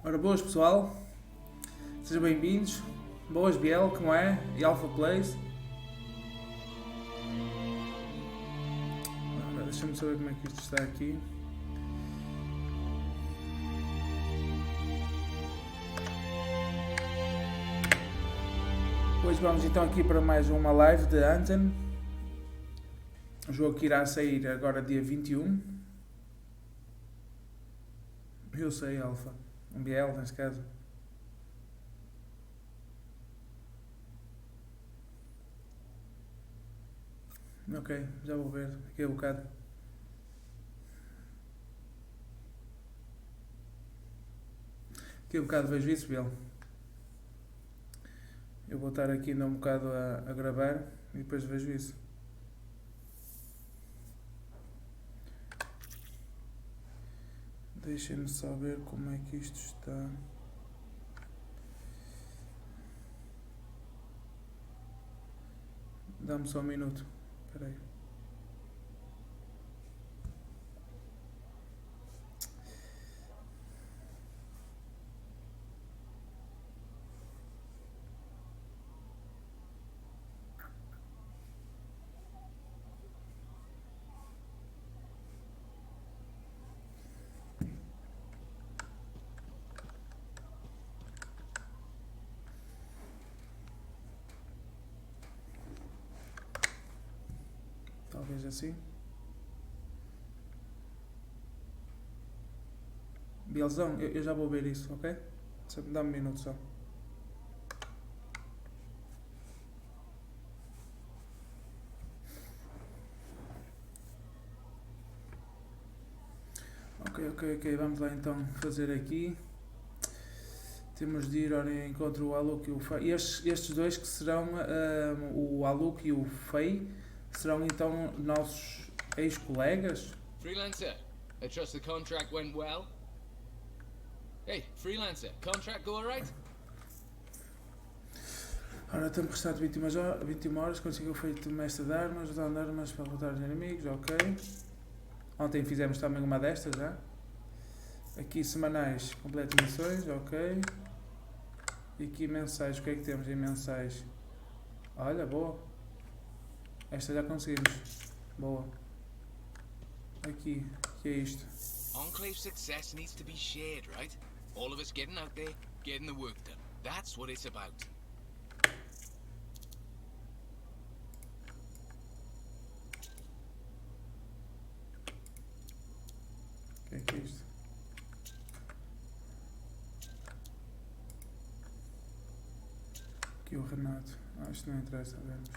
Ora boas pessoal, sejam bem-vindos, boas Biel, como é? E Alpha Plays. Ora, deixa-me saber como é que isto está aqui. Hoje vamos então aqui para mais uma live de Anthem. O jogo que irá sair agora dia 21. Eu sei, Alpha. Um Biel, neste caso. Ok, já vou ver. Aqui a bocado. Aqui a bocado vejo isso, Biel. Eu vou estar aqui ainda um bocado a gravar e depois vejo isso. Deixem-me só ver como é que isto está. Dá-me só um minuto. Espera aí. Talvez assim. Bielzão, eu já vou ver isso, ok? Dá-me um minuto só. Ok, vamos lá então fazer aqui. Temos de ir ao encontro o Aluk e o Fei. Estes dois que serão, o Aluk e o Fei, serão então nossos ex-colegas? Freelancer, I trust the contract went well. Hey, freelancer, contract go alright? Ora, tempo restante 21 horas, conseguiu feito mestre de armas, usando armas para derrotar os inimigos, ok. Ontem fizemos também uma destas já. Aqui semanais, completo missões, ok. E aqui mensais, o que é que temos em mensais? Olha, boa. Esta já conseguimos. Boa. Aqui, que é isto? Enclave success needs to be shared, right? All of us getting out there, getting the work done. That's what it's about. O que é isto? Aqui o Renato. Isto não interessa, vermos.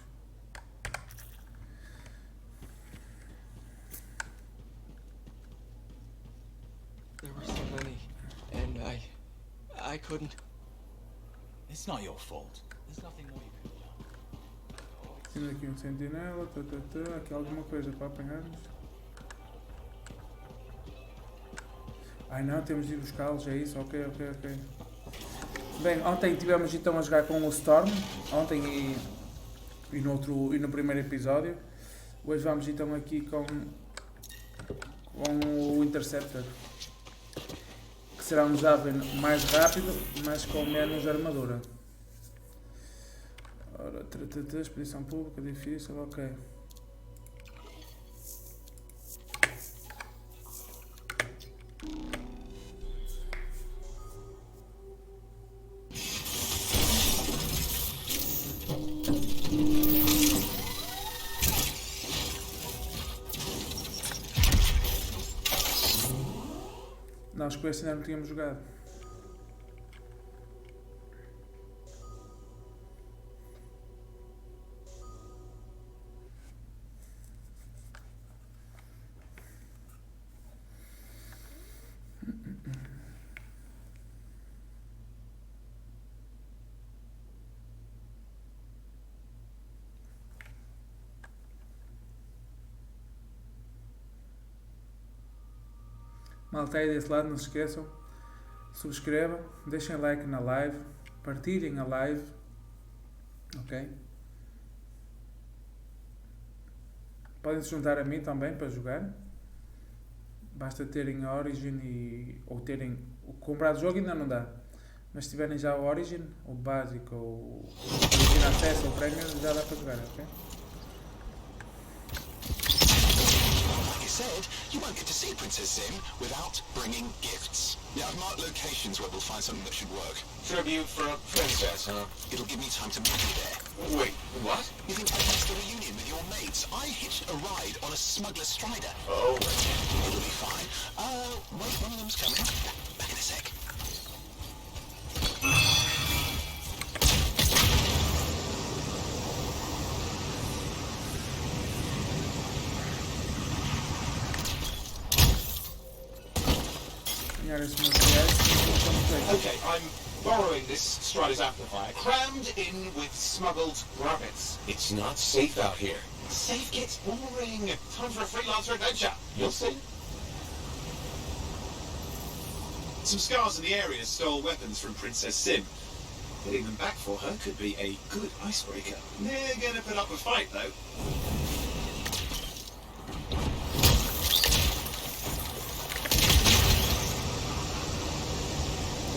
There were so many, and I couldn't. It's not your fault. There's nothing more you could have done. Temos aqui um sentinela, aqui alguma coisa para apanharmos. Ai não, temos de ir buscá-los, é isso? Ok. Bem, ontem tivemos então a jogar com o Storm, ontem e no primeiro episódio. Hoje vamos então aqui com o Interceptor, que será um Javelin mais rápido, mas com menos armadura. Ora, expedição pública, difícil, ok. Nós com esse ainda não tínhamos jogado. Malta aí desse lado, não se esqueçam, subscrevam, deixem like na live, partilhem a live, ok? Podem se juntar a mim também para jogar. Basta terem a Origin ou terem o comprado o jogo ainda não dá. Mas se tiverem já o Origin, o básico ou o Origin Access ou o Premium, já dá para jogar, ok? Like I said, you won't get to see Princess Sim without bringing gifts. Yeah, I've marked locations where we'll find something that should work. Tribute for a princess, huh? It'll give me time to meet you there. Wait, what? You think I missed the reunion with your mates? I hitched a ride on a smuggler strider. Oh. It'll be fine. Wait, one of them's coming. Back in a sec. Okay, I'm borrowing this Strider's amplifier, crammed in with smuggled rabbits. It's not safe out here. Safe gets boring. Time for a freelancer adventure. You'll see. Some scars in the area stole weapons from Princess Sim. Getting them back for her could be a good icebreaker. They're gonna put up a fight, though.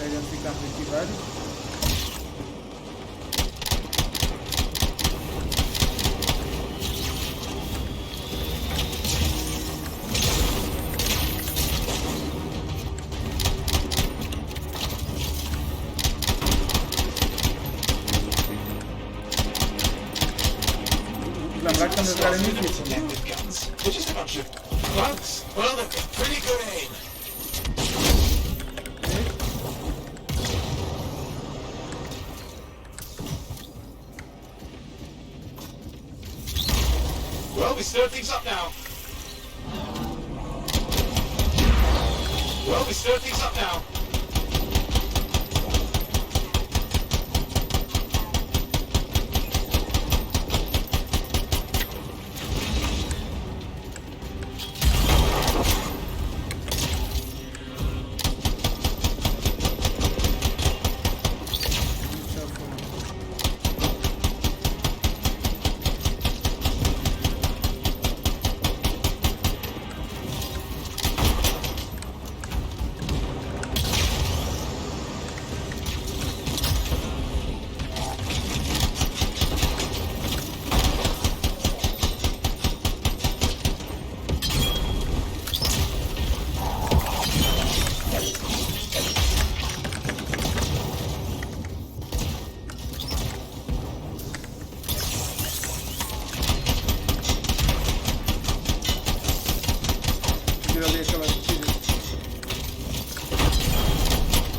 Identificamos aqui vários. Lembrar que estamos a jogar em equipa, não é? They're just a bunch of bugs. Well, they've got pretty good aim. Well, we stir things up now.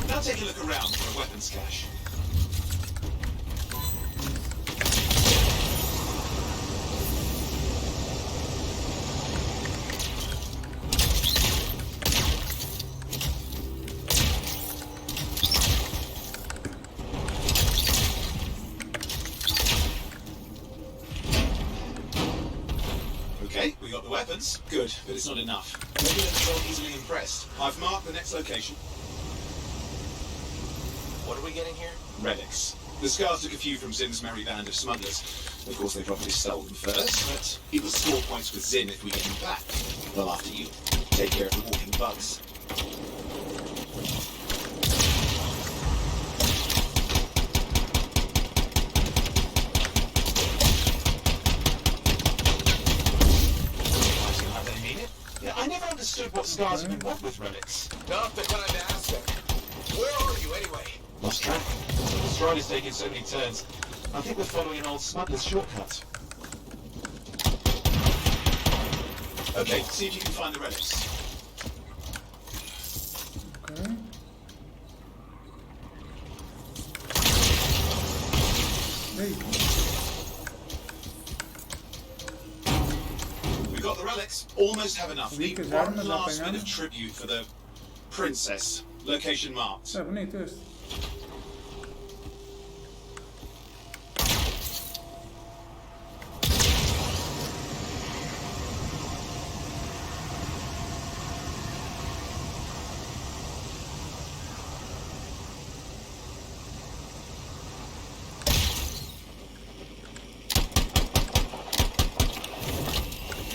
Now take a look around for a weapons cache. Okay, we got the weapons. Good, but it's not enough. Maybe they're not easily impressed. I've marked the next location. What are we getting here? Relics. The Scars took a few from Zim's merry band of smugglers. Of course, they probably stole them first, but it will score points with Zim if we get them back. Well, after you take care of the walking bugs. I never understood what Scars even want with relics. Not the kind to ask them. Where are you anyway? Lost track. The Strider's taking so many turns. I think we're following an old smuggler's shortcut. Okay, see if you can find the relics. Ok. Ei, We've got the relics. Almost have enough. Need Ricas one armas, last bit apanhamos. of tribute for the princess. Location marked. está bonito este.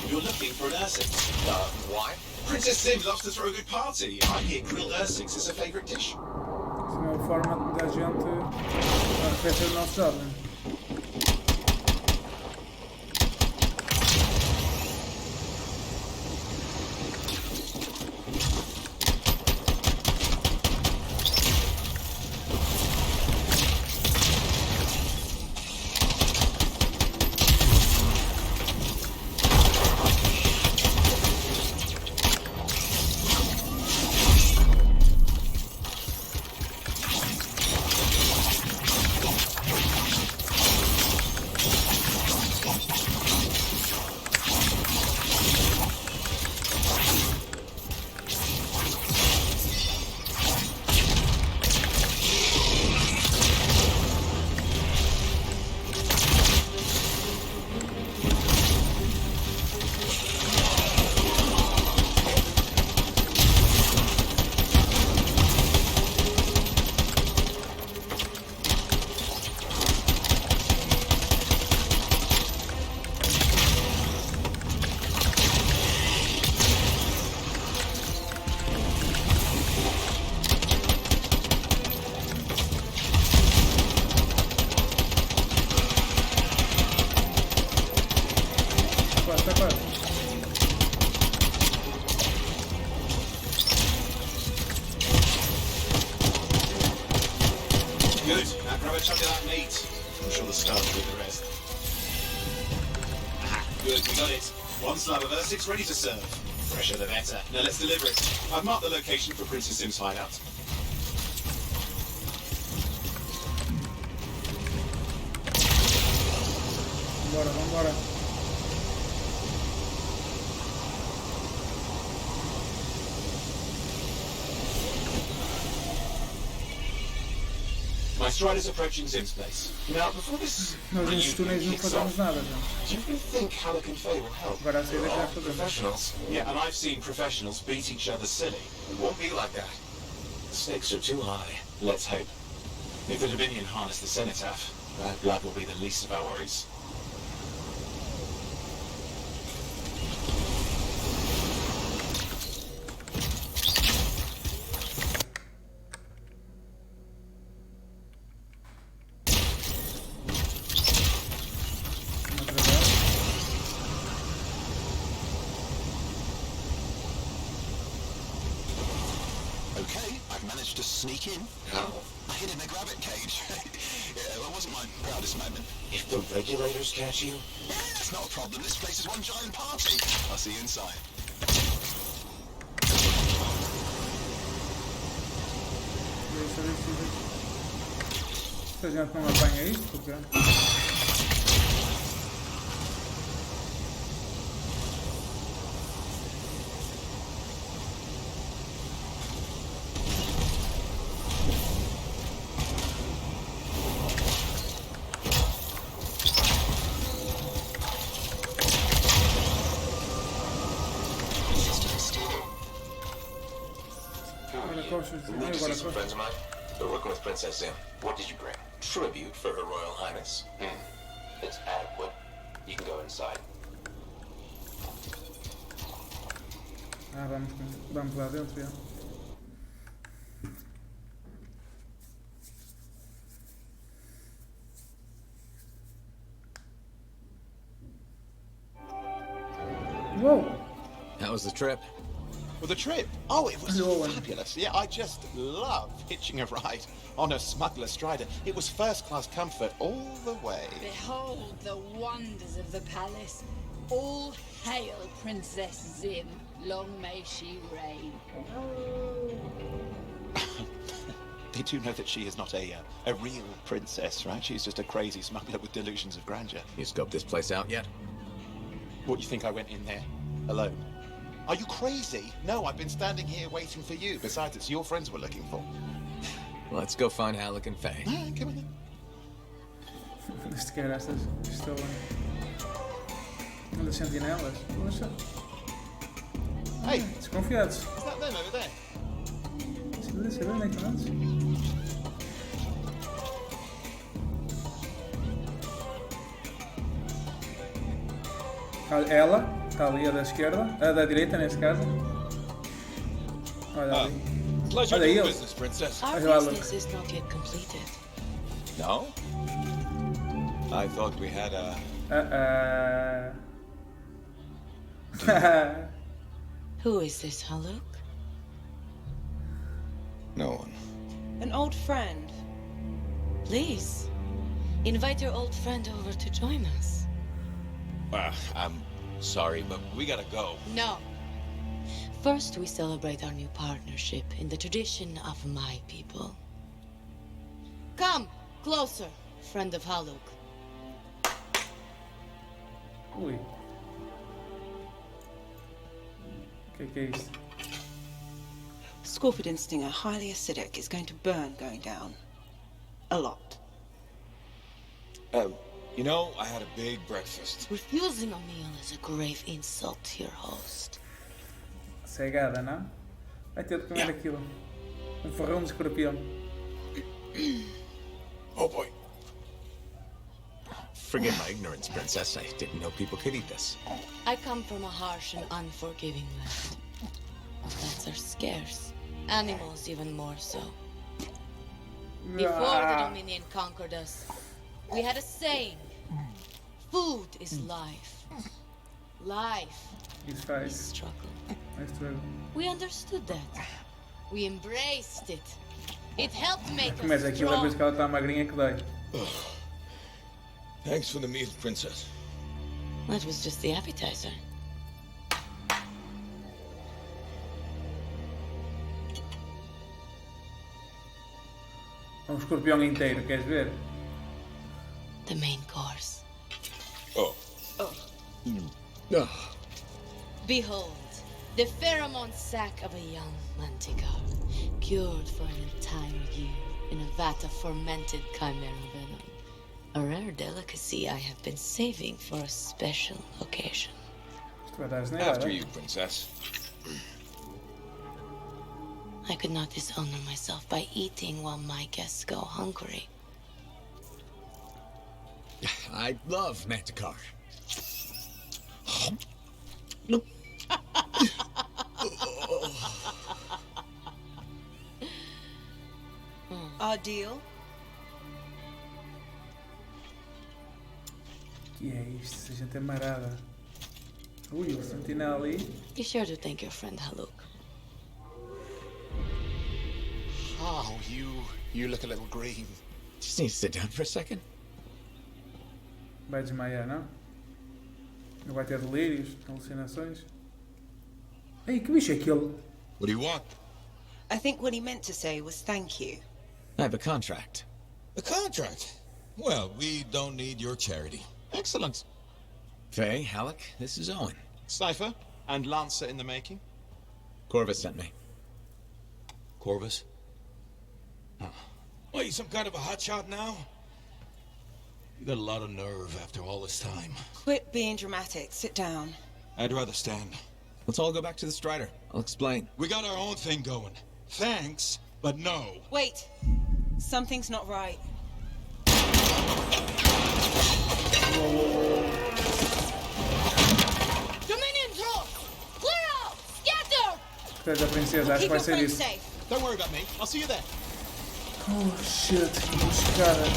You're looking for an asset. Why? Princess Sim loves to throw a good party. I hear grilled Ursix is her favourite dish. Isso é uma forma da gente arrefecer o nosso jovem. Good. Now grab a chunk of that meat. I'm sure the stars will do the rest. Aha, good, we got it. One slab of Ursix ready to serve. Fresher the better. Now let's deliver it. I've marked the location for Princess Sim's hideout. Vambora. My strider's approaching Sim's place. Now, before this... Nós nestes túneis não fazemos nada, já. Do you really think Halleck and Faye will help? Agora a saída que já fazemos. Professionals. Yeah, and I've seen professionals beat each other silly. It won't be like that. The stakes are too high. Let's hope. If the Dominion harness the Cenotaph, that blood will be the least of our worries. Okay, I've managed to sneak in. How? I hid in a rabbit cage. Yeah, that wasn't my proudest moment. If the regulators catch you? It's not a problem. This place is one giant party. I'll see you inside. Deixa. Se a gente não apanha isto, porque... Agora some friends of mine. They're working with Princess Zim. What did you bring? Tribute for Her Royal Highness. It's adequate. You can go inside. Ah, vamos lá dentro, já. Whoa! How was the trip? Well, the trip? Oh, it was fabulous. Yeah, I just love hitching a ride on a smuggler strider. It was first-class comfort all the way. Behold the wonders of the palace. All hail Princess Zim. Long may she reign. They do know that she is not a real princess, right? She's just a crazy smuggler with delusions of grandeur. You scoped this place out yet? What, you think I went in there alone? Are you crazy? No, I've been standing here waiting for you. Besides, it's your friends we're looking for. Let's go find Halleck and Faye. Come on in. Este caraças, estou uma das sentinelas. Poxa. Hey, Desconfiados. is that them over there? Deixa eu ver onde é que estão antes. Ela, está ali a da esquerda, a da direita nesse caso. Olha ali. Pleasure Olha doing ele. business, princess. Our Olha lá, Luke. business is not yet completed. No? I thought we had a... Who is this, Haluk? No one. An old friend. Please, invite your old friend over to join us. I'm sorry, but we gotta go. No. First, we celebrate our new partnership in the tradition of my people. Come, closer, friend of Haluk. Ui. O que é isto? Scorpion stinger, highly acidic. It's going to burn going down. A lot. You know, I had a big breakfast. Refusing a meal is a grave insult to your host. Cegada, não? Vai ter de comer aquilo. Ferrão de escorpião. Oh boy. Forgive my ignorance, Princess. I didn't know people could eat this. I come from a harsh and unforgiving land. Plants are scarce. Animals even more so. Before the Dominion conquered us, we had a saying. Food is life. Life is struggle. We understood that. We embraced it. It helped make Mas us aquilo é por isso strong. que ela está magrinha que dói. Thanks for the meal, princess. That was just the appetizer. Um escorpião inteiro, queres ver? The main course. Oh. Behold, the pheromone sac of a young manticore, cured for an entire year in a vat of fermented chimera venom. A rare delicacy I have been saving for a special occasion. After you, princess. I could not dishonor myself by eating while my guests go hungry. I love Manticore. Our deal? Que é isto? Essa gente é marada. Ui, o sentinela ali. Be sure to thank your friend Haluk. Oh, you look a little green. Just need to sit down for a second. Vai desmaiar, não? Não vai ter delírios, alucinações. Ei, que bicho é aquele? What do you want? I think what he meant to say was thank you. I have a contract. A contract? Well, we don't need your charity. Excellent. Faye, Halleck, this is Owen. Cypher and Lancer in the making. Corvus sent me. Corvus? What, you some kind of a hotshot now? You got a lot of nerve after all this time. Quit being dramatic. Sit down. I'd rather stand. Let's all go back to the Strider. I'll explain. We got our own thing going. Thanks, but no. Wait. Something's not right. Dominion troops! Clear out! Scatter! Tens a princesa, acho que vai ser isso. Don't worry about me. I'll see you there. Oh shit, os caras.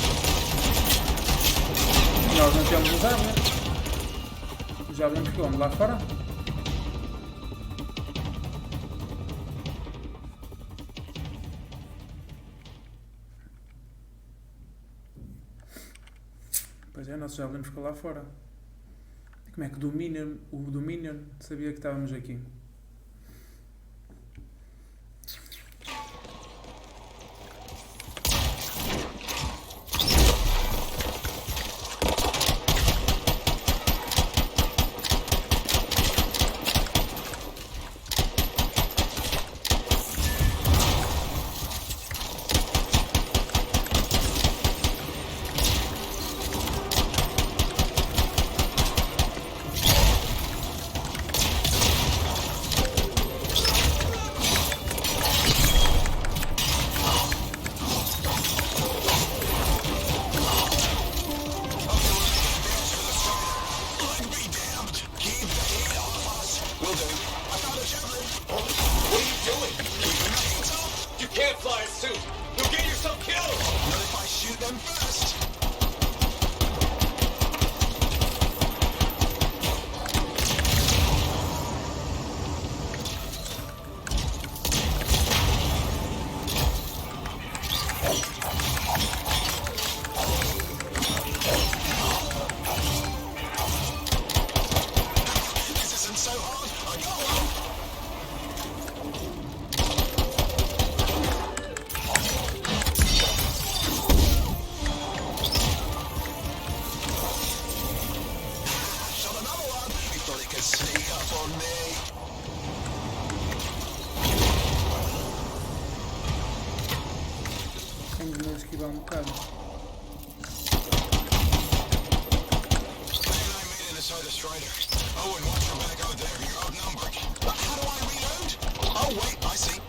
Nós não temos os javelins. Os javelins ficam onde? Lá fora? Pois é, o nosso javelin ficou lá fora. E como é que o Dominion sabia que estávamos aqui? fly a suit. You'll get yourself killed. Not if I shoot them first. Tenho de me esquivar um bocado. Oh, and watch your back over there. You're outnumbered. But how do I reload? Oh, wait, I see.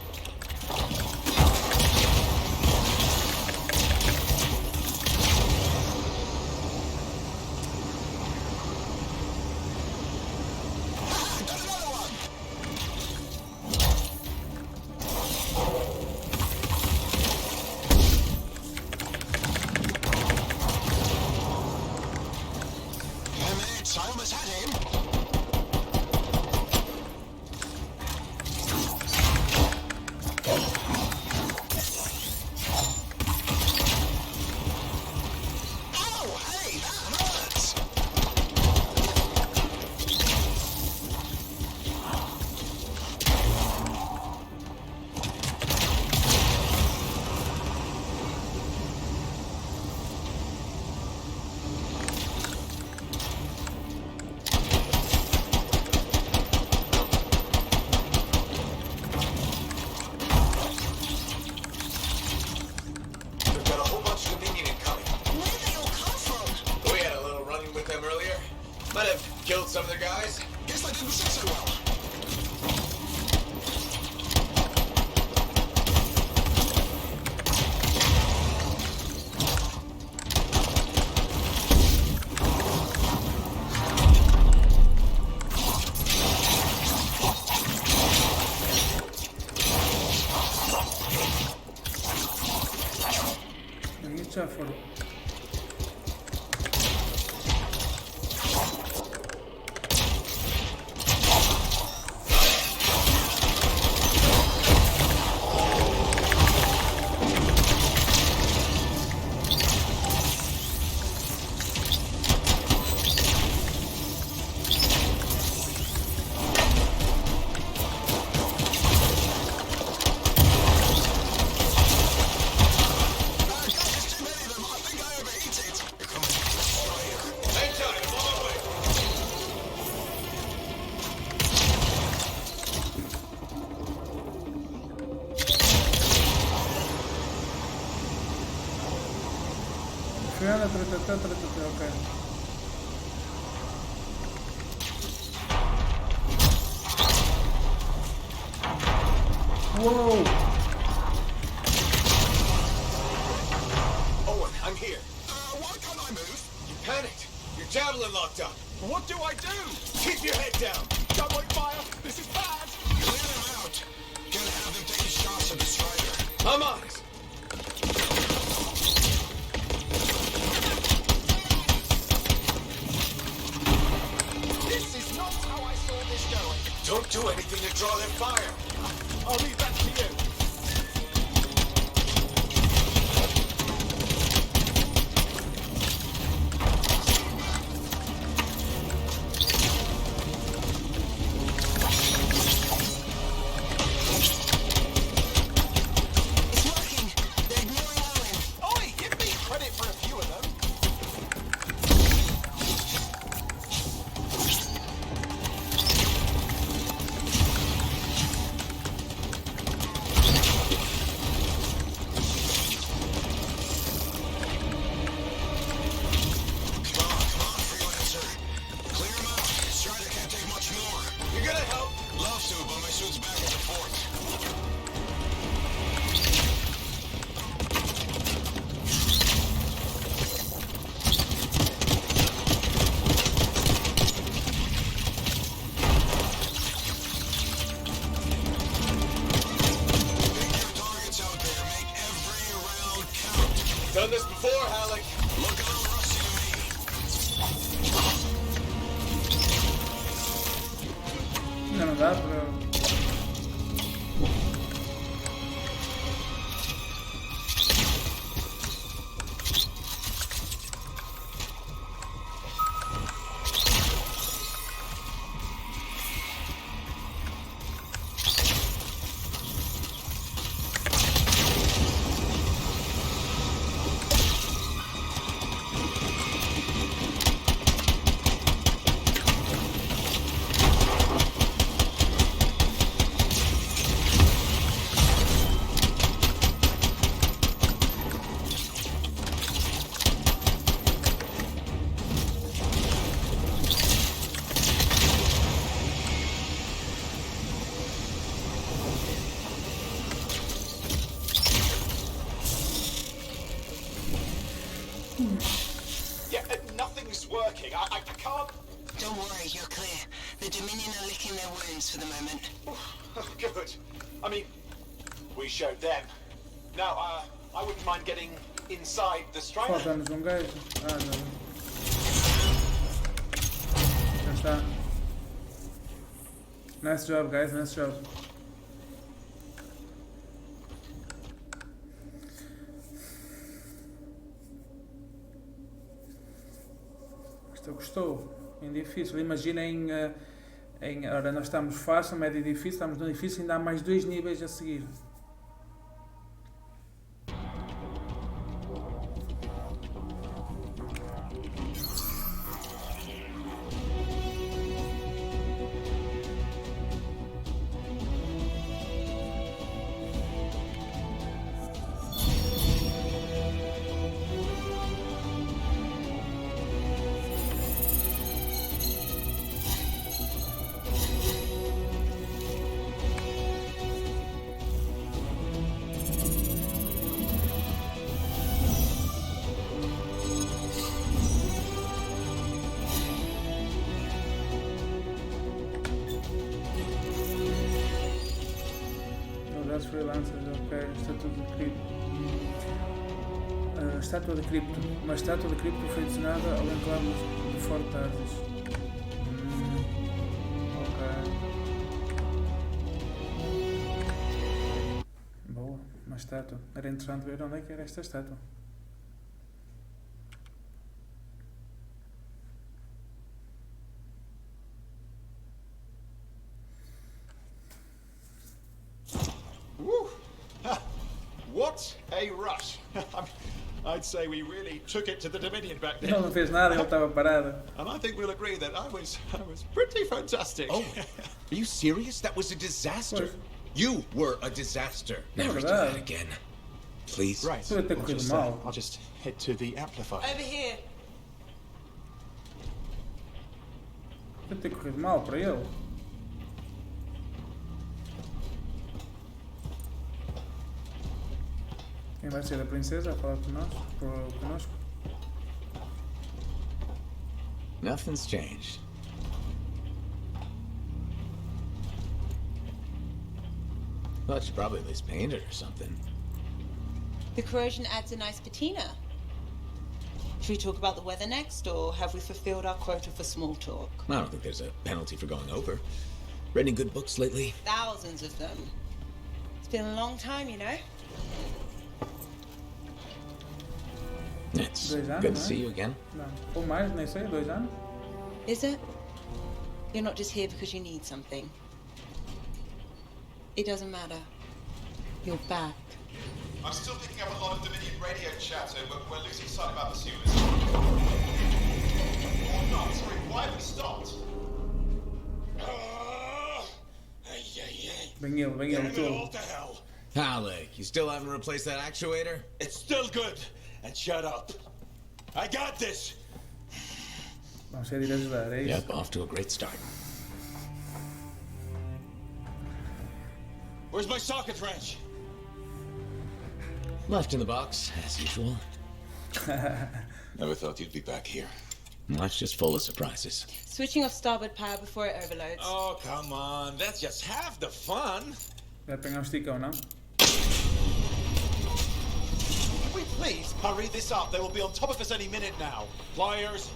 I almost had him. Oh, hey, that hurts. Might have killed some of their guys. Guess I didn't say so well. Já foram. Okay. Whoa! Owen, I'm here. Why can't I move? You panicked. Your javelin locked up. What do I do? Keep your head down. Don't fire. This is bad. Clear them out. Gonna have them taking shots at the strider. I'm on it. Don't do anything to draw their fire. I'll leave that to you. It's working. They're ignoring Owen. Oi, give me credit for a few of them. Done this before, Halleck. Look a little rusty to me. Não dá para... Nothing's working. I can't... Don't worry, you're clear. The Dominion are licking their wounds for the moment. Oh, good. I mean, we showed them. Now, I wouldn't mind getting inside the Strider. Falta-nos gajo. Não. Já está. Nice job, guys. Nice job. Gostou? Em difícil. Imaginem ora, nós estamos fácil, médio e difícil, estamos no difícil, ainda há mais 2 níveis a seguir. Freelancers, ok. Estátua de cripto. Uma estátua de cripto foi adicionada ao enclave de Fort Tarsis. Ok. Boa, uma estátua. Era interessante ver onde é que era esta estátua. What a rush! I'd say we really took it to the Dominion back then. Ele não fez nada, ele estava parado. And I think we'll agree that I was pretty fantastic. Oh, are you serious? That was a disaster. You were a disaster. Never do that again. Please. Right. I'll just head to the amplifier. Over here. Deve ter corrido mal para ele. Quem vai ser a princesa a falar connosco? Nothing's changed. Well, she probably at least painted or something. The corrosion adds a nice patina. Should we talk about the weather next, or have we fulfilled our quota for small talk? I don't think there's a penalty for going over. Read any good books lately? Thousands of them. It's been a long time, you know? It's good to see you again. Não. Ou mais, nem sei, 2 anos. Is it? You're not just here because you need something. It doesn't matter. You're back. I'm still picking up a lot of Dominion radio chatter, but we're losing sight about the sewers. Or not. Sorry, why have we stopped? Vem ele, all to hell. Halleck, you still haven't replaced that actuator? It's still good. And shut up. I got this. Vamos ter de ir ajudar, é isso? Yep, off to a great start. Where's my socket wrench? Left in the box, as usual. Never thought you'd be back here. Life's just full of surprises. Switching off starboard power before it overloads. Oh, come on. That's just half the fun. Vai pegar um esticão, não? please hurry this up? They will be on top of us any minute now. Pliers.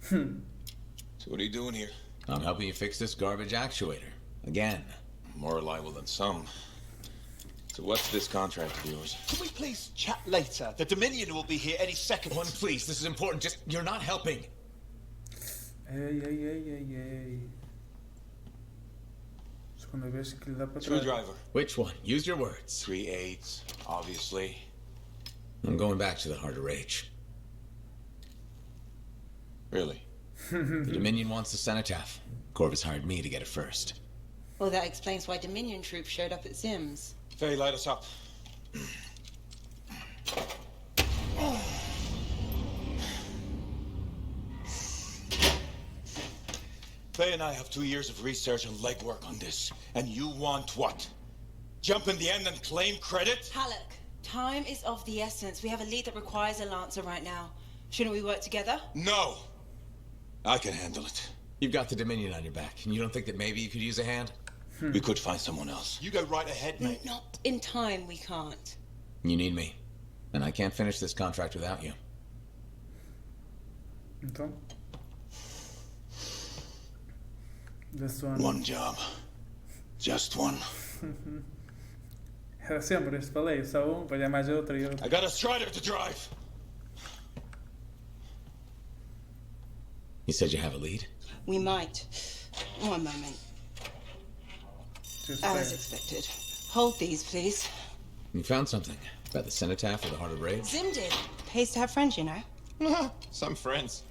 So what are you doing here? I'm helping you fix this garbage actuator. Again. More reliable than some. So what's this contract of yours? Can we please chat later? The Dominion will be here any second. One, please. This is important. Just, you're not helping. Ei. Segunda vez que lhe dá para trás. Screwdriver. Which one? Use your words. 3/8, obviously. I'm going back to the Heart of Rage. Really? The Dominion wants the cenotaph. Corvus hired me to get it first. Well, that explains why Dominion troops showed up at Zim's. Faye, light us up. Faye and I have 2 years of research and legwork on this. And you want what? Jump in the end and claim credit? Halleck, time is of the essence. We have a lead that requires a Lancer right now. Shouldn't we work together? No! I can handle it. You've got the Dominion on your back, and you don't think that maybe you could use a hand? We could find someone else. You go right ahead, mate. Not in time, we can't. You need me. And I can't finish this contract without you. Então. This one. One job. Just one. Era sempre este falei, só um, depois é mais outro e outro. I got a Strider to drive. You said you have a lead? We might. One moment. As expected. Hold these, please. You found something about the cenotaph or the Heart of Rage? Zim did. Pays to have friends, you know. Some friends.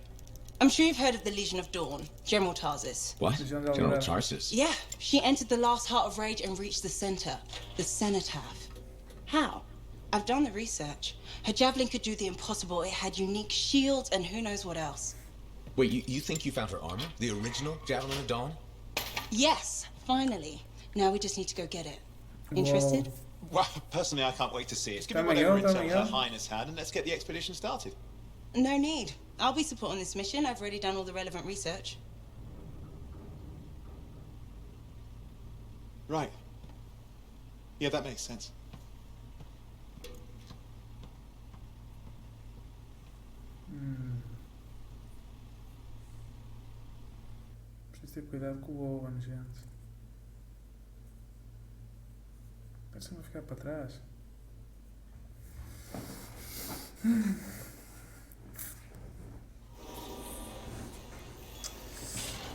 I'm sure you've heard of the Legion of Dawn, General Tarsus. What? General Tarsus? Yeah, she entered the last Heart of Rage and reached the center, the cenotaph. How? I've done the research. Her javelin could do the impossible. It had unique shields and who knows what else. Wait, you think you found her armor? The original Javelin of Dawn? Yes, finally. Now we just need to go get it. Interested? Well, personally, I can't wait to see it. Give me whatever intel Her Highness had, and let's get the expedition started. No need. I'll be supporting this mission. I've already done all the relevant research. Right. Yeah, that makes sense. Preciso ter cuidado com o Owen, gente. Parece-me a ficar para trás.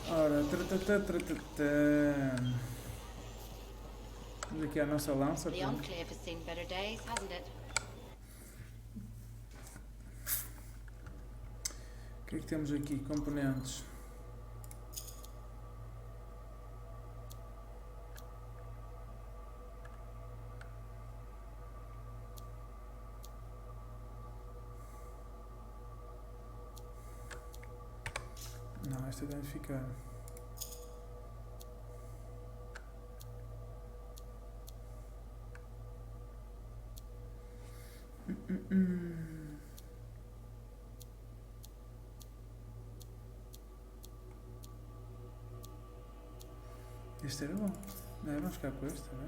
Ora, vamos aqui à nossa lança. The Enclave has seen better days, hasn't it? O que é que temos aqui? Componentes. Não, esta é danificada. Este era bom. Não, vamos ficar com este, não é?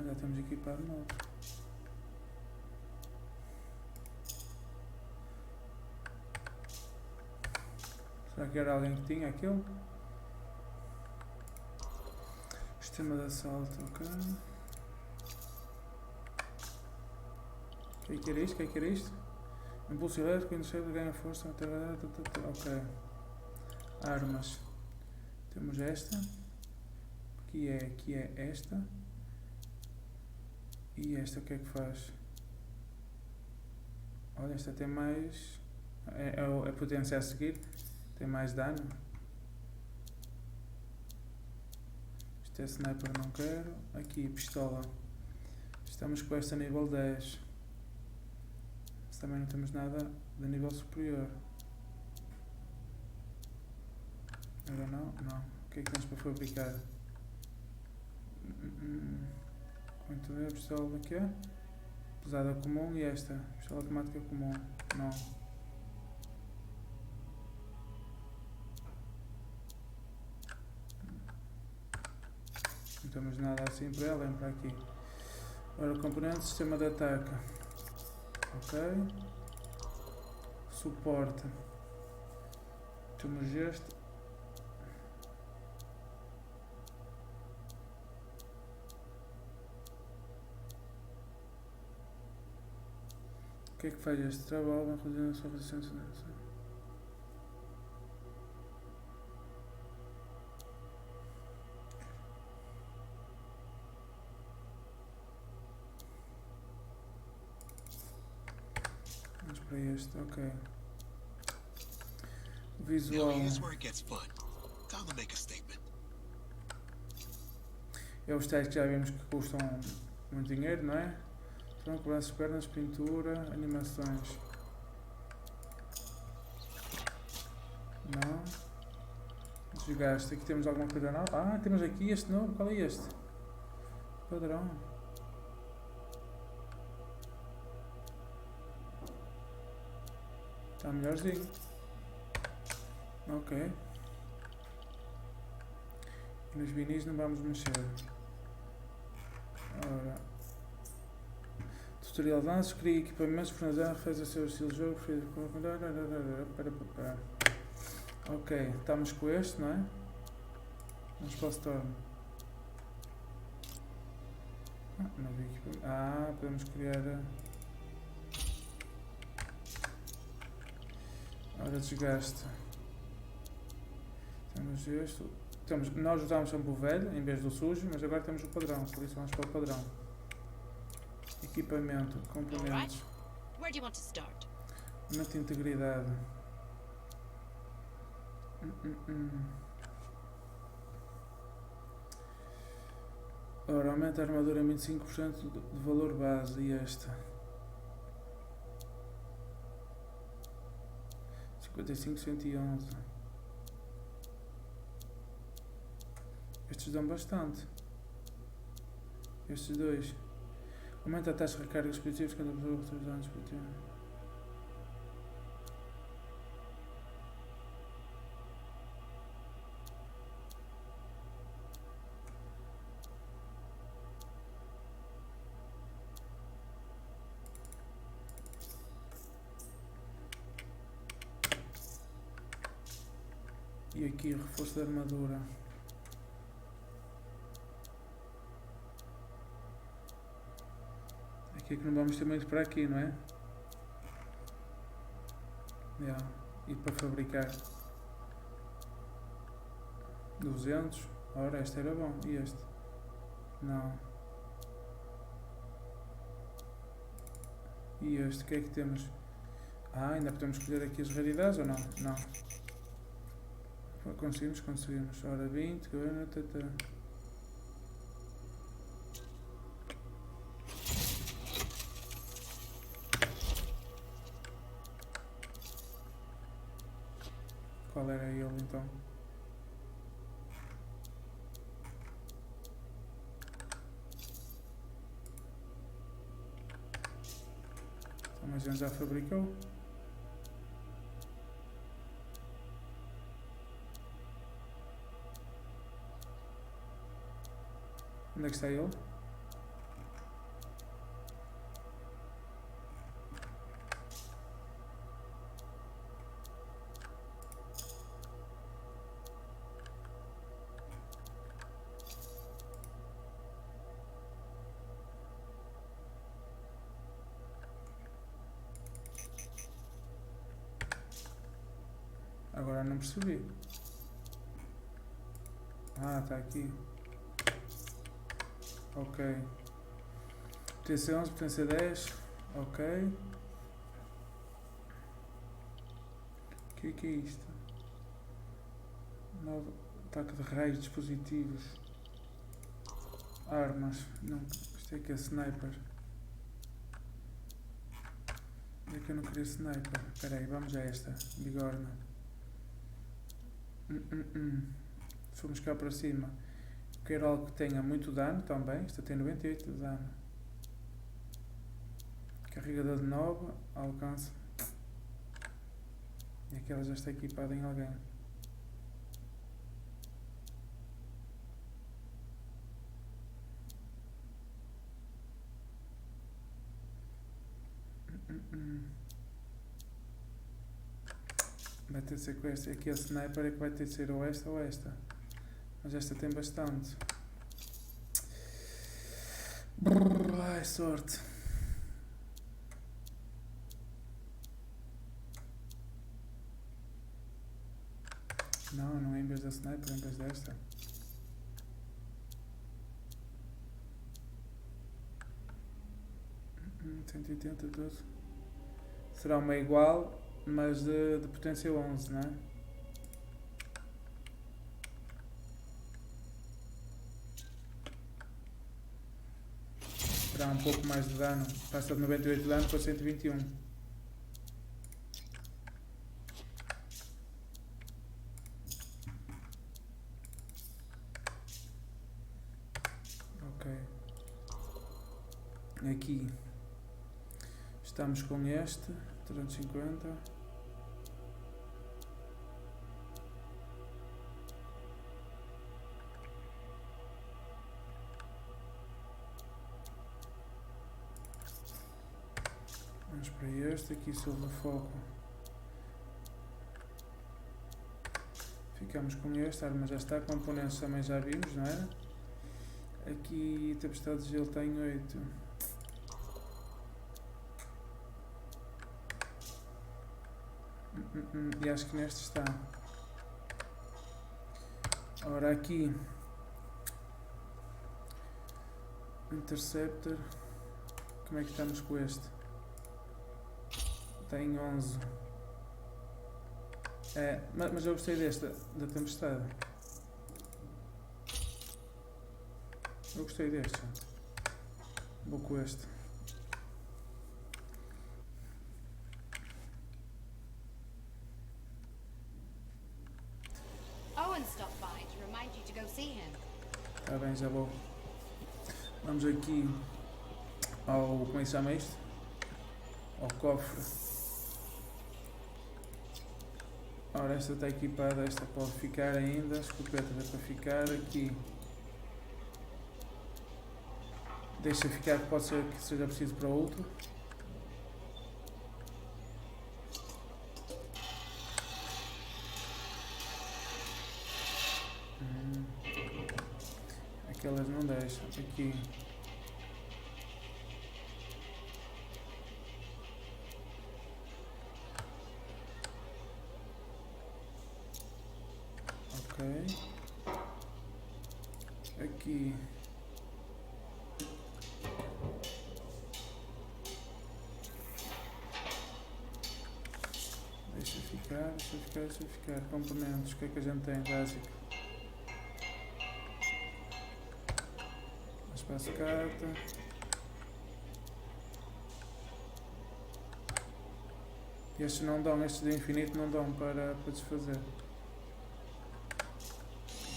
Já temos equipado novo. Será que era alguém que tinha aquilo? Sistema de assalto, ok. O que é que era isto? O que é que era isto? Impulso elétrico, quando chega ganha força, ok. Armas. Temos esta. Que é esta. E esta o que é que faz? Olha, esta tem mais... É potência a seguir. Tem mais dano. Isto é sniper, não quero. Aqui, pistola. Estamos com esta nível 10. Mas também não temos nada de nível superior. Agora não? Não. O que é que temos para fabricar? Muito bem, a pistola aqui é pesada comum e esta, pistola automática comum, não. Não temos nada assim para ela, vem para aqui. Ora, componente, sistema de ataque. Ok. Suporte. Temos este. O que é que faz este trabalho? Vai reduzir a sua resistência. Vamos para este, ok. Visual. É os tais que já vimos que custam muito dinheiro, não é? Então, braços, pernas, pintura, animações. Não. Desgaste. Aqui temos alguma coisa nova. Ah, temos aqui este novo. Qual é este? Padrão. Está melhorzinho. Ok. E nos vinis não vamos mexer. Ora. Tutorial de lanços, cria equipamentos, personalizar, faz o seu estilo de jogo, Ok, estamos com este, não é? Vamos para o Storm. Podemos criar. Ora, desgaste. Temos este. Nós usámos sempre o velho em vez do sujo, mas agora temos o padrão, por isso vamos para o padrão. Equipamento, componentes. Mete integridade. Ora, aumenta a armadura em 25% de valor base. E esta? 55, 111. Estes dão bastante. Estes dois. Aumenta a taxa de recarga dos dispositivos quando a pessoa utilizar o dispositivo. E aqui reforço da armadura. Aqui é que não vamos ter muito para aqui, não é? E para fabricar 200. Ora, este era bom. E este? Não. E este? O que é que temos? Ainda podemos escolher aqui as raridades ou não? Não. Conseguimos. Ora, 20. Qual era ele então? Então, mas a gente já fabricou. Onde é que está ele? Agora não percebi. Está aqui. Ok. Potência 11, potência 10. Ok. O que é isto? Novo ataque de raios, dispositivos. Armas. Não, isto é que é sniper. É que eu não queria sniper. Espera aí, vamos a esta. Bigorna. Fomos cá para cima. Quero algo que tenha muito dano também. Esta tem 98 de dano. Carregador de 9, alcance. E aquela já está equipada em alguém. Vai ter de ser com esta. Aqui a sniper é que vai ter de ser ou esta ou esta. Mas esta tem bastante. Ai, sorte. Não é em vez da sniper, é em vez desta. Hum, 180, 12. Será uma igual, mas de potência 11, não é? Terá um pouco mais de dano. Passa de 98 de dano para 121. Ok. Aqui estamos com este 350. Vamos para este, aqui sobre o foco. Ficamos com este, a arma já está, componentes também já vimos, não é? Aqui, tempestade de gelo está em 8. E acho que neste está. Ora, aqui Interceptor. Como é que estamos com este? Está em 11. É, mas eu gostei desta, da tempestade. Eu gostei deste. Vou com este. Está bem, já vou. Vamos aqui ao... como é que se chama isto? Ao cofre. Ora, esta está equipada, esta pode ficar ainda. A escopeta é para ficar aqui. Deixa ficar, que pode ser que seja preciso para outro. Aquelas não deixam. Aqui. Ok. Aqui. Deixa ficar. Componentes, o que é que a gente tem? Básico. Espaço carta. Estes não dão, estes de infinito não dão para desfazer.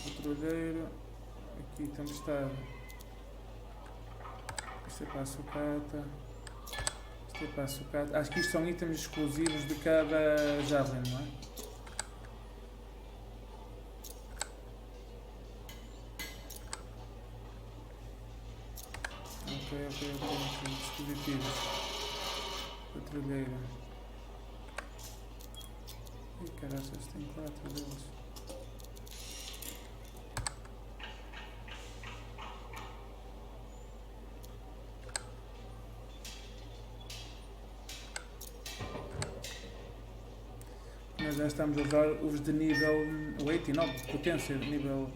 Patrulheiro. Aqui tempestade. Isto é para a sucata. Isto é para a sucata. Acho que isto são itens exclusivos de cada javelin, não é? Ok. Dispositivos. Patrulheira. Ih, caraças, tem 4 deles. Nós já estamos a usar os de nível 8 e 9, potência de nível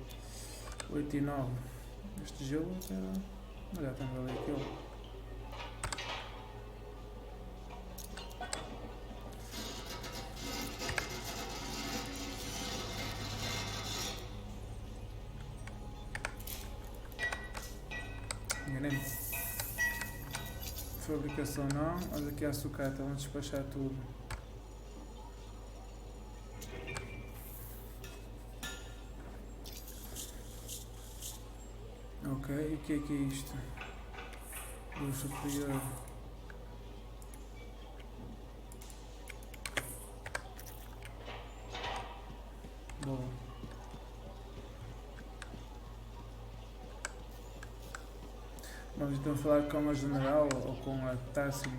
8 e 9. Este gelo era... Mas já estamos ali aquilo. Enganei-me. Fabricação não. Olha aqui a sucata, vamos despachar tudo. Ok, e o que é isto? Do superior. Boa. Vamos então falar com a general ou com a Tassi,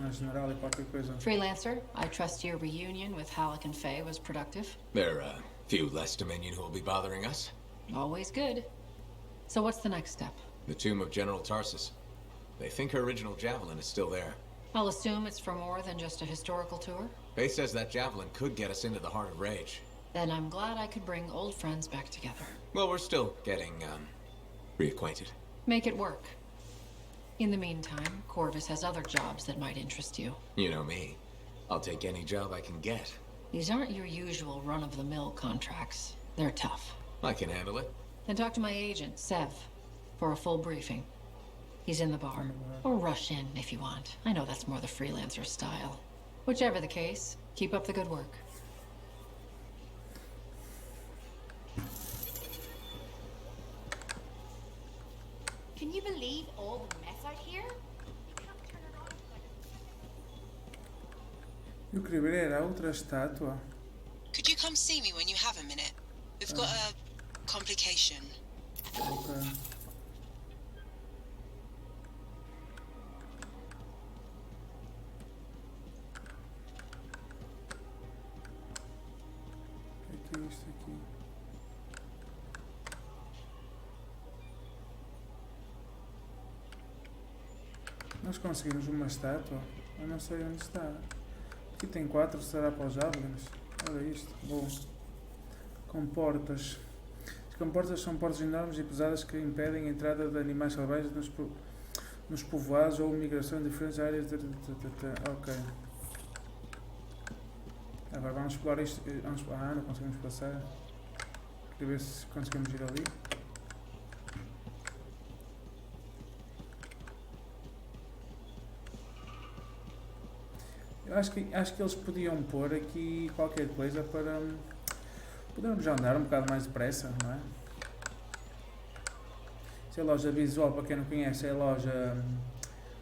a general e qualquer coisa. Freelancer, I trust your reunion with Halleck and Faye was productive. There are a few less Dominion who will be bothering us. Always good. So what's the next step? The tomb of General Tarsus. They think her original javelin is still there. I'll assume it's for more than just a historical tour. Faye says that javelin could get us into the heart of Rage. Then I'm glad I could bring old friends back together. Well, we're still getting, reacquainted. Make it work. In the meantime, Corvus has other jobs that might interest you. You know me. I'll take any job I can get. These aren't your usual run-of-the-mill contracts. They're tough. I can handle it. Then talk to my agent, Sev, for a full briefing. He's in the bar. Or rush in if you want. I know that's more the freelancer style. Whichever the case, keep up the good work. Can you believe all the mess out here? Eu queria ver, era outra estátua. Could you come see me when you have a minute? We've got a complication. Ok. O que é isto aqui? Nós conseguimos uma estátua? Eu não sei onde está. Aqui tem 4, será para os javelins? Olha isto, bom. Com portas. As comportas são portas enormes e pesadas que impedem a entrada de animais selvagens nos povoados ou migração de diferentes áreas de... Ok. Agora vamos explorar isto. Não conseguimos passar. Queria ver se conseguimos ir ali. Eu acho que eles podiam pôr aqui qualquer coisa para podermos andar um bocado mais depressa, não é? Essa é a loja visual, para quem não conhece, é a loja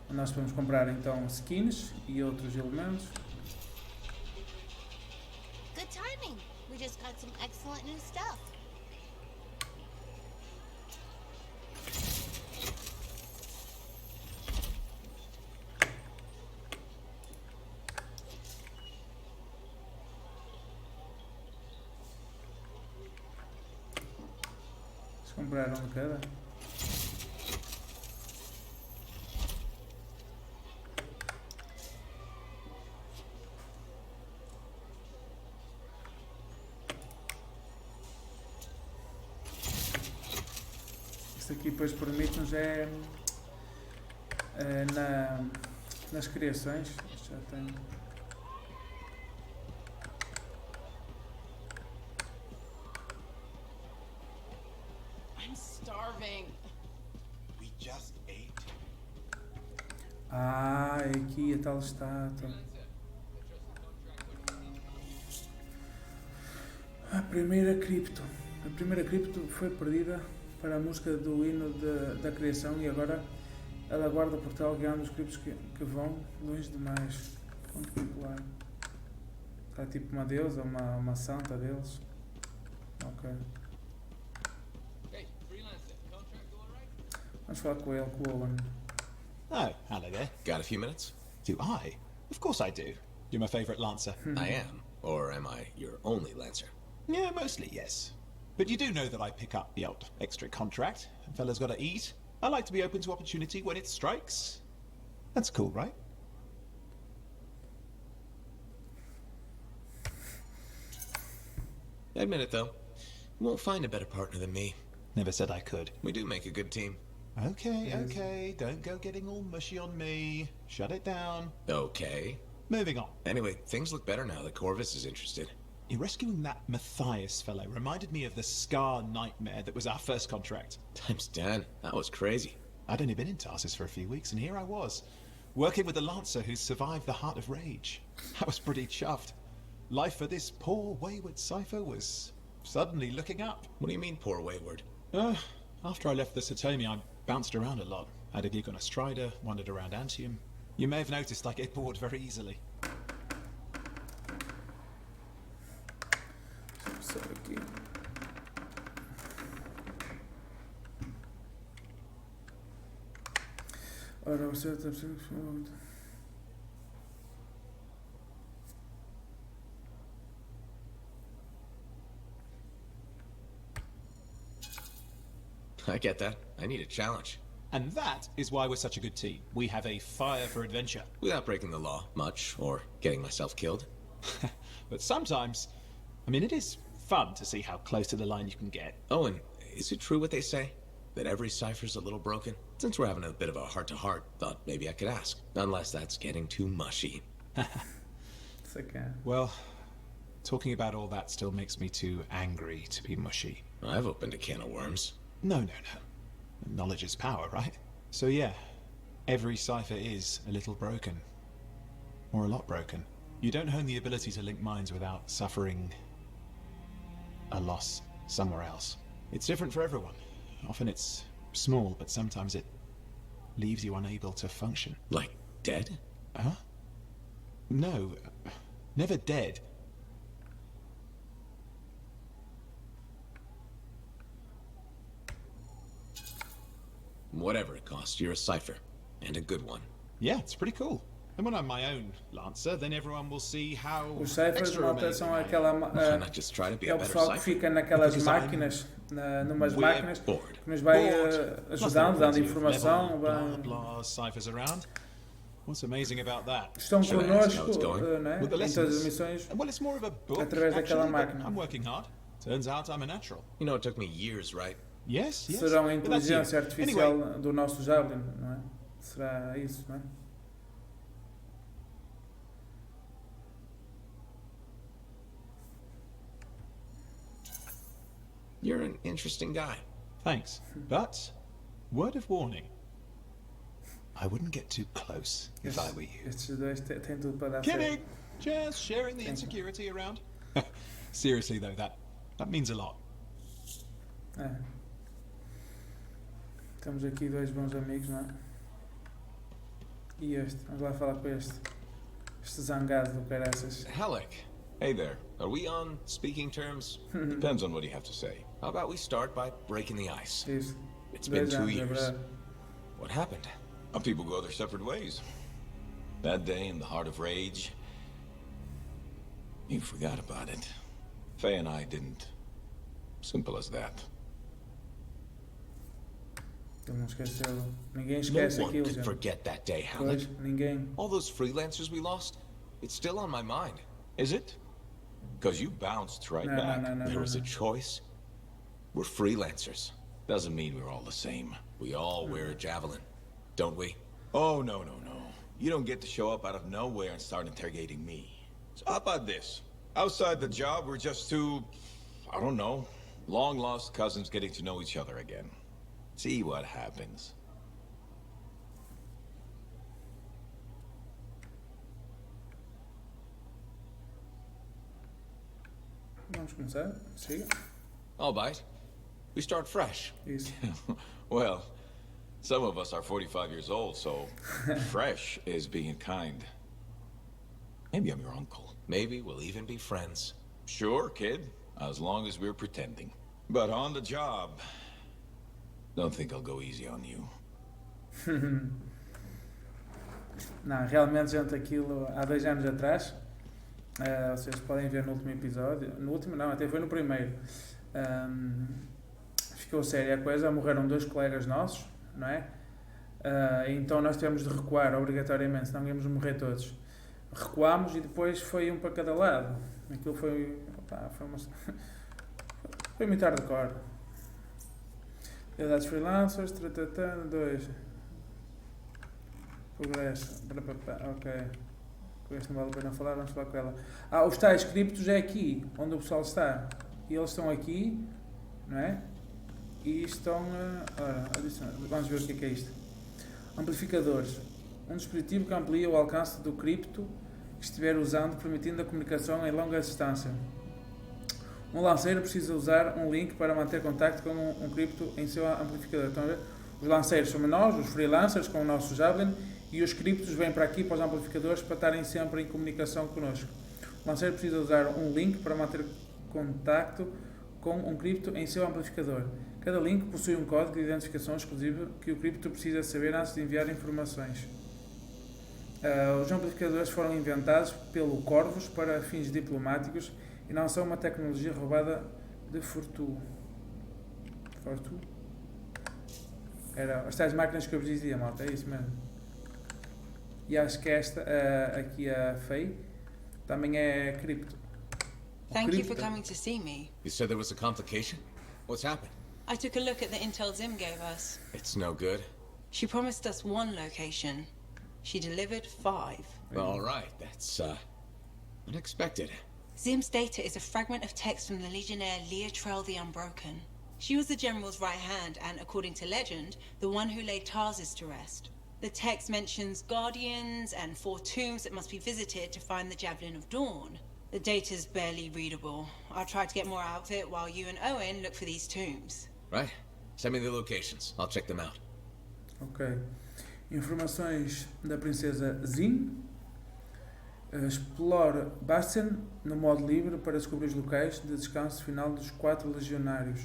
onde nós podemos comprar então skins e outros elementos. Good timing. We just got some excellent new stuff. Compraram de cada. Isto aqui depois permite-nos nas criações. Isto já tem. We just ate. Ah, é aqui a tal estátua. A primeira cripto foi perdida para a música do hino da criação e agora ela guarda o portal guiando os criptos que vão longe demais. Ponto popular. Está tipo uma deusa, uma santa deles. Ok. Vamos falar com ele, com o Owen. Oh, hello there. Got a few minutes? Do I? Of course I do. You're my favourite Lancer. I am. Or am I your only Lancer? Yeah, mostly, yes. But you do know that I pick up the odd extra contract. A fella's got to eat. I like to be open to opportunity when it strikes. That's cool, right? Admit it, though. You won't find a better partner than me. Never said I could. We do make a good team. Okay. Don't go getting all mushy on me. Shut it down. Okay. Moving on. Anyway, things look better now that Corvus is interested. You rescuing that Matthias fellow reminded me of the Scar nightmare that was our first contract. Times 10. That was crazy. I'd only been in Tarsus for a few weeks, and here I was, working with the Lancer who survived the Heart of Rage. I was pretty chuffed. Life for this poor, wayward cipher was suddenly looking up. What do you mean, poor wayward? After I left the Satomi, I bounced around a lot. Had a gig on a Strider, wandered around Anthem. You may have noticed I get bored very easily. Só aqui. Ora, você está percebendo? I get that. I need a challenge. And that is why we're such a good team. We have a fire for adventure. Without breaking the law much, or getting myself killed. But sometimes, I mean, it is fun to see how close to the line you can get. Oh, and is it true what they say? That every cipher's a little broken? Since we're having a bit of a heart-to-heart, thought maybe I could ask. Unless that's getting too mushy. It's okay. Well, talking about all that still makes me too angry to be mushy. I've opened a can of worms. No. Knowledge is power, right? So yeah, every cipher is a little broken. Or a lot broken. You don't hone the ability to link minds without suffering a loss somewhere else. It's different for everyone. Often it's small, but sometimes it leaves you unable to function. Like dead? Huh? No, never dead. Whatever it costs, you're a cipher. And a good one. Yeah, it's pretty cool. And when I'm my own Lancer, then everyone will see how Os ciphers, malta, são aquela... é o pessoal que fica naquelas máquinas, numas máquinas, que nos vai ajudando, dando informação. Ciphers around. What's amazing about that? Estão connosco, né, em todas as missões, well, it's more of a book, através daquela actually, máquina. I'm working hard. Turns out I'm a natural. You know, it took me years, right? Yes. Serão a inteligência artificial do nosso Javelin, não é? Será isso, não é? You're an interesting guy. Thanks. But, word of warning. I wouldn't get too close if I were you. Estes dois têm tudo para dar Kidding! Just sharing the insecurity around. Seriously though, that means a lot. É. Temos aqui dois bons amigos, não é? E este, vamos lá falar com este. Este zangado do caraças. Halleck. Hey there. Are we on speaking terms? Depends on what you have to say. How about we start by breaking the ice? Isso. It's been 2 years. What happened? Some people go their separate ways. That day in the heart of rage, you forgot about it. Faye and I didn't. Simple as that. Ele não esqueceu. Ninguém esquece No one aquilo, could gente. forget that day, Halleck. Pois, ninguém. All those freelancers we lost, it's still on my mind. Is it? Because you bounced right No, back. no, There was a choice. We're freelancers. Doesn't mean we're all the same. We all wear a javelin, don't we? Oh, no. You don't get to show up out of nowhere and start interrogating me. So how about this? Outside the job, we're just two, I don't know, long-lost cousins getting to know each other again. See what happens. Vamos começar? Siga. I'll bite. We start fresh. Isso. Well, some of us are 45 years old, so fresh is being kind. Maybe I'm your uncle. Maybe we'll even be friends. Sure, kid. As long as we're pretending. But on the job, don't think I'll go easy on you. Não, realmente, gente, aquilo há 2 anos atrás, vocês podem ver no último episódio, no último não, até foi no primeiro, ficou séria a coisa, morreram 2 colegas nossos, não é? Então nós tivemos de recuar obrigatoriamente, senão íamos morrer todos. Recuámos e depois foi um para cada lado. Aquilo foi, foi muito hardcore. Habilidades freelancers, 2. Progresso, ok. Com este não vale a pena falar, vamos falar com ela. Os tais criptos é aqui, onde o pessoal está. E eles estão aqui, não é? E estão, vamos ver o que é isto. Amplificadores. Um dispositivo que amplia o alcance do cripto que estiver usando, permitindo a comunicação em longa distância. Um lanceiro precisa usar um link para manter contacto com um cripto em seu amplificador. Então, os lanceiros somos nós, os freelancers com o nosso Javelin, e os criptos vêm para aqui, para os amplificadores, para estarem sempre em comunicação connosco. O lanceiro precisa usar um link para manter contacto com um cripto em seu amplificador. Cada link possui um código de identificação exclusivo que o cripto precisa saber antes de enviar informações. Os amplificadores foram inventados pelo Corvus para fins diplomáticos e não são uma tecnologia roubada de Fortu. Era as tais máquinas que eu vos dizia, malta, é isso mesmo. E acho que esta, aqui a Faye, também é cripto. Thank you for coming to see me. You said there was a complication? What's happened? I took a look at the intel Zim gave us. It's no good. She promised us 1 location. She delivered 5. All right, that's, unexpected. Zim's data is a fragment of text from the Legionnaire Leotrel the Unbroken. She was the General's right hand and, according to legend, the one who laid Tarsus to rest. The text mentions guardians and 4 tombs that must be visited to find the Javelin of Dawn. The data's barely readable. I'll try to get more out of it while you and Owen look for these tombs. Right. Send me the locations. I'll check them out. Ok. Informações da princesa Zin. Explore Bastian no modo livre para descobrir os locais de descanso final dos 4 legionários.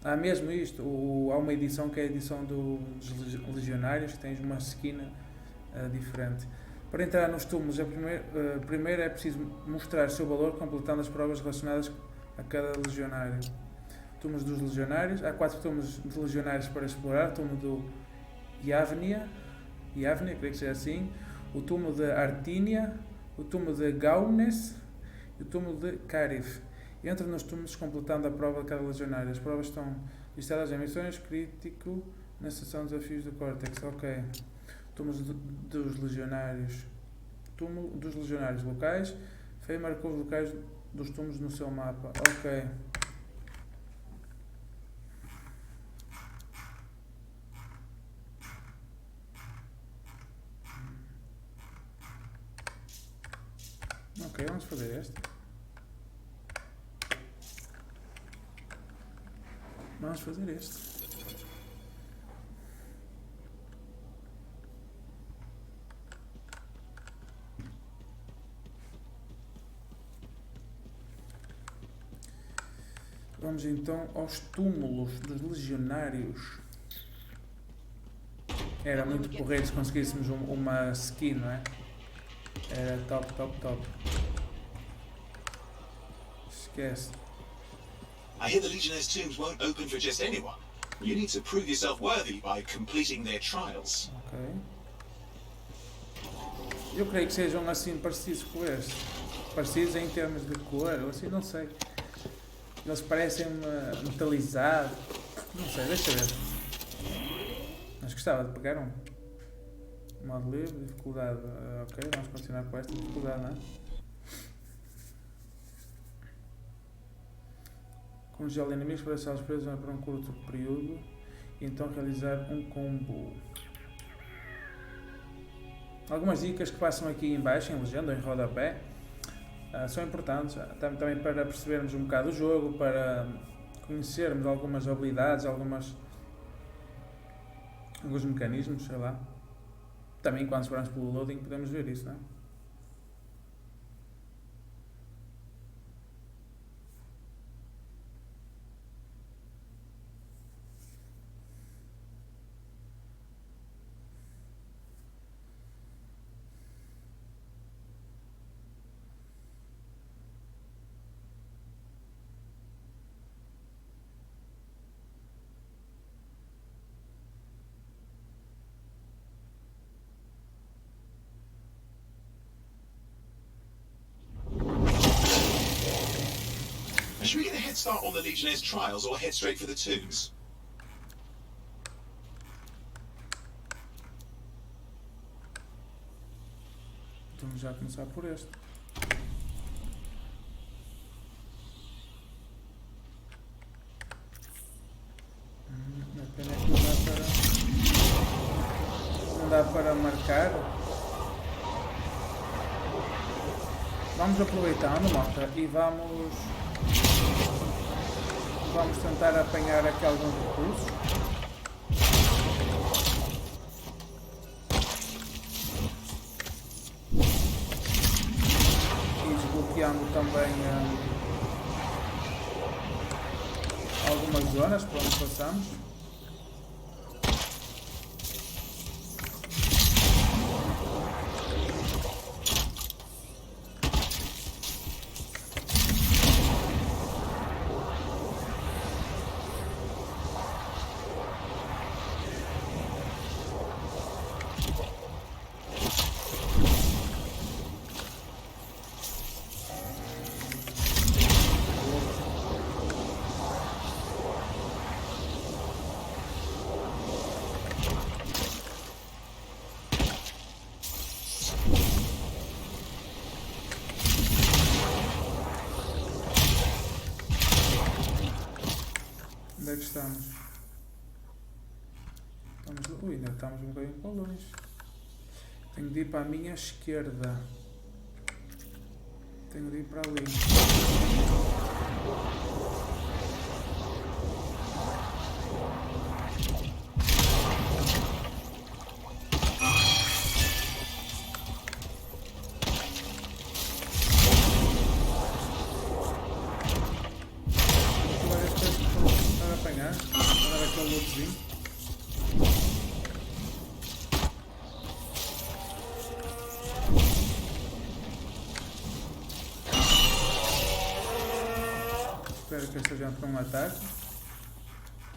Há mesmo isto. Há uma edição que é a edição dos legionários, que tens uma esquina diferente. Para entrar nos túmulos, primeiro é preciso mostrar o seu valor completando as provas relacionadas a cada legionário. Túmulos dos legionários. Há 4 túmulos de legionários para explorar. O túmulo do Yavnia, creio que seja assim. O túmulo de Artínia. O túmulo de Gaunes. E o túmulo de Carif. Entra nos túmulos completando a prova de cada legionário. As provas estão listadas em missões crítico na seção de desafios do Córtex. Ok. Túmulos dos legionários. Túmulo dos legionários locais. Fei marcou os locais dos túmulos no seu mapa. Ok. Ok, vamos fazer este. Vamos fazer este. Vamos então aos túmulos dos legionários. Era muito porreiro se conseguíssemos uma skin, não é? Era top. Esquece. I hear the Legionnaire's tombs won't open for just anyone. You need to prove yourself worthy by completing their trials. Ok. Eu creio que sejam assim parecidos com este. Parecidos em termos de cor, ou assim, não sei. Eles parecem metalizados. Não sei, deixa ver. Mas gostava de pegar um. Modo livre, dificuldade. Ok, vamos continuar com esta dificuldade, não é? Congela inimigos para deixá-los presos por um curto período e então realizar um combo. Algumas dicas que passam aqui em baixo, em legenda, em rodapé, são importantes também para percebermos um bocado o jogo, para conhecermos algumas habilidades, alguns mecanismos, sei lá. Também quando esperamos pelo loading podemos ver isso, não é? Should we get a head start on the Legionnaire's trials or head straight for the tombs? Vamos já começar por este. A pena é que não dá para marcar. Vamos aproveitando, malta, e vamos Vamos tentar apanhar aqui alguns recursos. E desbloqueando também algumas zonas por onde passamos. Onde é que estamos? Ui, ainda estamos um bocadinho para longe. Tenho de ir para a minha esquerda. Tenho de ir para ali. Espero que esteja para um ataque.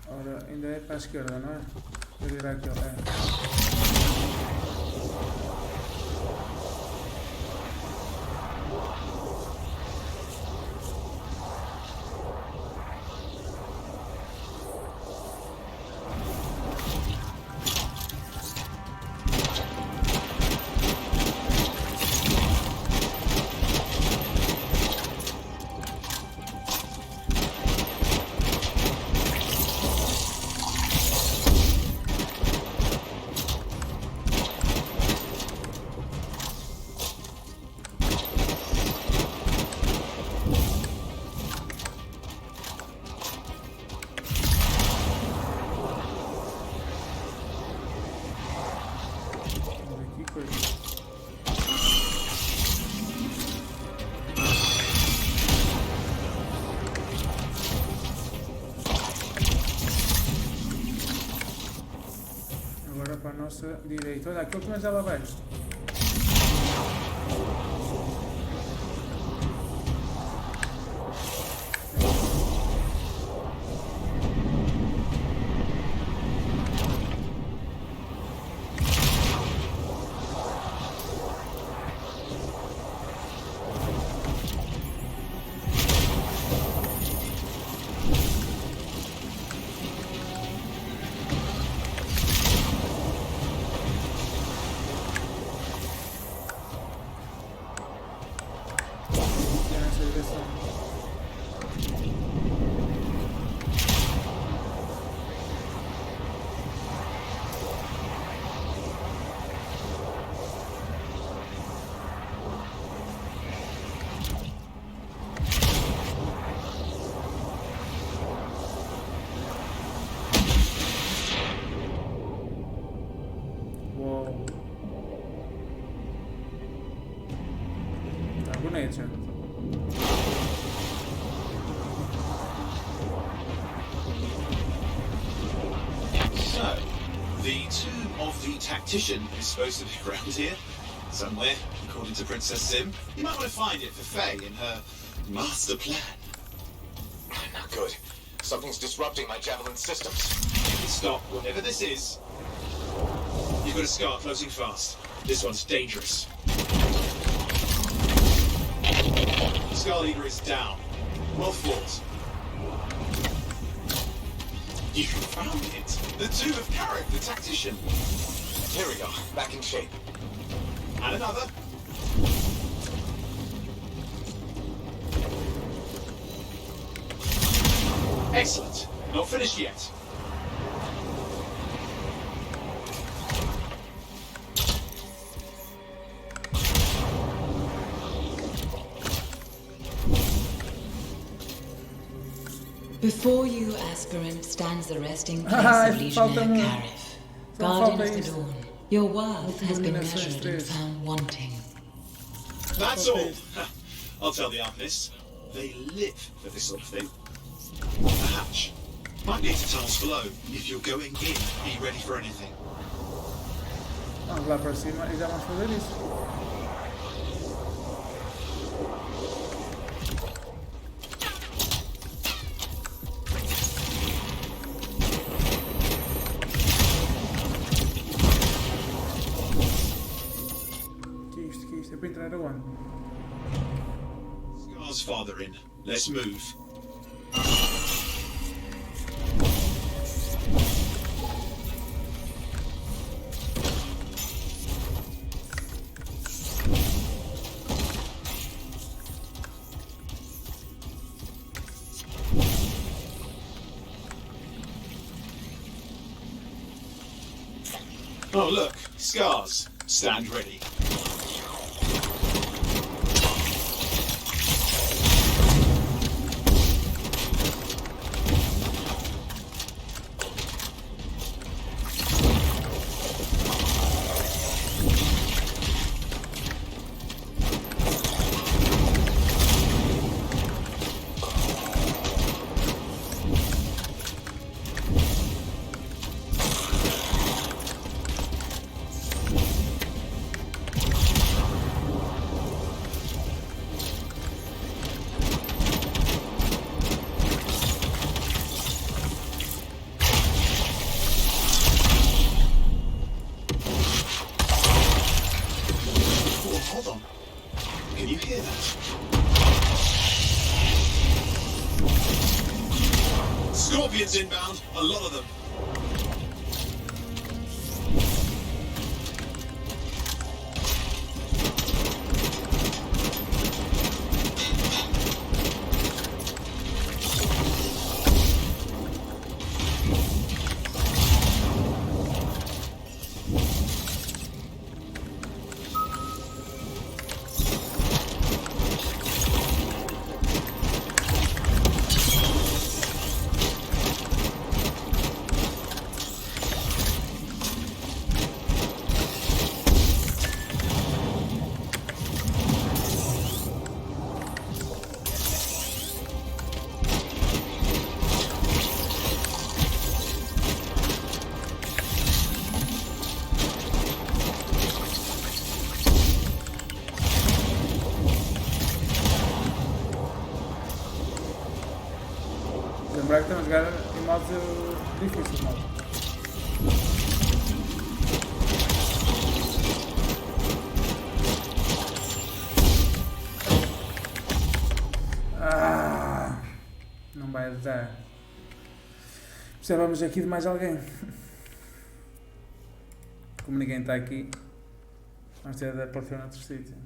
Ora, ainda é para a esquerda, não é? Eu direi aqui, agora para a nossa direita. Olha, aquilo também já lá vai. Bonito. So, the tomb of the tactician is supposed to be around here, somewhere, according to Princess Sim. You might want to find it for Faye in her master plan. Not good. Something's disrupting my javelin systems. Stop, whatever this is. You've got a scar closing fast. This one's dangerous. Scar Leader is down. Well fought. You found it! The tomb of Carrick, the tactician. Here we go, back in shape. And another. Excellent. Not finished yet. Before you, aspirant, stands the resting place of Legionnaire Carif, guardian of the dawn. Your worth has been measured and found wanting. That's all. I'll tell the alchemists. They live for this sort of thing. A hatch. Might lead to tunnels below. If you're going in, be ready for anything. Vamos lá para cima e já vamos fazer isso. Que isto é para entrar aonde? Scar's father in. Let's move. Oh look, Scars. Stand ready. Scorpions inbound, a lot of them. Lembrar que estamos a jogar em modo difícil, modo. Não vai dar. Precisávamos aqui de mais alguém. Como ninguém está aqui, vamos ter de aparecer noutro sítio.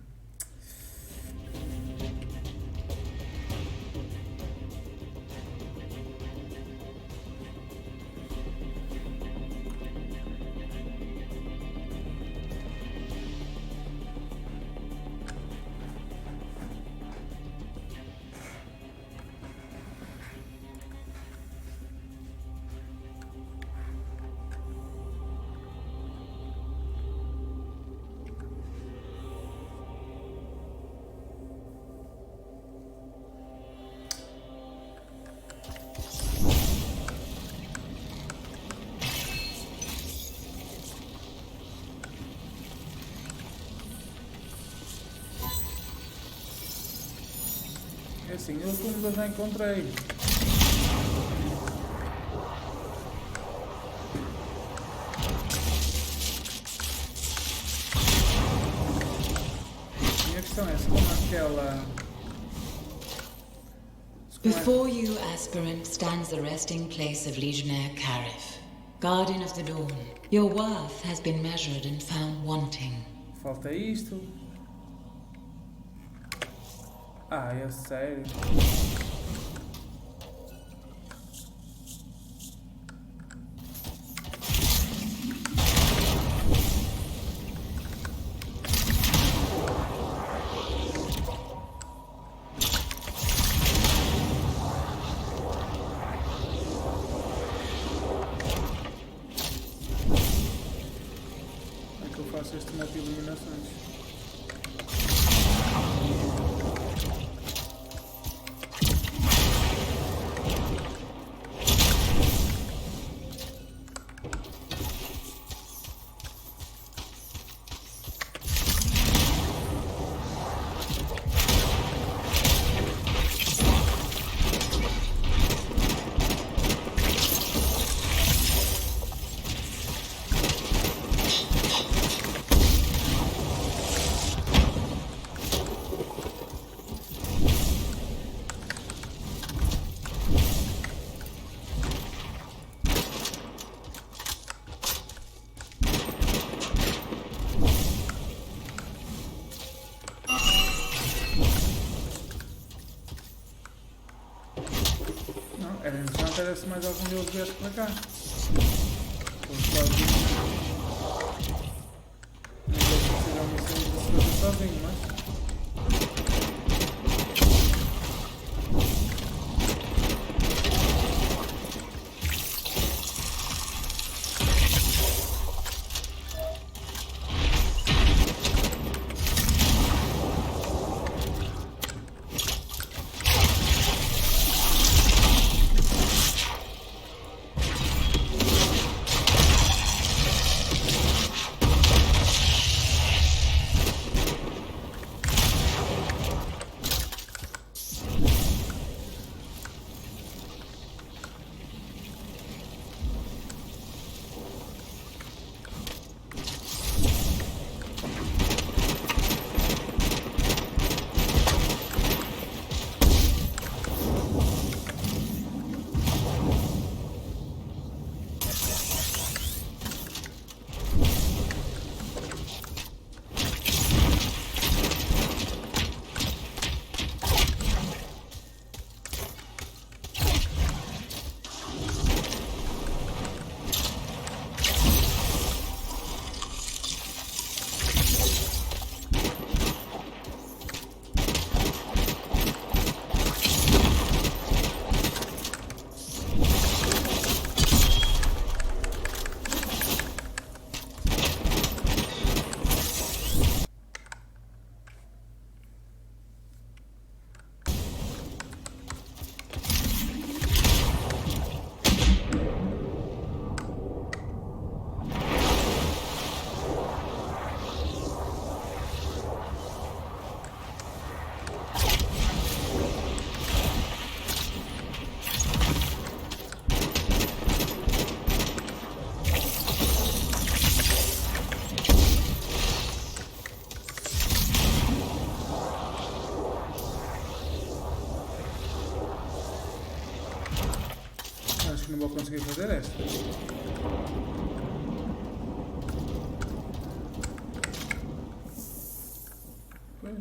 É assim, eu como já encontrei. A minha questão é se como aquela... Before you, aspirant, stands the resting place of Legionnaire Carif, guardian of the dawn. Your worth has been measured and found wanting. Falta isto. Ah, é sério. faço este multi-eliminações. Era interessante era se mais algum deles viesse para cá. Não sei se será uma missão de se fazer sozinho, mas... Não vou conseguir fazer esta. Pois.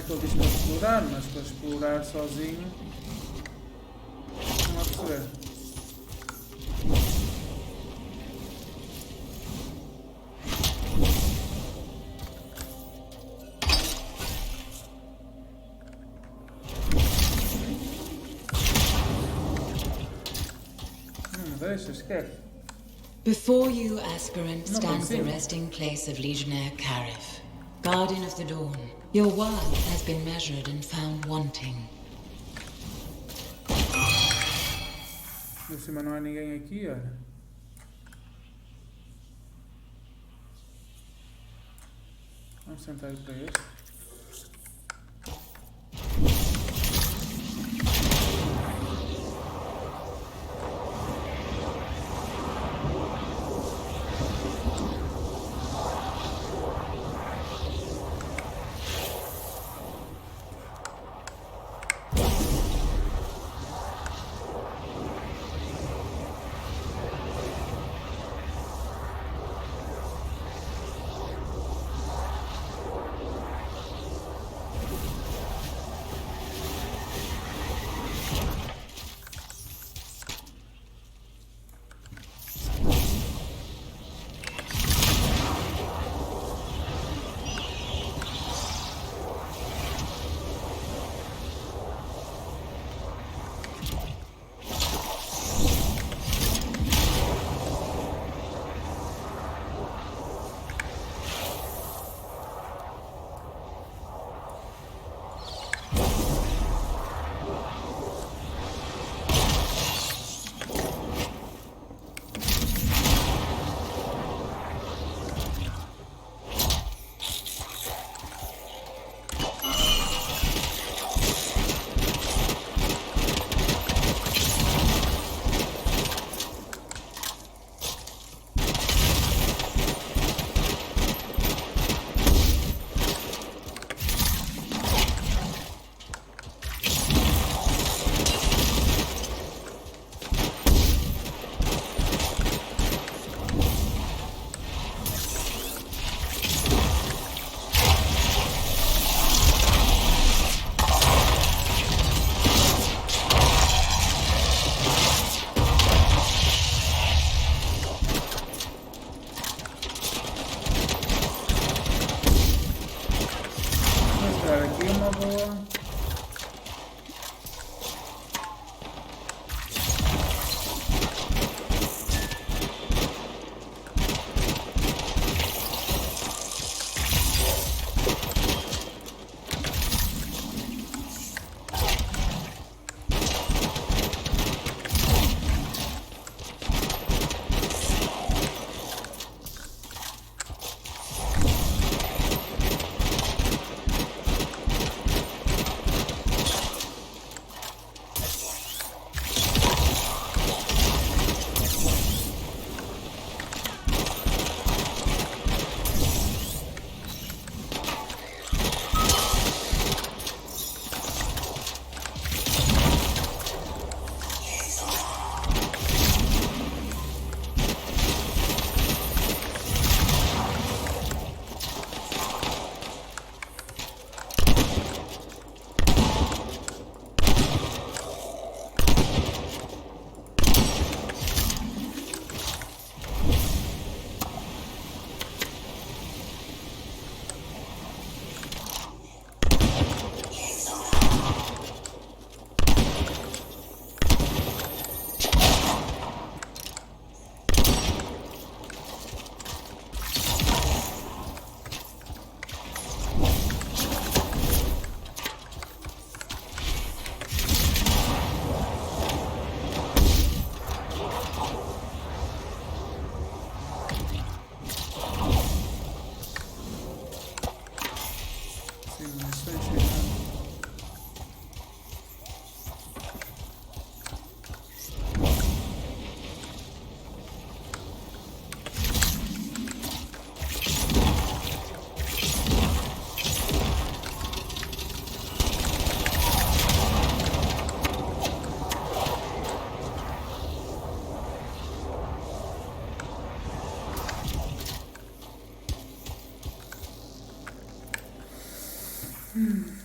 Ele diz para explorar, mas para explorar sozinho não há de perceber. deixa, esquece. Before you, aspirant, stands the resting place of Legionnaire Carif, Guardian of the Dawn. Your worth has been measured and found wanting. Por cima não há ninguém aqui, olha. Vamos tentar ir para este.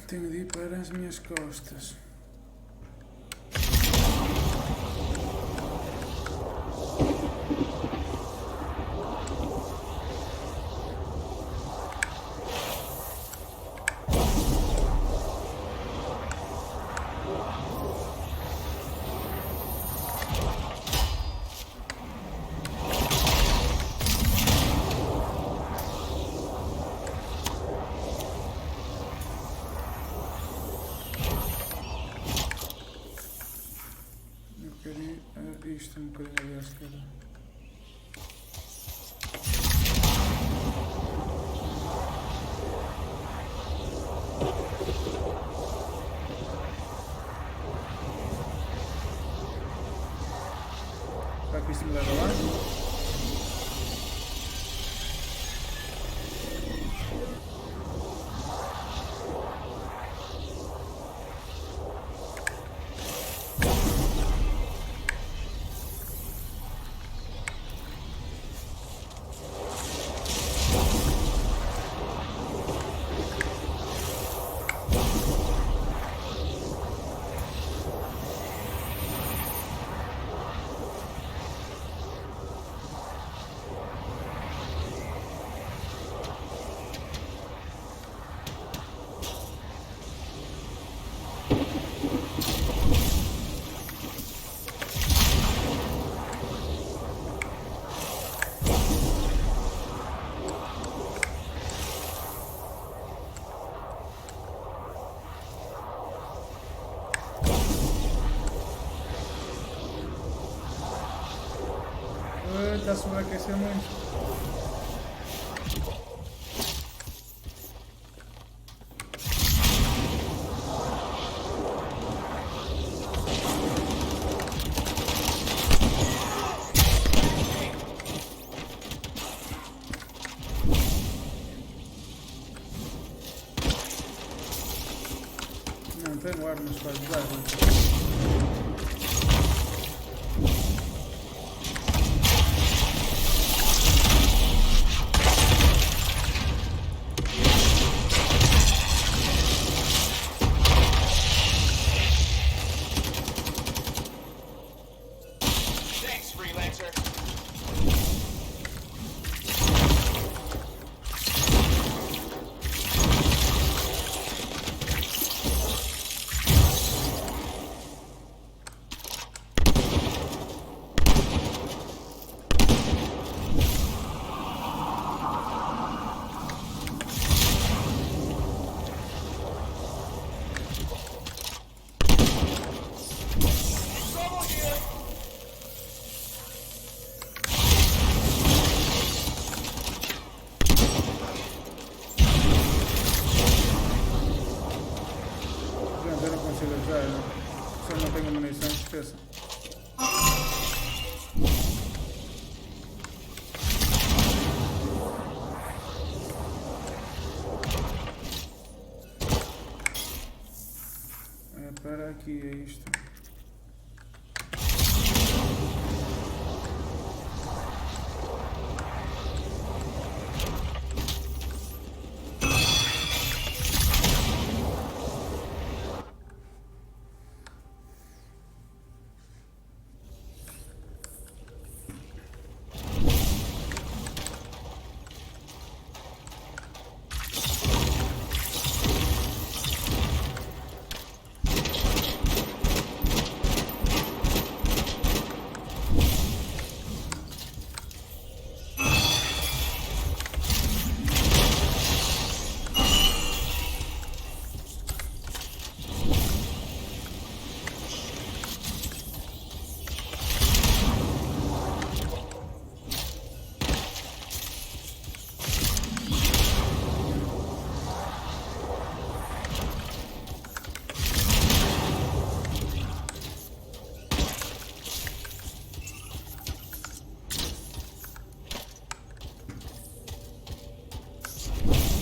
Tenho de ir para as minhas costas. bocadinho. Isto um bocadinho ali à esquerda. Será que isto me leva lá? Está a sobreaquecer muito. Não tenho armas para ajudar. Se eu não tenho munição, esqueça. É para aqui, é isto.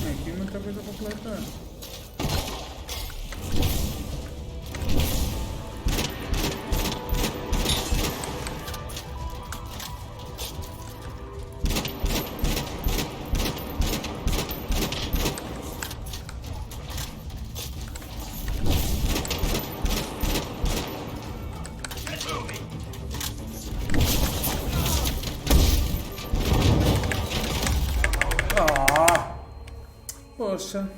Aqui muita coisa para coletar. Poxa,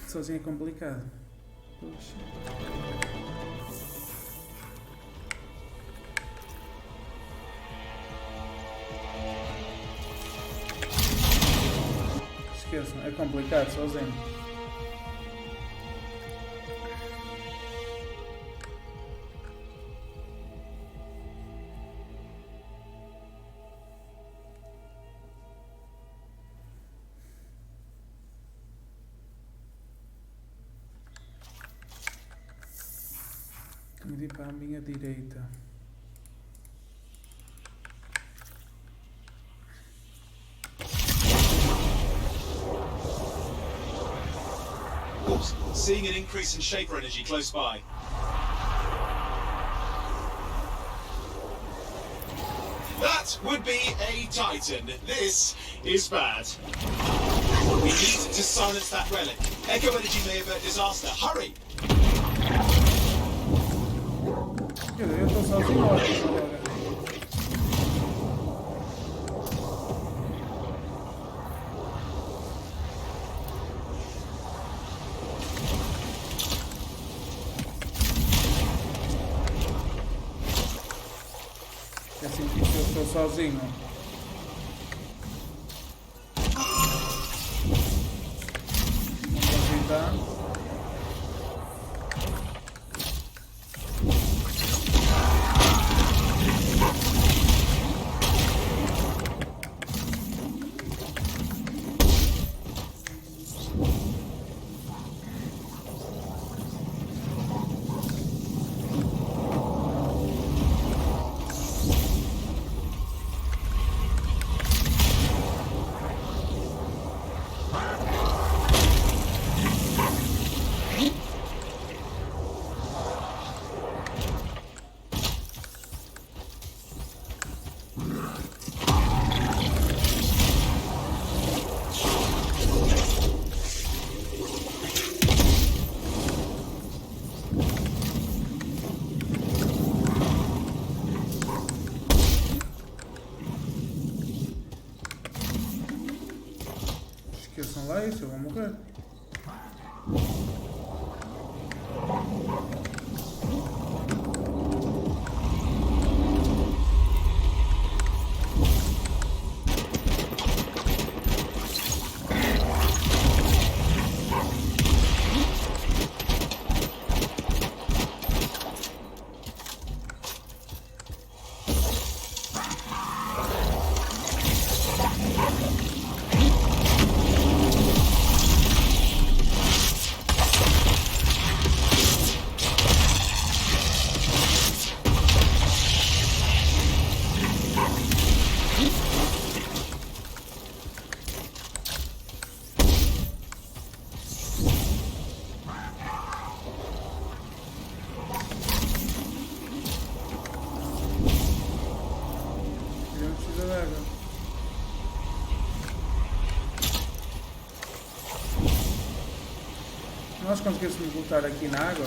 sozinho é complicado. Poxa. Esqueçam, é complicado sozinho. Ir para a minha direita. Oops, seeing an increase in shaper energy close by. That would be a Titan. This is bad. We need to silence that relic. Echo energy may avert disaster. Hurry! Eu estou sozinho agora. É sentir que eu estou sozinho. Vamos aproveitar. Esqueçam lá isso, eu vou morrer. Nós conseguíssemos voltar aqui na água.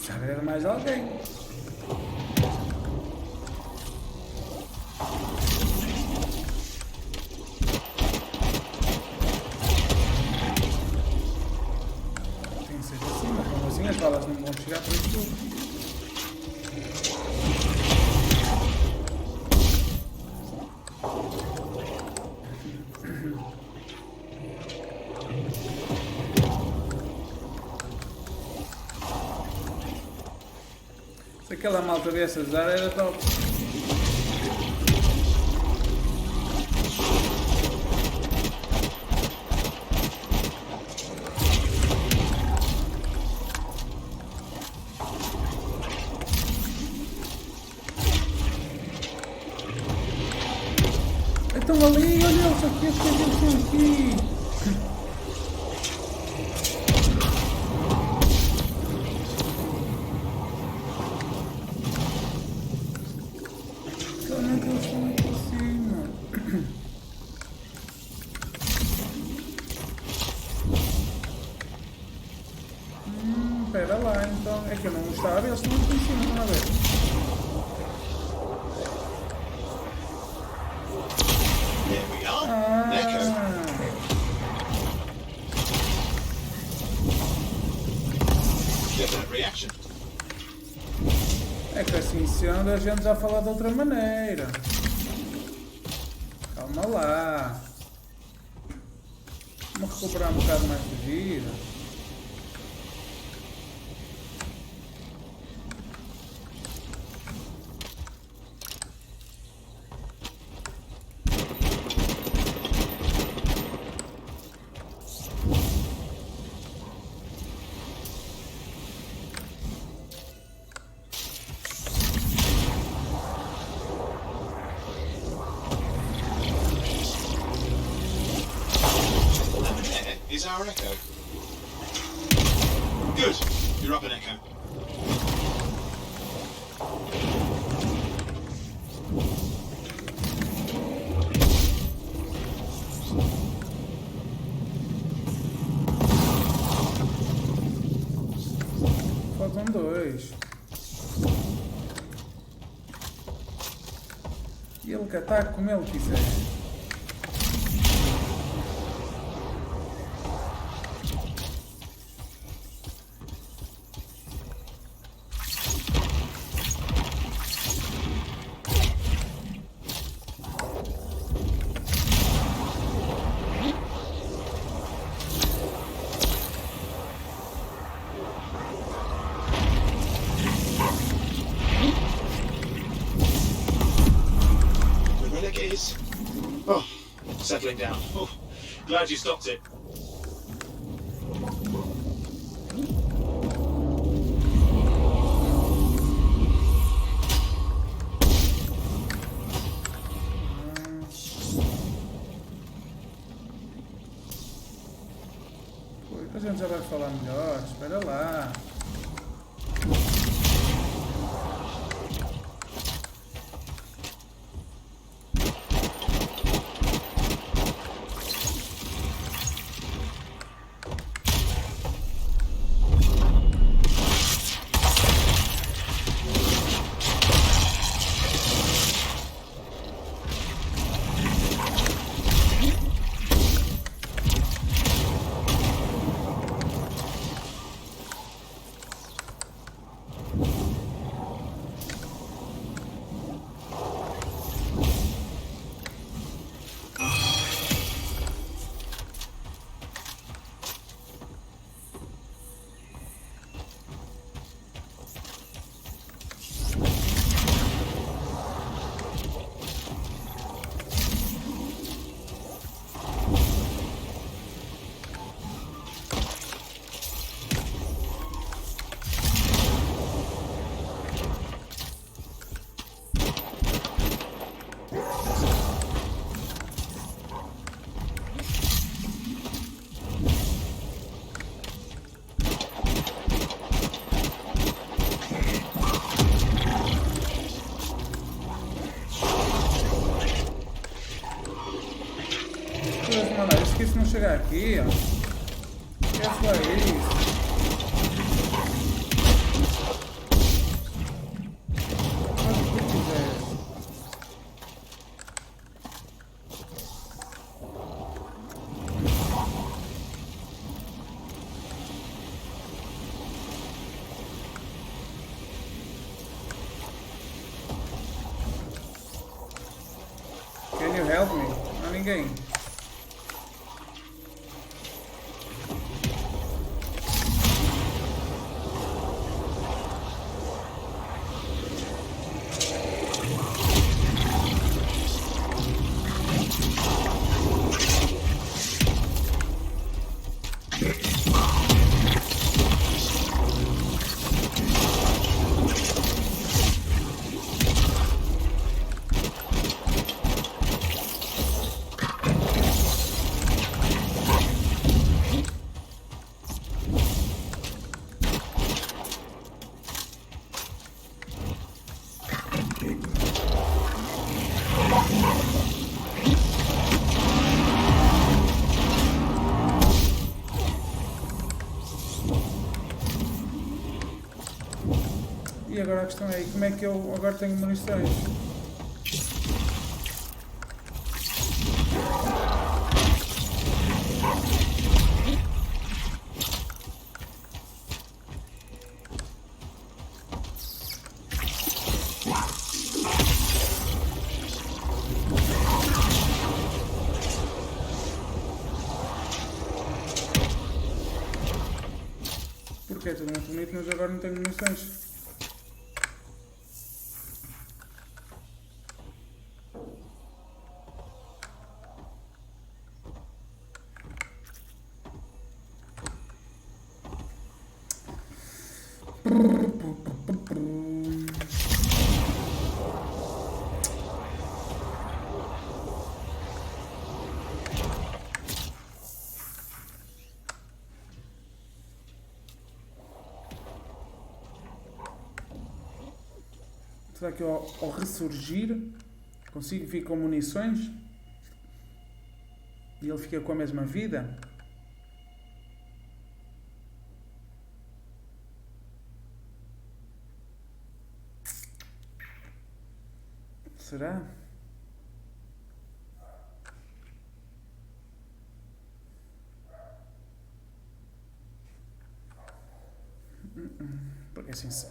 Já era mais alguém. Tem que ser assim, mas como assim as balas não vão chegar por isso tudo. Se aquela malta viesse a usar era top. Estão ali, olha eles aqui, eles estão aqui. Espera lá, então. É que eu não gostava, eles estão aqui em cima, não é ver? There we are. Echo. Get that reaction. É que assim sendo a gente já fala de outra maneira. Calma lá. Vamos recuperar um bocado mais de vida. Is our echo? Good. You're up an echo. Faltam dois. E ele que ataca como ele quiser. Oh, settling down. Oh, glad you stopped it. A gente já vai falar melhor, espera lá. Que se não chegar aqui, ó. É só isso. help me? Não há ninguém. E agora a questão é, como é que eu agora tenho munições? Porque é tudo muito bonito, mas agora não tenho munições. Será que eu, ao ressurgir, consigo vir com munições? E ele fica com a mesma vida? Será? Porque assim, se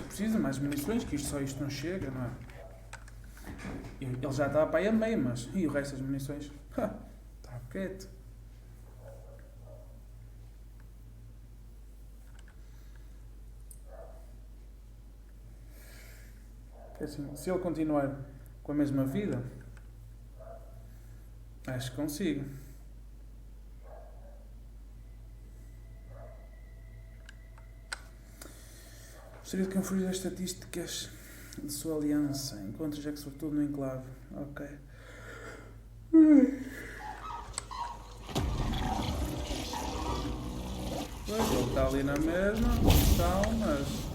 precisa mais munições, que só isto não chega, não é? Ele já estava para aí a meio, mas... E o resto das munições? Está quieto. Porque assim, se ele continuar com a mesma vida, acho que consigo. Gostaria de conferir as estatísticas de sua aliança. Encontre Jack sobretudo no enclave. Ok. Pois, ele está ali na mesma posição, mas...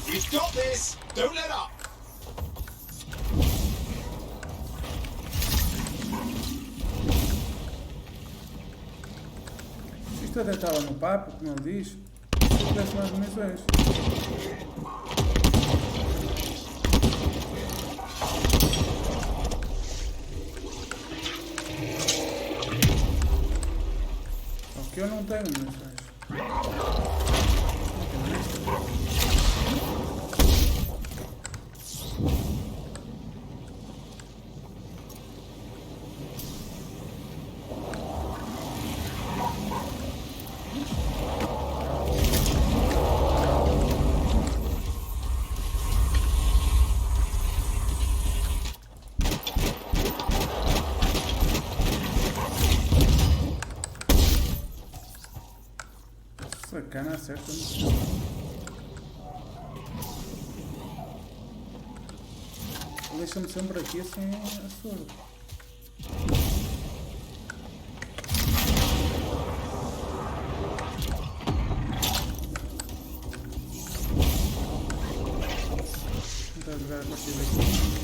You've got this! Don't let up! Isto até estava no papo, como ele diz. Se eu tivesse mais munições. Só que eu não tenho munições. Sacana, acerta-me. Deixa-me sempre aqui assim a surdo. jogar a partir daqui.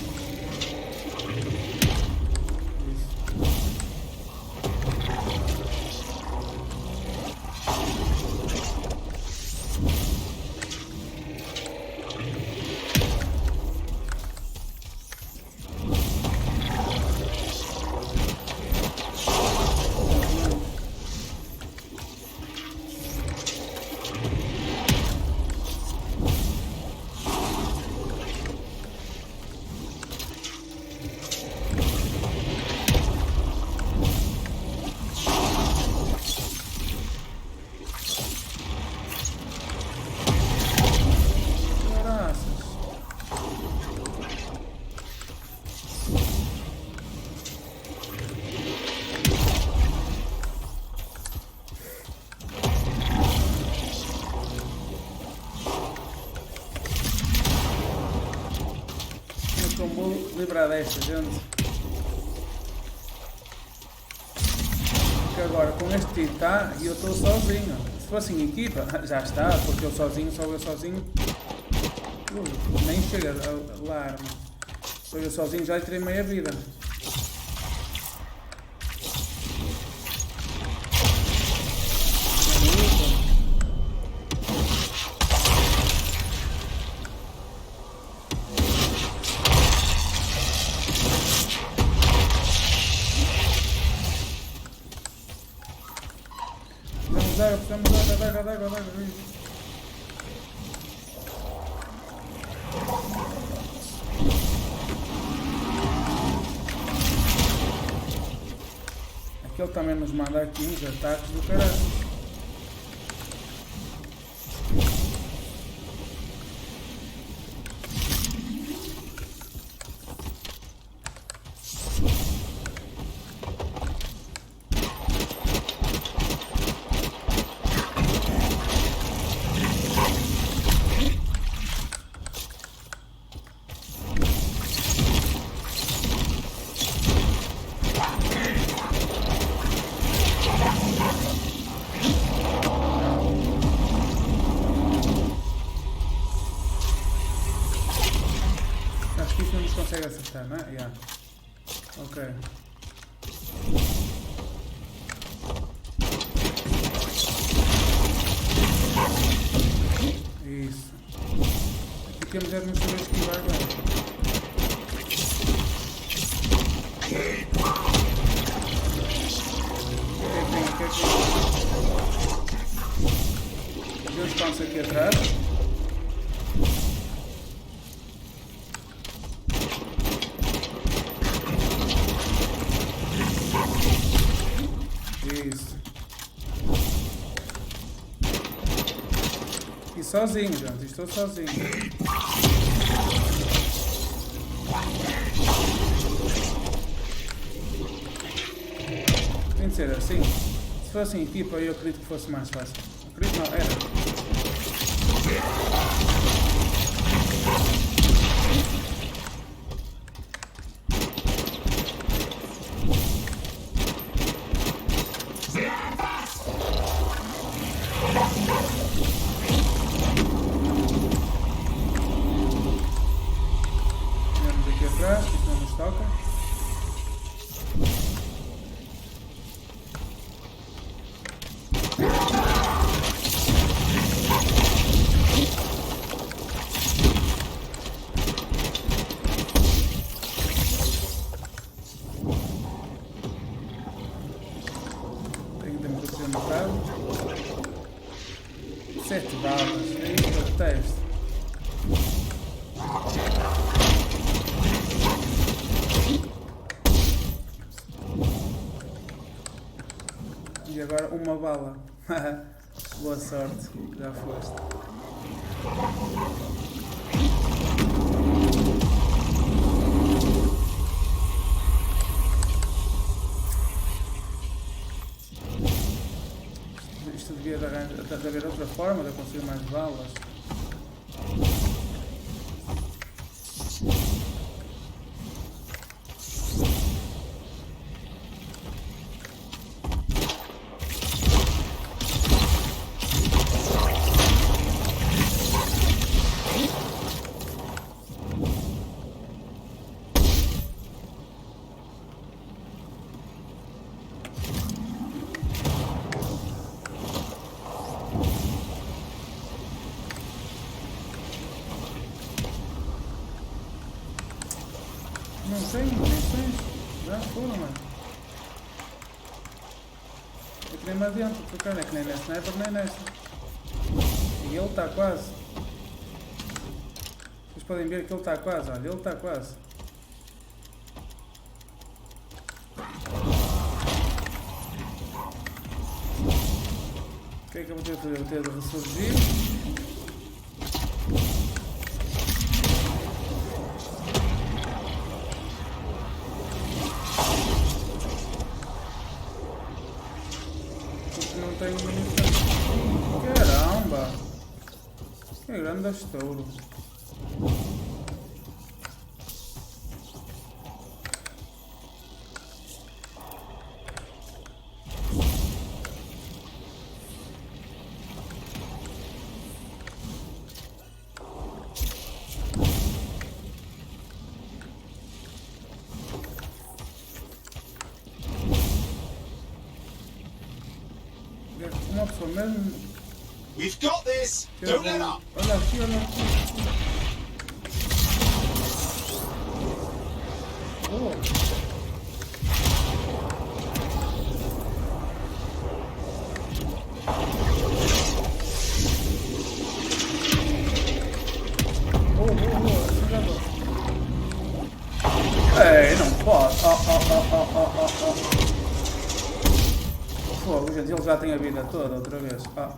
Livrar desta, gente. Porque agora com este tipo tá e eu estou sozinho. Se fosse em equipa, já está, porque eu sozinho, só eu sozinho. Nem chega a arma. Só eu sozinho já lhe terei meia vida. Aquele também nos manda aqui uns ataques do caralho. Consegue acertar, não é? Yeah. Ok. Isso. Aqui temos é de nos saber esquivar agora. O que é que Deus passa aqui atrás. Isso. E sozinho, gente. Estou sozinho. Tem de ser assim. Se fosse em equipa, eu acredito que fosse mais fácil. Acredito não, era. Sete balas, é isso o teste. E agora uma bala. Boa sorte, já foste. Isto devia de haver outra forma de conseguir mais balas. Já foram, mano. É que nem me adianta tocar, é que nem nesta sniper nem nesta. E ele está quase. Vocês podem ver que ele está quase, olha, ele está quase. O que é que eu vou ter de fazer? Vou ter de ressurgir. Porque não tenho munição. Caramba! Que grande estouro. Uma pessoa mesmo. We've got this! Don't let up! Olha aqui, olha aqui. Oh. Ei, não pode. Fogo, gente, ele já tem a vida toda outra vez. Olha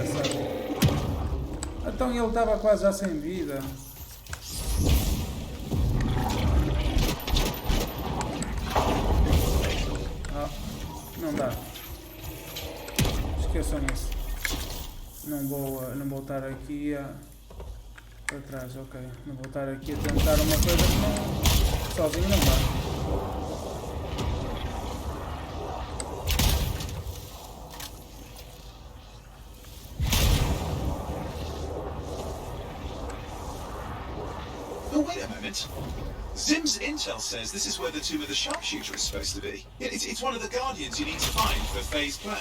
só. Então ele estava quase já sem vida. Não dá. Esqueçam isso. Não vou estar aqui para trás, ok. Não vou estar aqui a tentar uma coisa que não, sozinho não dá. Oh, wait a moment. Zim's intel says this is where the tomb of the sharpshooter is supposed to be. It's one of the guardians you need to find for Faye's plan.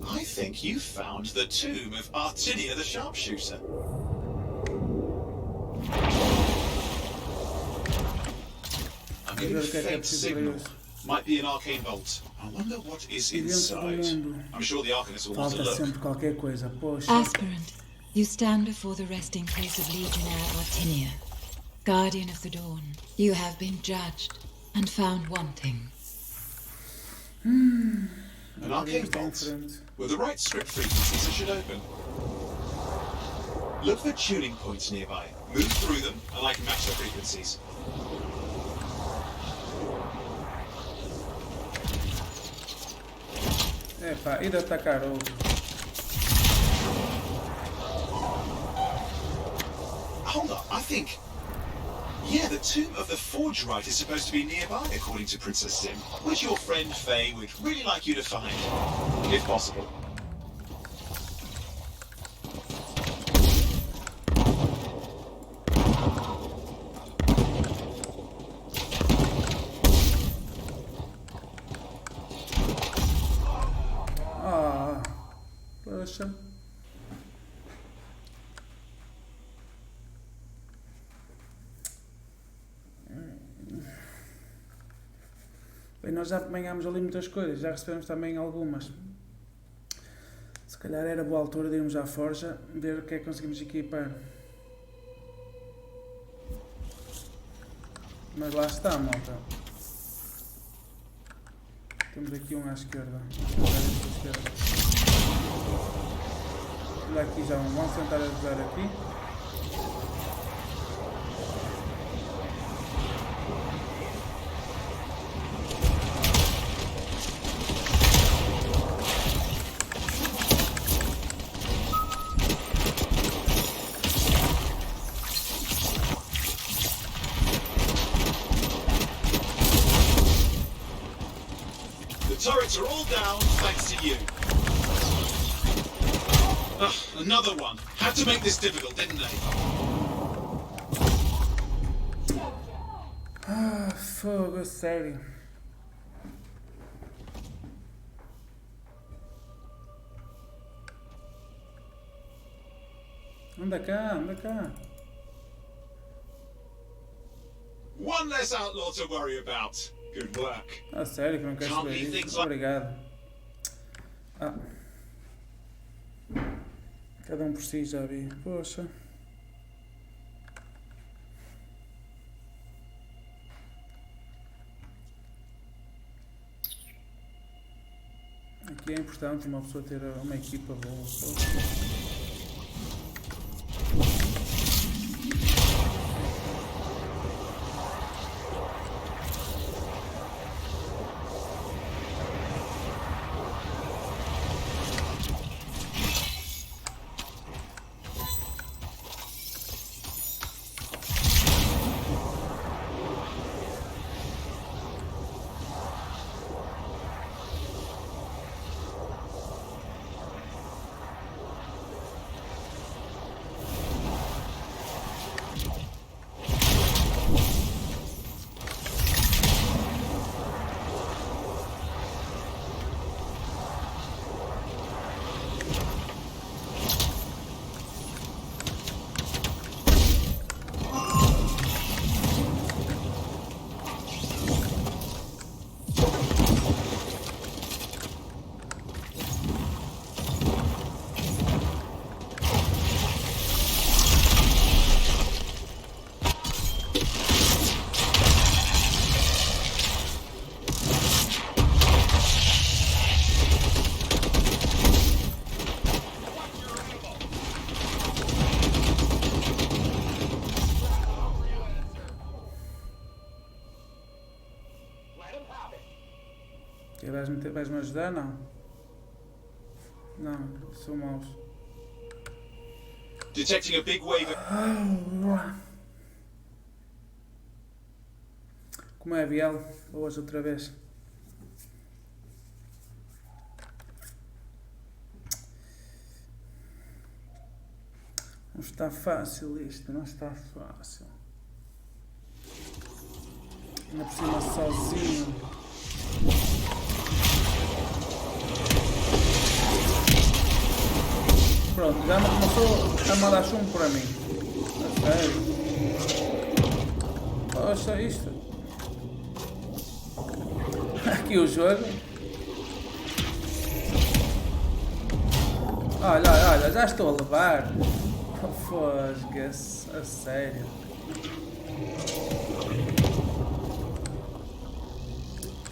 I think you found the tomb of Artinia the sharpshooter. I'm getting a faint signal. Might be an arcane bolt. I wonder what is inside. I'm sure the Arcanist will want to look. Sempre qualquer coisa, poxa. Aspirant, you stand before the resting place of Legionnaire Artinia, Guardian of the Dawn. You have been judged and found wanting. An arcane bolt. With the right script frequencies, it should open. Look for tuning points nearby. Move through them, and I can match the frequencies. Epá, ir atacar outro. Hold up, I think... Yeah, the tomb of the Forge Rite is supposed to be nearby, according to Princess Sim, which your friend Faye would really like you to find, if possible. Poxa. Bem, nós já apanhámos ali muitas coisas, já recebemos também algumas. Se calhar era boa altura de irmos à forja, ver o que é que conseguimos equipar. Mas lá está, malta. Temos aqui um à esquerda. Olha aqui já um. Vamos tentar ajudar aqui. The turrets are all down, thanks to you. Another one. Had to make this difficult, didn't they? Fogo, a sério. Anda cá, anda cá. One less outlaw to worry about. Good work. Ah, sério que não queres saber isso? Obrigado. Ah. Cada um por si, já vi. Poxa. Aqui é importante uma pessoa ter uma equipa boa. Poxa. Vais-me ajudar? Não. Não, sou maus. Detecting a big wave. Como é, Biel? Hoje outra vez. Não está fácil isto, não está fácil. Ainda por cima sozinho. Pronto, já me começou a mandar chumbo para mim. A sério. Poxa, isto. Aqui o jogo. Olha, já estou a levar. Fosga-se, a sério.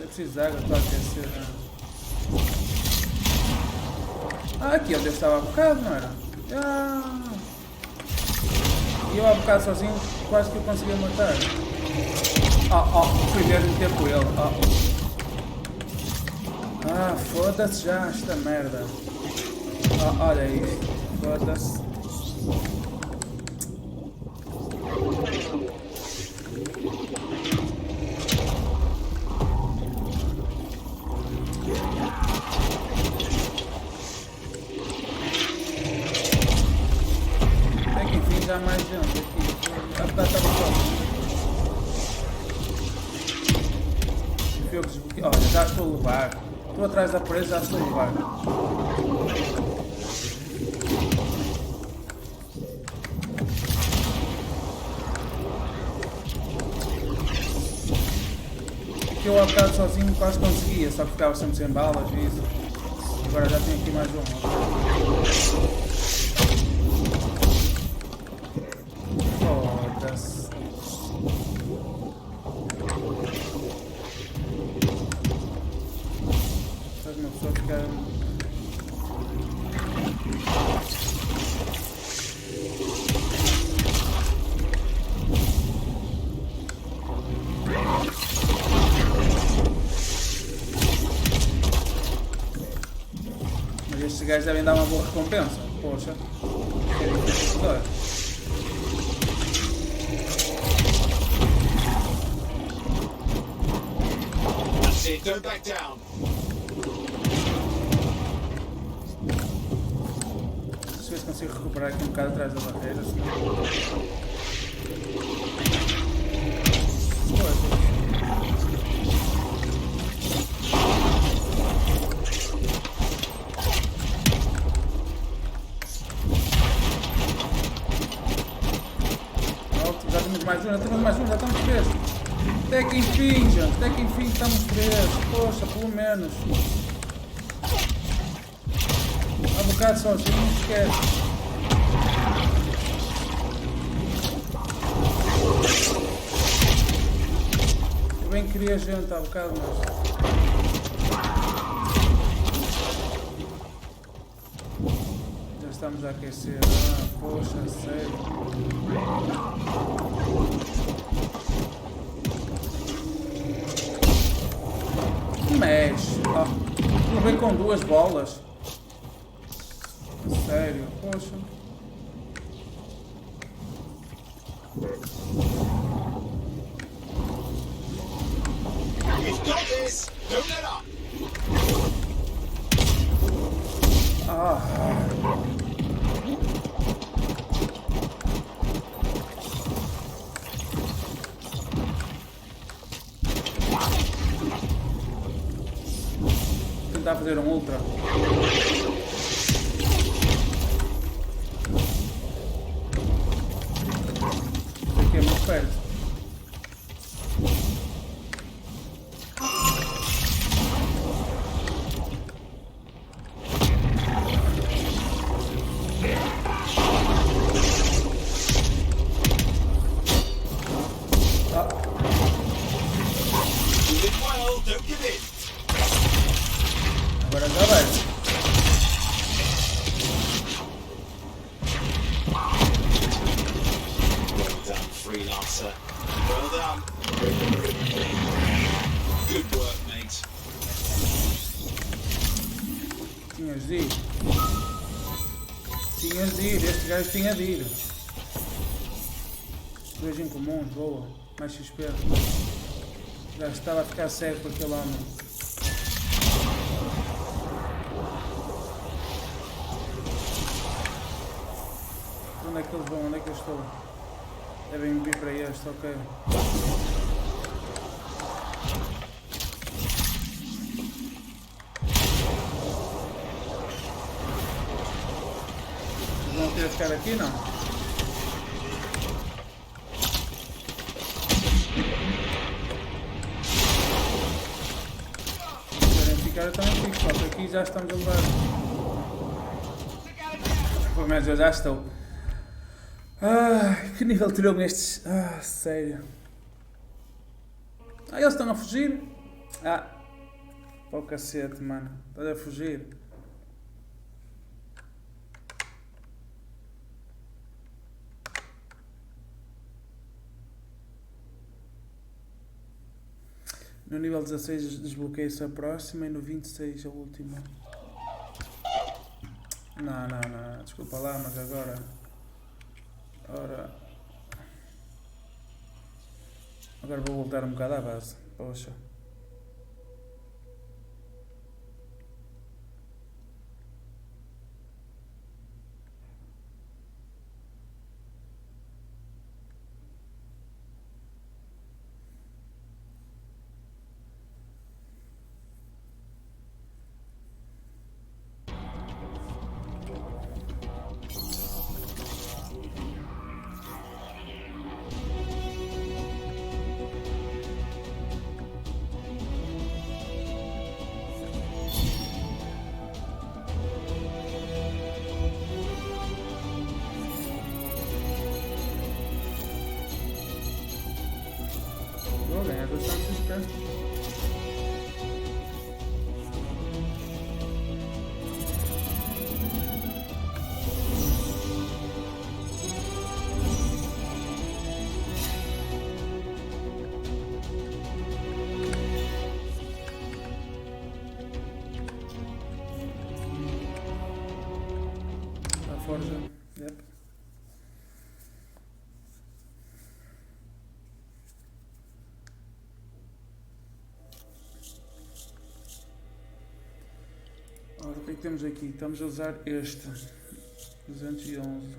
Eu preciso de água, estou a aquecer. Ah, aqui onde eu estava há bocado, não era? E eu há bocado sozinho quase que eu conseguia matar. Primeiro de tempo ele. Foda-se já esta merda. Olha isto. Foda-se. Já mais gente aqui. Estava só. Olha, já estou a levar. Estou atrás da presa, já estou a levar. Que eu há bocado sozinho quase conseguia, só que ficava sempre sem balas e isso. Agora já tenho aqui mais uma. Faz uma pessoa ficar. Mas estes gajos devem dar uma boa recompensa. Poxa. É difícil de Don't back down. Deixa eu ver se consigo recuperar aqui um bocado atrás da barreira. Senão... Temos mais um, já estamos 3. Até que enfim, gente, até que enfim estamos 3. Poxa, pelo menos. Há um bocado sozinho, não esquece. Eu bem queria gente há um bocado, mas... Já estamos a aquecer. Ah, poxa, sério. Mexe. Ah, não vem com 2 bolas. Sério, poxa. Tentar fazer um ultra. Aqui é muito perto. Agora já vai. Well done, freelancer. Well done. Good work, mate. Tinhas de ir. Tinhas de ir. Este gajo tinha de ir. 2 em comum, boa. Mais XP. Já estava a ficar cego por aquele homem. Onde é que eles vão? Onde é que eu estou? Devem vir para este, ok. Vocês vão querer ficar aqui, não? Se querem ficar, eu também fico. Só que aqui já estamos a levar. Pelo menos eu já estou. Que nível tirou estes? Sério. Eles estão a fugir? Para o cacete, mano. Estão a fugir. No nível 16 desbloqueia-se a próxima e no 26 a última. Não. Desculpa lá, mas agora... Agora vou voltar um bocado à base. Poxa. Vou ganhar bastante XP. A forja, yep. Ora, o que é que temos aqui? Estamos a usar este 211.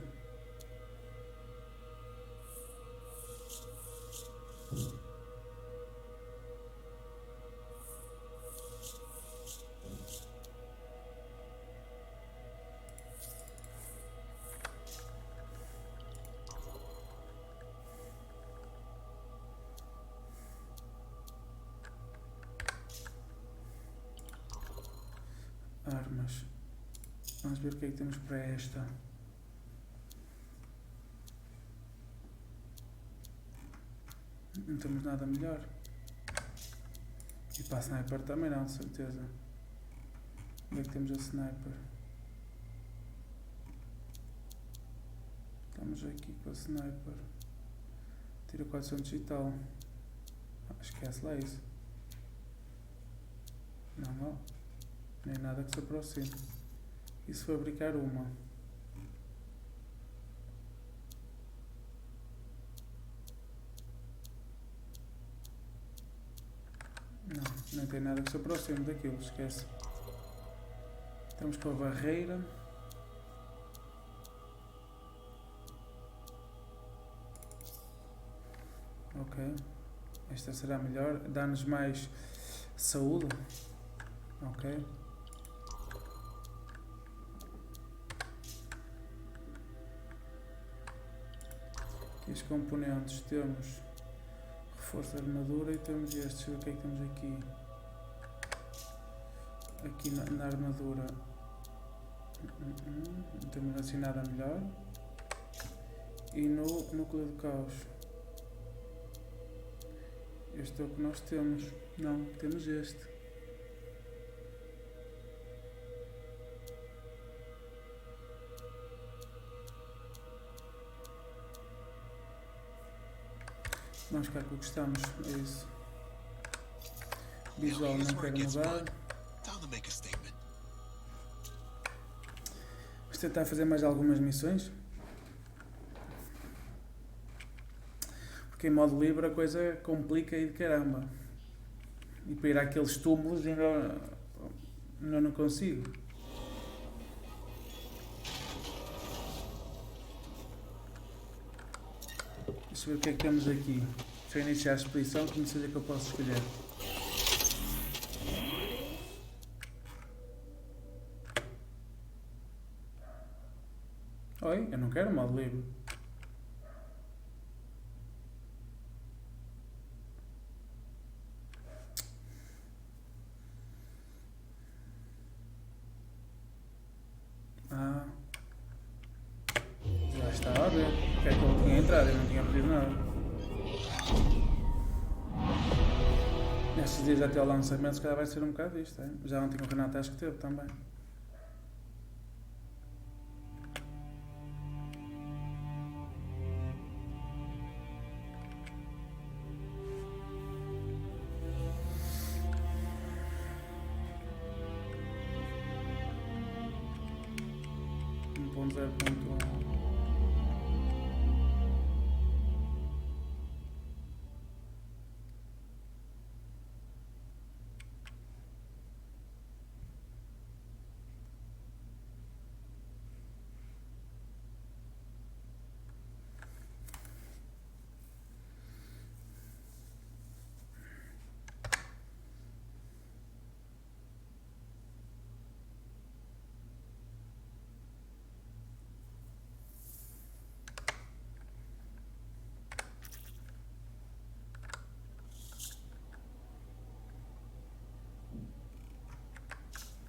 Armas. Vamos ver o que é que temos para esta. Não temos nada melhor. E para a sniper também não, de certeza. Onde é que temos a sniper? Estamos aqui com a sniper. Tira 400 e tal. Esquece lá isso. Não. Nem nada que se aproxime. E se fabricar uma? Não, nem tem nada que se aproxime daquilo, esquece. Estamos com a barreira. Ok. Esta será melhor. Dá-nos mais saúde. Ok. Aqui os componentes temos reforço de armadura e temos estes. Deixa eu ver o que é que temos aqui. Aqui na armadura não temos assim nada melhor. E no núcleo do caos, este é o que nós temos. Não, temos este. Vamos ficar com o que estamos, é isso. Visual não quero mudar. Vamos tentar fazer mais algumas missões. Porque em modo livre a coisa complica aí de caramba. E para ir àqueles túmulos ainda não consigo. Deixa eu ver o que é que temos aqui. Deixa eu iniciar a expedição, que não seja que eu posso escolher. Oi, eu não quero modo livre. Já estava a ver. Porque é que eu tinha entrado e não tinha pedido nada. Estes dias até ao lançamento se calhar vai ser um bocado isto, é? Já ontem o Renato acho que teve também.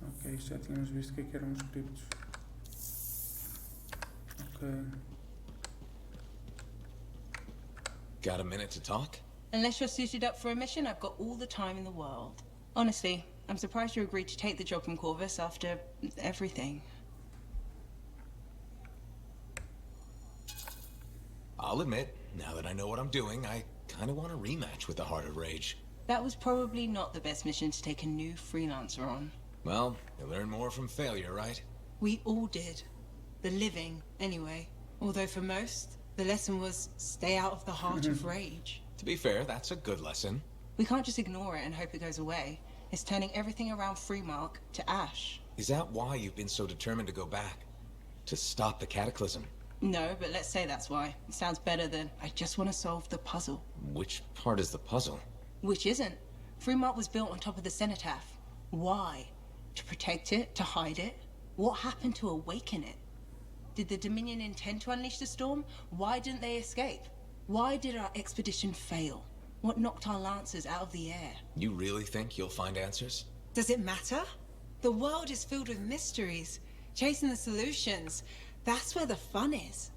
Ok, já tínhamos visto o que é que eram os criptos. Ok. Got a minute to talk? Unless you're suited up for a mission, I've got all the time in the world. Honestly, I'm surprised you agreed to take the job from Corvus after everything. I'll admit, now that I know what I'm doing, I kind of want a rematch with the Heart of Rage. That was probably not the best mission to take a new freelancer on. Well, you learn more from failure, right? We all did. The living, anyway. Although for most, the lesson was stay out of the Heart of Rage. To be fair, that's a good lesson. We can't just ignore it and hope it goes away. It's turning everything around Freemark to ash. Is that why you've been so determined to go back? To stop the cataclysm? No, but let's say that's why. It sounds better than, I just want to solve the puzzle. Which part is the puzzle? Which isn't. Freemark was built on top of the cenotaph. Why? To protect it? To hide it? What happened to awaken it? Did the Dominion intend to unleash the storm? Why didn't they escape? Why did our expedition fail? What knocked our lancers out of the air? You really think you'll find answers? Does it matter? The world is filled with mysteries. Chasing the solutions, that's where the fun is.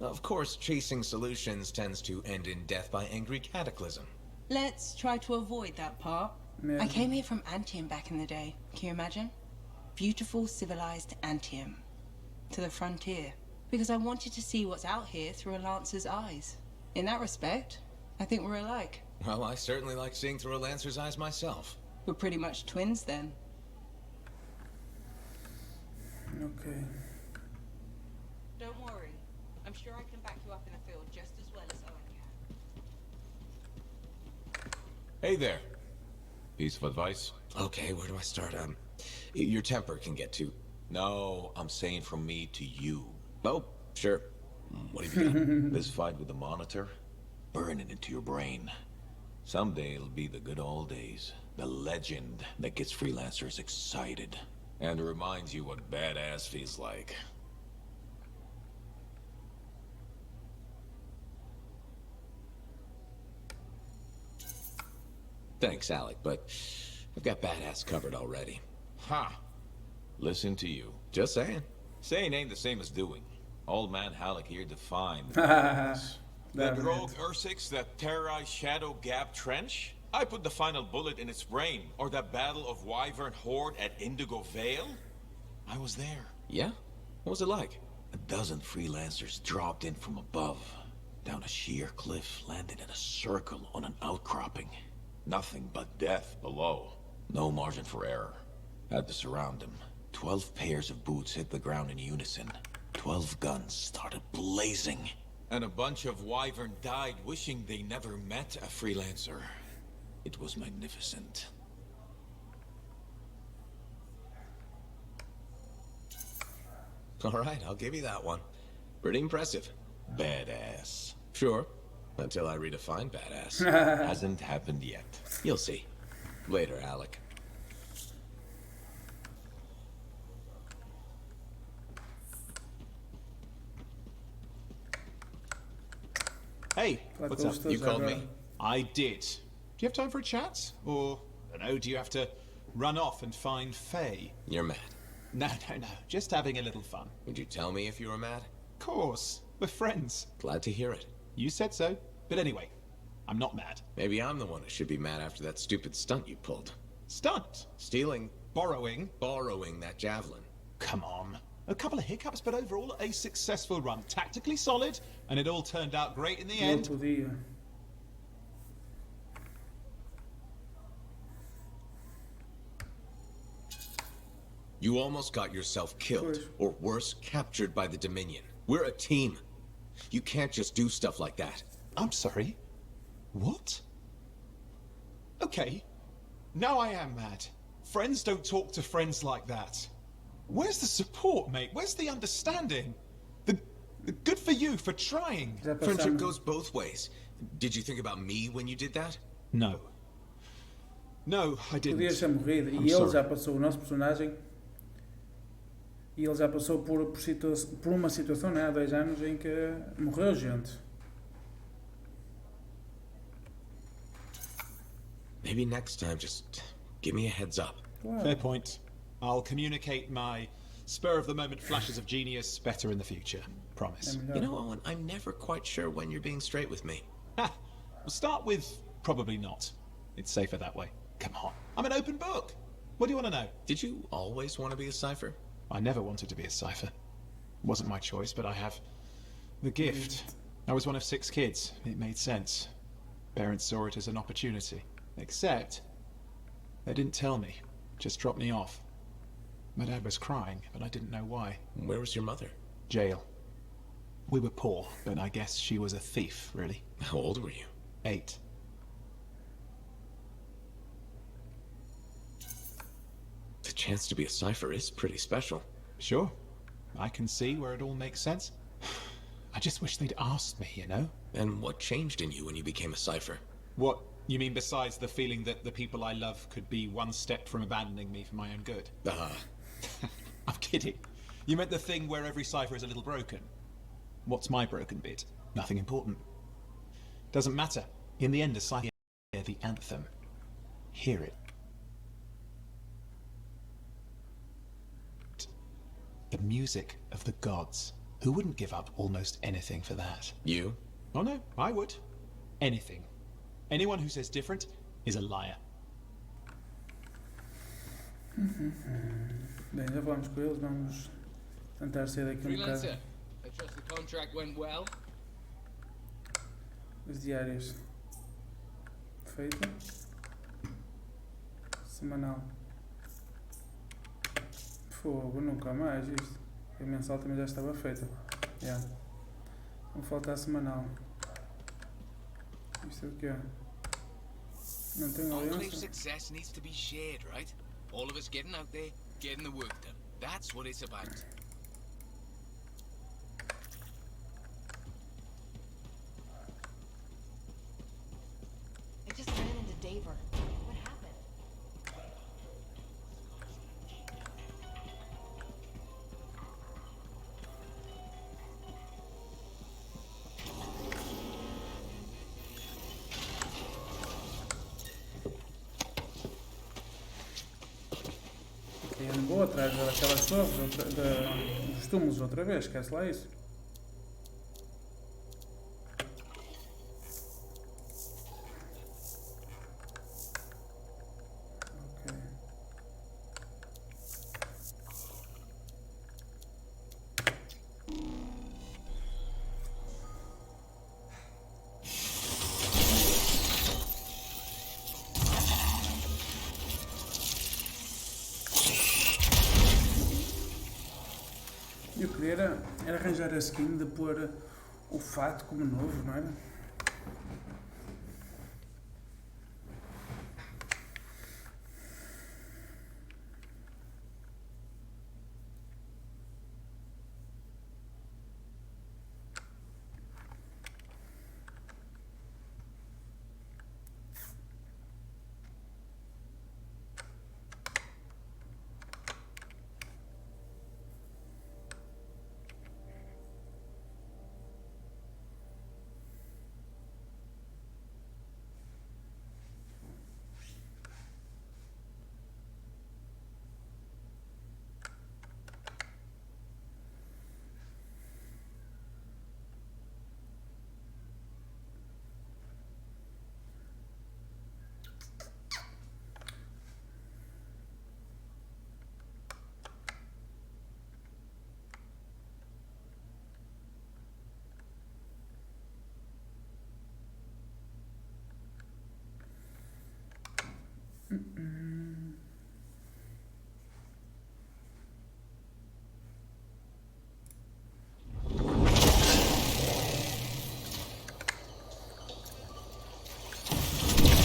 Of course, chasing solutions tends to end in death by angry cataclysm. Let's try to avoid that part. Yeah. I came here from Anthem back in the day. Can you imagine? Beautiful, civilized Anthem. To the frontier. Because I wanted to see what's out here through a Lancer's eyes. In that respect, I think we're alike. Well, I certainly like seeing through a Lancer's eyes myself. We're pretty much twins then. Okay. Don't worry. I'm sure I can back you up in the field just as well as Owen can. Hey there. Piece of advice? Okay, where do I start? Your temper can get too... No, I'm saying from me to you. Oh, sure. What have you got? This fight with the Monitor? Burn it into your brain. Someday it'll be the good old days. The legend that gets freelancers excited. And reminds you what badass feels like. Thanks, Alec, but I've got badass covered already. Ha! Listen to you. Just saying. Saying ain't the same as doing. Old man Halleck here defined. That rogue Ursix that terrorized Shadow Gap Trench? I put the final bullet in its brain. Or that battle of Wyvern Horde at Indigo Vale? I was there. Yeah? What was it like? A dozen freelancers dropped in from above. Down a sheer cliff, landed in a circle on an outcropping. Nothing but death below. No margin for error. Had to surround him. 12 pairs of boots hit the ground in unison. 12 guns started blazing. And a bunch of Wyvern died wishing they never met a freelancer. It was magnificent. All right, I'll give you that one. Pretty impressive. Badass. Sure. Until I redefine badass. Hasn't happened yet. You'll see. Later, Alec. Hey, what's up? You called me? I did. Do you have time for a chat? Or, I don't know, do you have to run off and find Faye? You're mad. No. Just having a little fun. Would you tell me if you were mad? Of course. We're friends. Glad to hear it. You said so. But anyway, I'm not mad. Maybe I'm the one who should be mad after that stupid stunt you pulled. Stunt? Stealing. Borrowing that javelin. Come on. A couple of hiccups, but overall a successful run. Tactically solid, and it all turned out great in the end. You almost got yourself killed, or worse, captured by the Dominion. We're a team. You can't just do stuff like that. I'm sorry. What? Okay. Now I am mad. Friends don't talk to friends like that. Where's the support, mate? Where's the understanding? The good for you for trying. Friendship goes both ways. Did you think about me when you did that? No. No, I didn't. Podia ser morrido. E ele já passou, o nosso personagem. E ele já passou por uma situação, né, há 2 anos, em que morreu gente. Maybe next time, just give me a heads up. Wow. Fair point. I'll communicate my spur-of-the-moment flashes of genius better in the future. Promise. You know, Owen, I'm never quite sure when you're being straight with me. We'll start with probably not. It's safer that way. Come on. I'm an open book. What do you want to know? Did you always want to be a cipher? I never wanted to be a cipher. It wasn't my choice, but I have the gift. I was one of 6 kids. It made sense. Parents saw it as an opportunity. Except, they didn't tell me. Just dropped me off. My dad was crying, but I didn't know why. Where was your mother? Jail. We were poor, but I guess she was a thief, really. How old were you? 8. The chance to be a cipher is pretty special. Sure. I can see where it all makes sense. I just wish they'd asked me, you know? And what changed in you when you became a cipher? What? You mean besides the feeling that the people I love could be one step from abandoning me for my own good? I'm kidding. You meant the thing where every cipher is a little broken. What's my broken bit? Nothing important. Doesn't matter. In the end, a cipher anthem. Hear it. The music of the gods. Who wouldn't give up almost anything for that? You? Oh no, I would. Anything. Anyone who says different is a liar. Bem, já falamos com eles, vamos tentar sair daqui um bocado. Freelancer, I trust the contract went well. As diárias. Feita. Semanal. Fogo, nunca mais isto. A mensal também já estava feita. Yeah. Não falta a semanal. Isto é o que é? Não tenho Enclave aliança. success needs to be shared, right? All of us getting out there, getting the work done. That's what it's about. I just ran into Daver. What happened? E eu não vou atrás daquelas torres, dos túmulos outra vez, esquece lá isso. Ok. Eu queria era arranjar a skin de pôr o fato como novo, não era?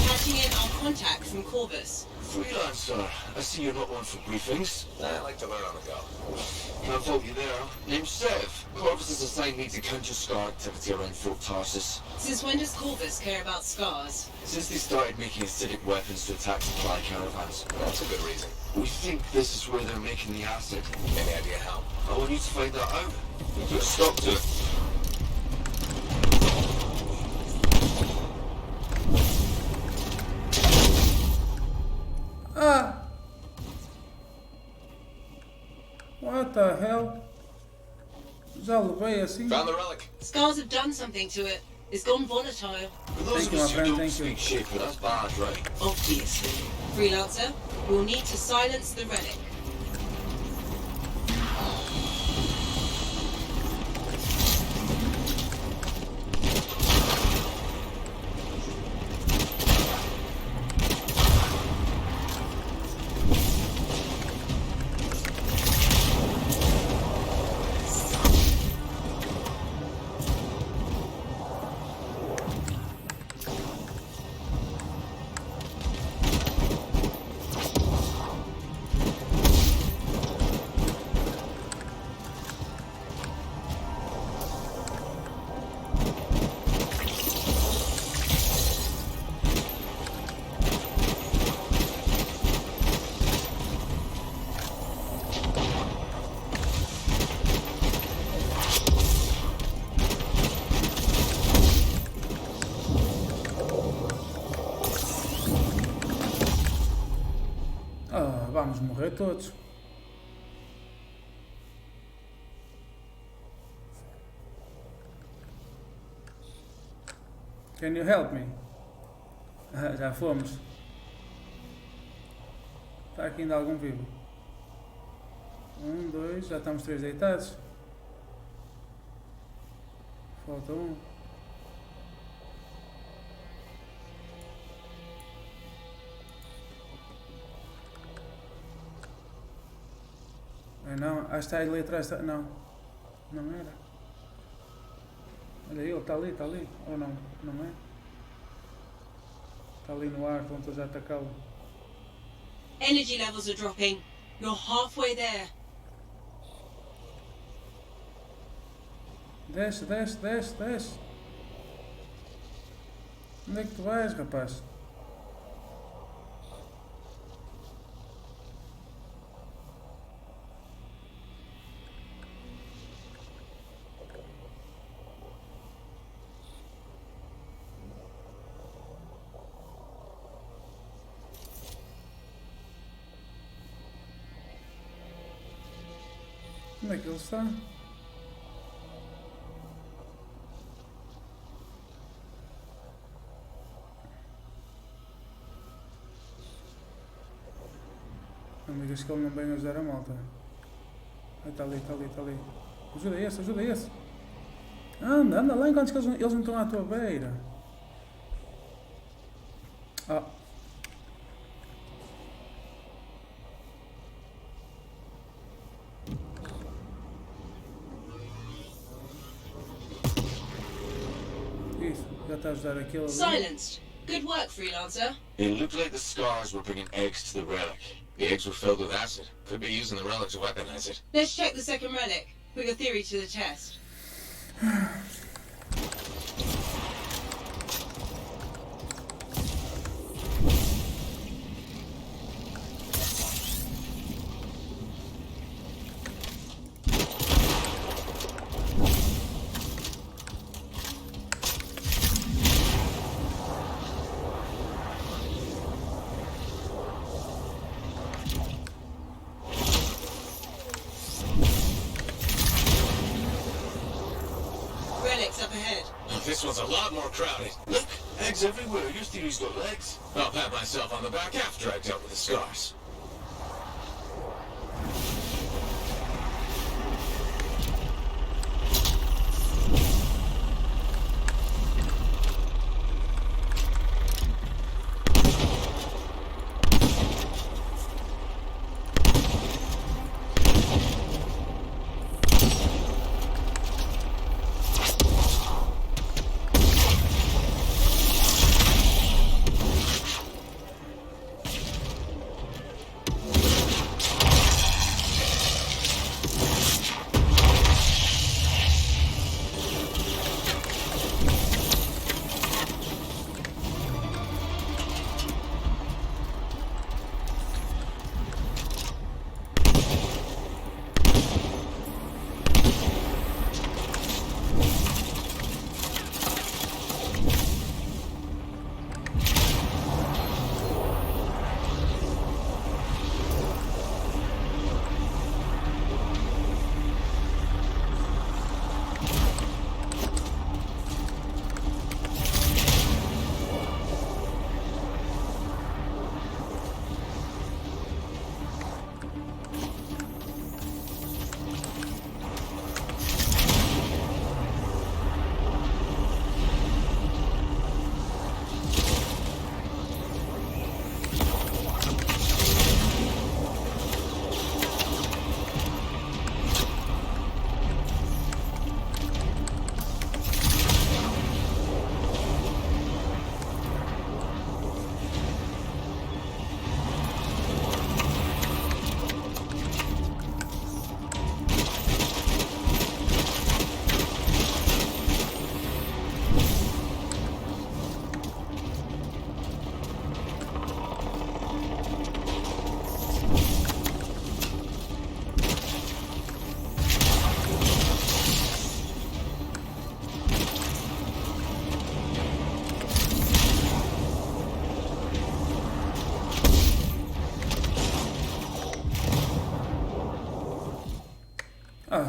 Catching in our contact from Corvus. Freelancer, I see you're not one for briefings. I like to learn on the go. Can't fault you there. Name's Sev. Corvus has assigned me to counter Scar activity around Fort Tarsus. Since when does Corvus care about scars? Since they started making acidic weapons to attack supply caravans. That's a good reason. We think this is where they're making the acid. Any idea how? I want you to find that out. And put a stop to it. Ah! What the hell? Já levei assim? Found the relic. Scars have done something to it. It's gone volatile. For those of us who don't speak Shaper, that's bad, right? Obviously. Freelancer, we'll need to silence the relic. morrer todos. Can you help me? Ah, já fomos. Está aqui ainda algum vivo. 1, 2, já estamos 3 deitados. Falta um. Não, acho que está ali atrás. Não, não era. Olha ele, está ali. Ou não? Não é? Está ali no ar, estão todos a atacá-lo. Energy levels are dropping. You're halfway there. Desce. Onde é que tu vais, rapaz? Onde é que ele está? Não me digas que ele não vem ajudar a malta. Ah, está ali. Ajuda esse. Anda lá enquanto eles não estão à tua beira. Ah. Isso, já está a ajudar aquele ali. Silenced. Good work, freelancer. It looked like the scars were bringing eggs to the relic. The eggs were filled with acid. Could be using the relic to weaponize it. Let's check the second relic. Put your theory to the test. Up ahead. Now, this one's a lot more crowded. Look, eggs everywhere. Your theory's got legs. I'll pat myself on the back after I dealt with the scars.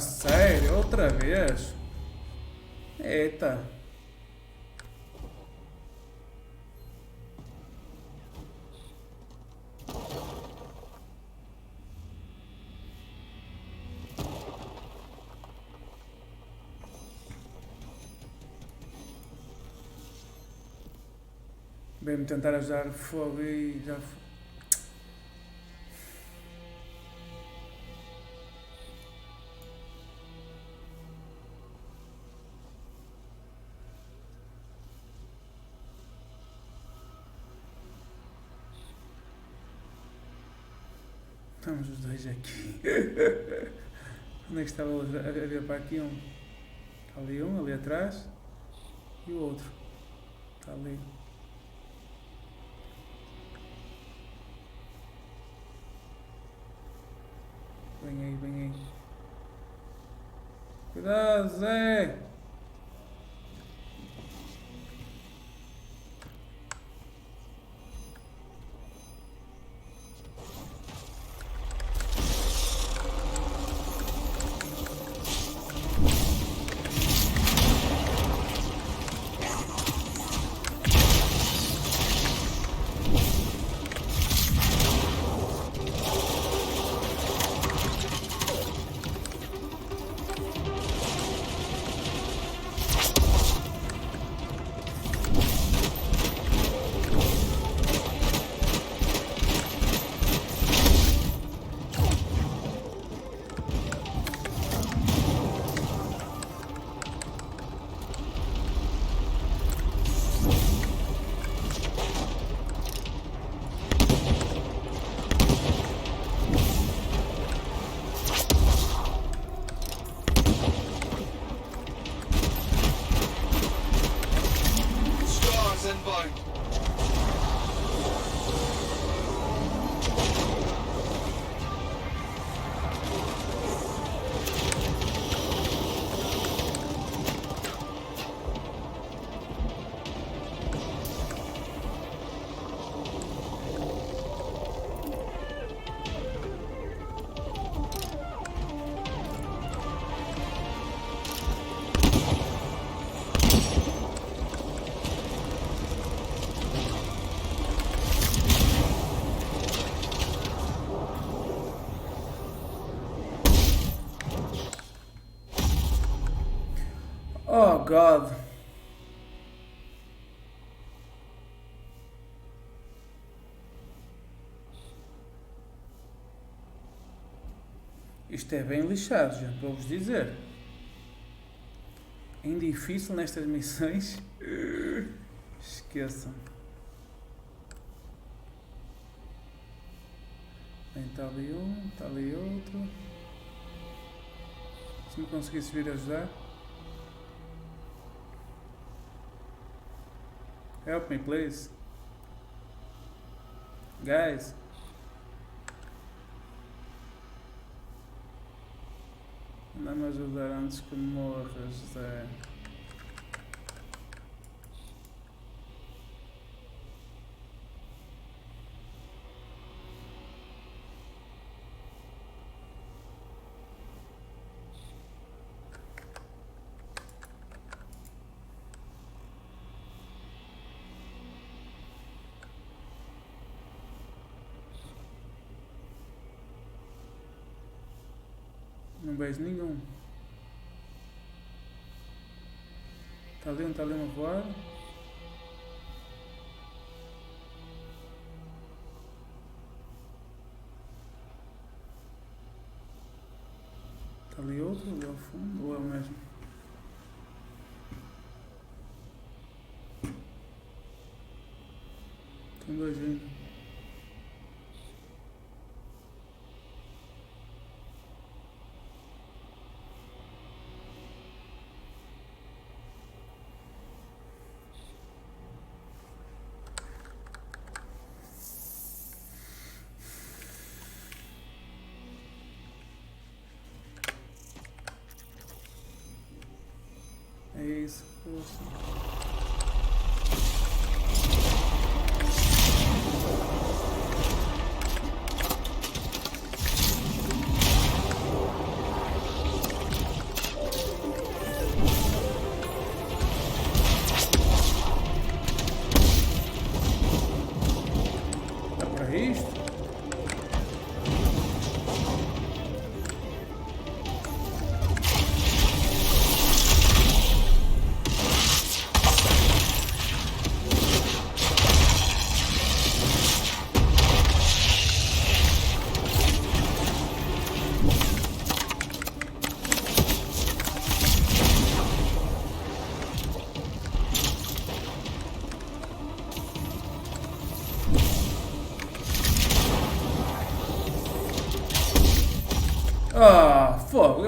sério? Outra vez? Eita. Veio-me tentar ajudar fogo e já... Estamos os dois aqui. Onde é que estava o outro? Havia para aqui um. Está ali um, ali atrás. E o outro. Está ali. Vem aí, vem aí. Cuidado, Zé! Oh, God. Isto é bem lixado, gente, para vos dizer. É difícil nestas missões. Esqueçam. Bem, está ali um, está ali outro. Se me conseguisse vir ajudar. Help me, please. Guys. Anda-me ajudar antes que morras, Zé. Não vejo nenhum. Tá ali uma voar. Tá ali outro, ali ao fundo, ou é o mesmo? Tem dois vindo. É isso, força.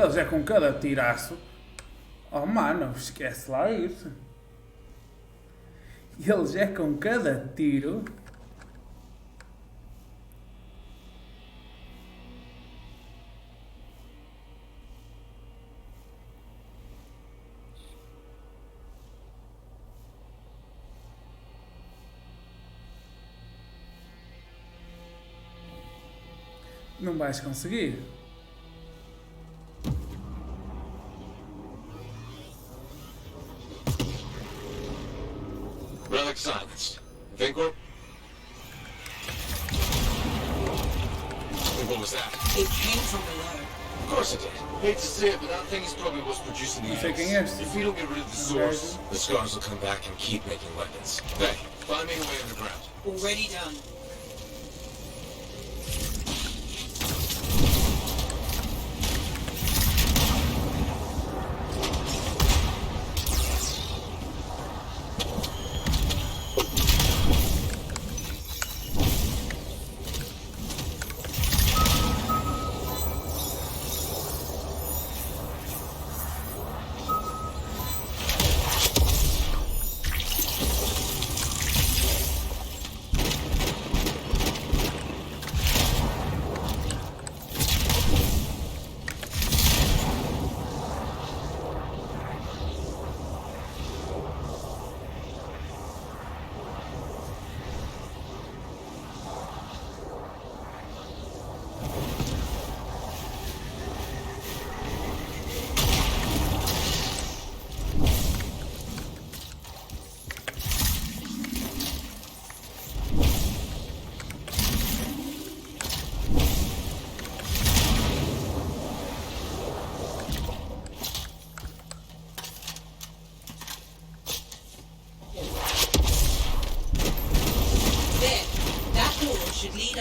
eles é com cada tiraço. Oh mano, esquece lá isso. Eles é com cada tiro. Não vais conseguir. Relic silence. Think what? What was that? It came from below. Of course it did. Hate to say it, but that thing is probably what's producing the eggs. If we don't get rid of the source, the scars will come back and keep making weapons. Hey, find me a way underground. Already done.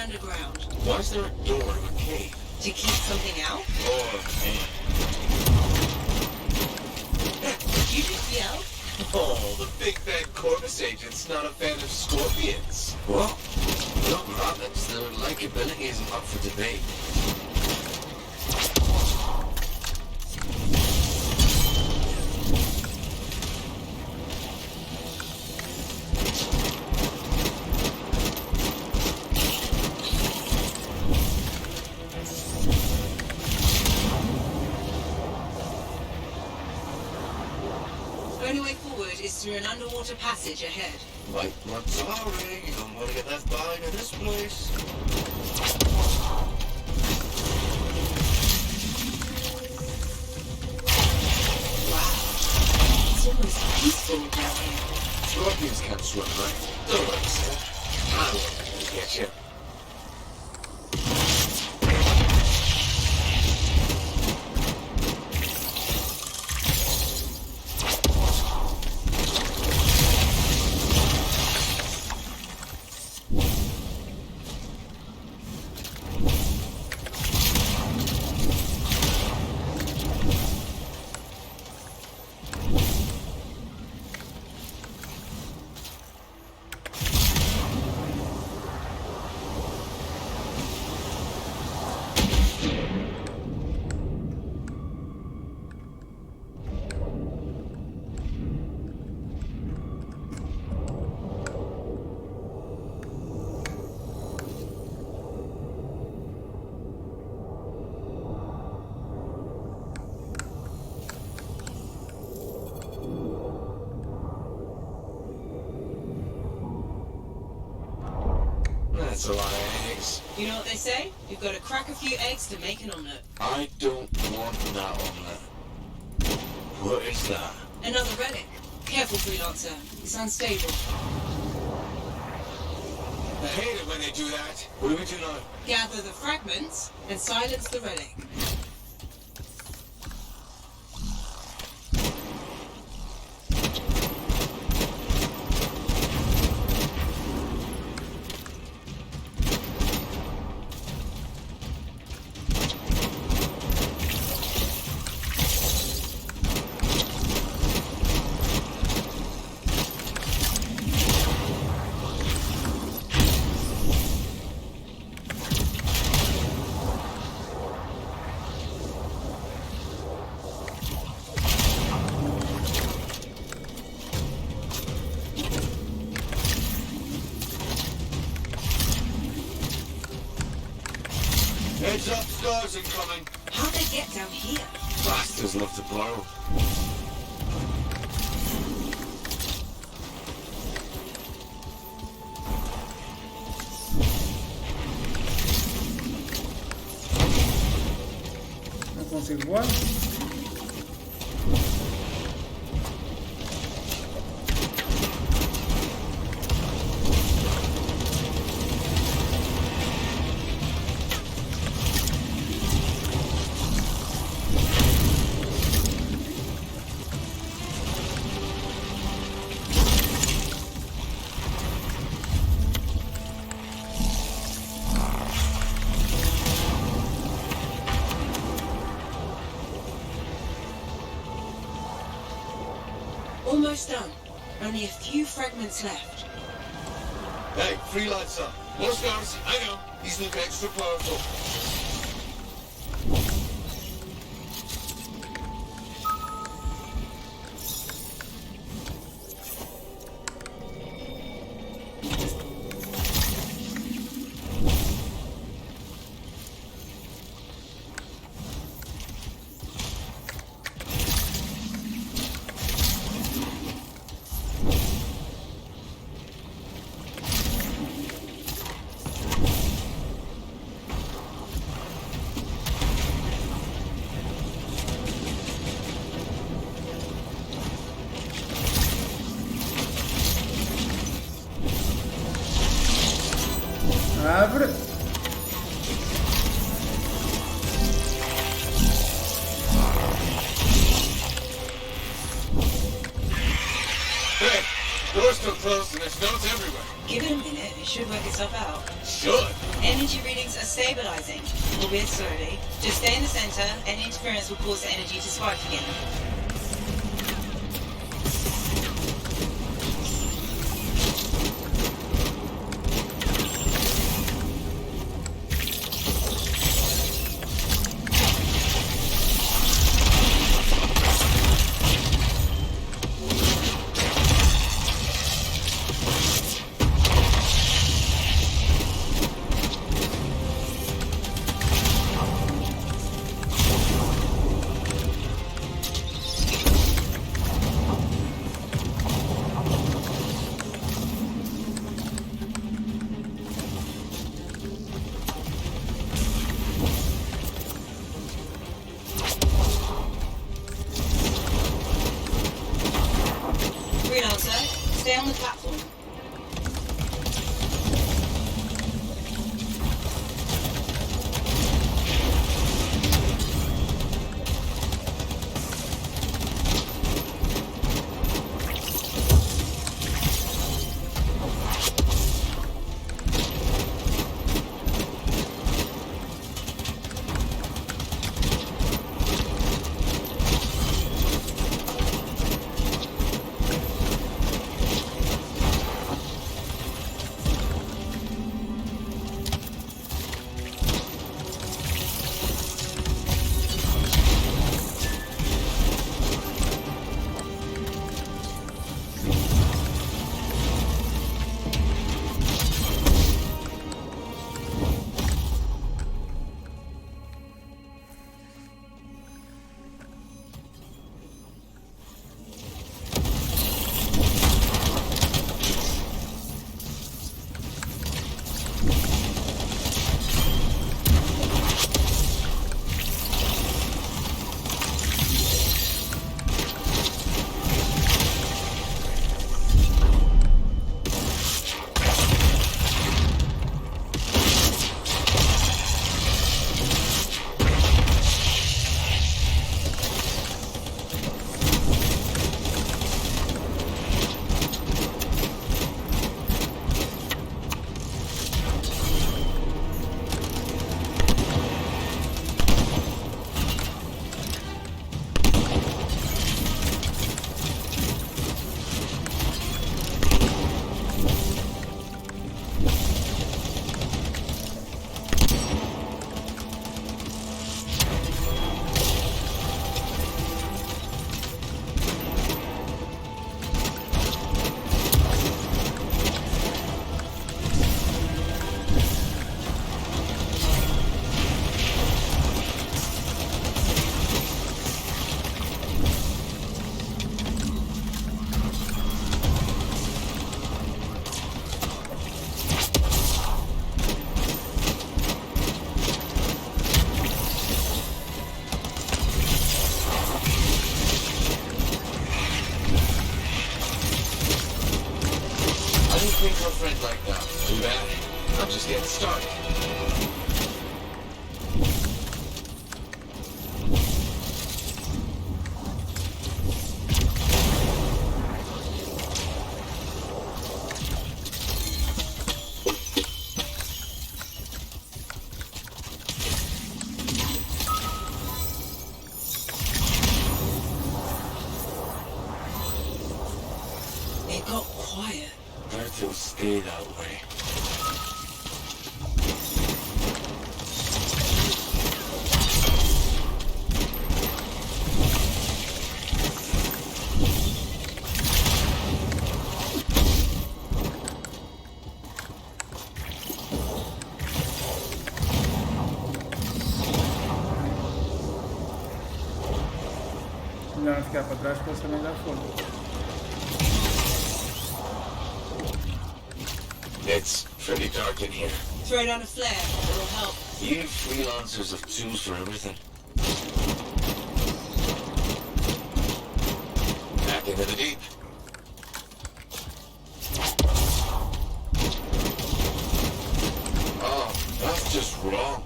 Underground. Why is there a door to a cave? To keep something out? Or me? Did you just yell? Oh, the big bad Corvus agent's not a fan of scorpions. Well, not rabbits. Their likability isn't up for debate. Through an underwater passage ahead. Like, not sorry, you don't want to get left behind in this place. Wow. It's almost peaceful down here. Scorpions can't swim, right? Don't worry, sir. I won't get you. That's a lot of eggs. You know what they say? You've got to crack a few eggs to make an omelette. I don't want that omelette. What is that? Another relic. Careful, freelancer. It's unstable. I hate it when they do that. What do we do now? Gather the fragments and silence the relic. love to blow. Não consigo voar. Almost done. Only a few fragments left. Hey, free lights up. Most guns, I know. These look extra powerful. Abre. Hey, door's still closed and there's notes everywhere. Give it a minute, it should work itself out. Should. Energy readings are stabilizing, albeit slowly. Just stay in the center, any interference will cause the energy to spike again. Stay on the platform. Nothing to a friend like that. Too bad. I'm just getting started. It got quiet. Let it stay that way. Melhor não ficar para trás para você não dar fogo. It's pretty dark in here. Throw down a flare. It'll help. You freelancers have tools for everything. Back into the deep. Oh, that's just wrong.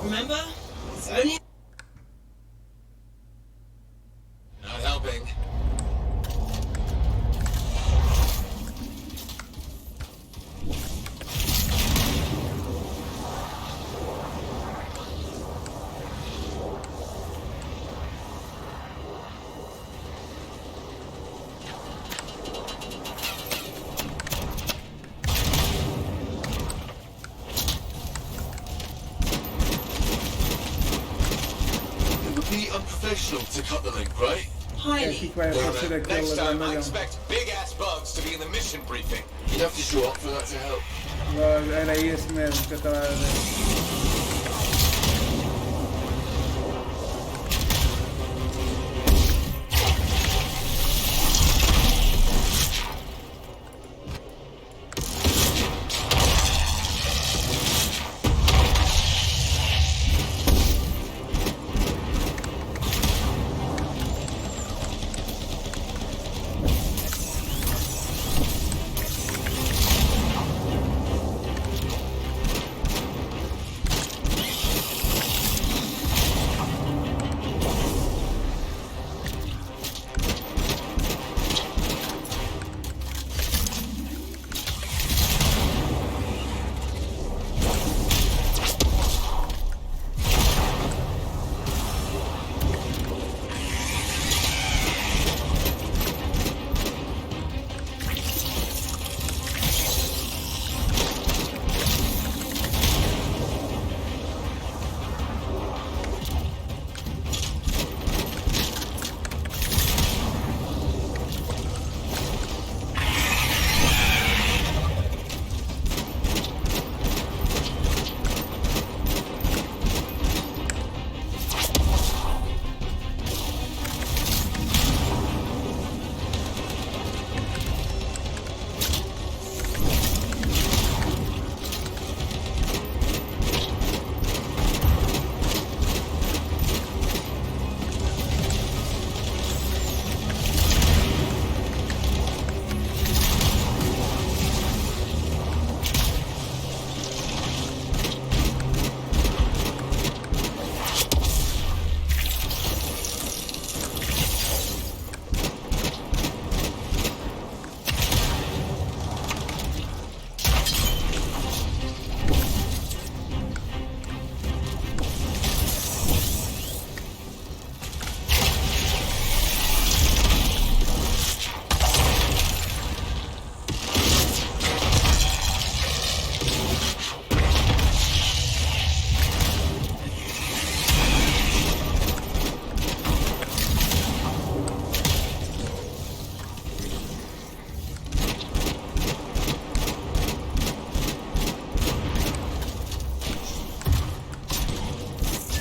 Remember? It's only... Not helping. Unprofessional to cut the link, right? Highly. Next time, I expect big-ass bugs to be in the mission briefing. You'd have to show up for that to help. Era esse mesmo que eu estava a ver.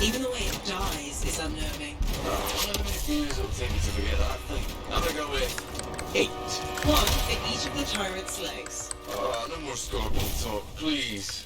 Even the way it dies is unnerving. How many views it'll take me to forget that thing? I'm gonna go with 8. One for each of the tyrant's legs. Oh, no more scorpion talk, please.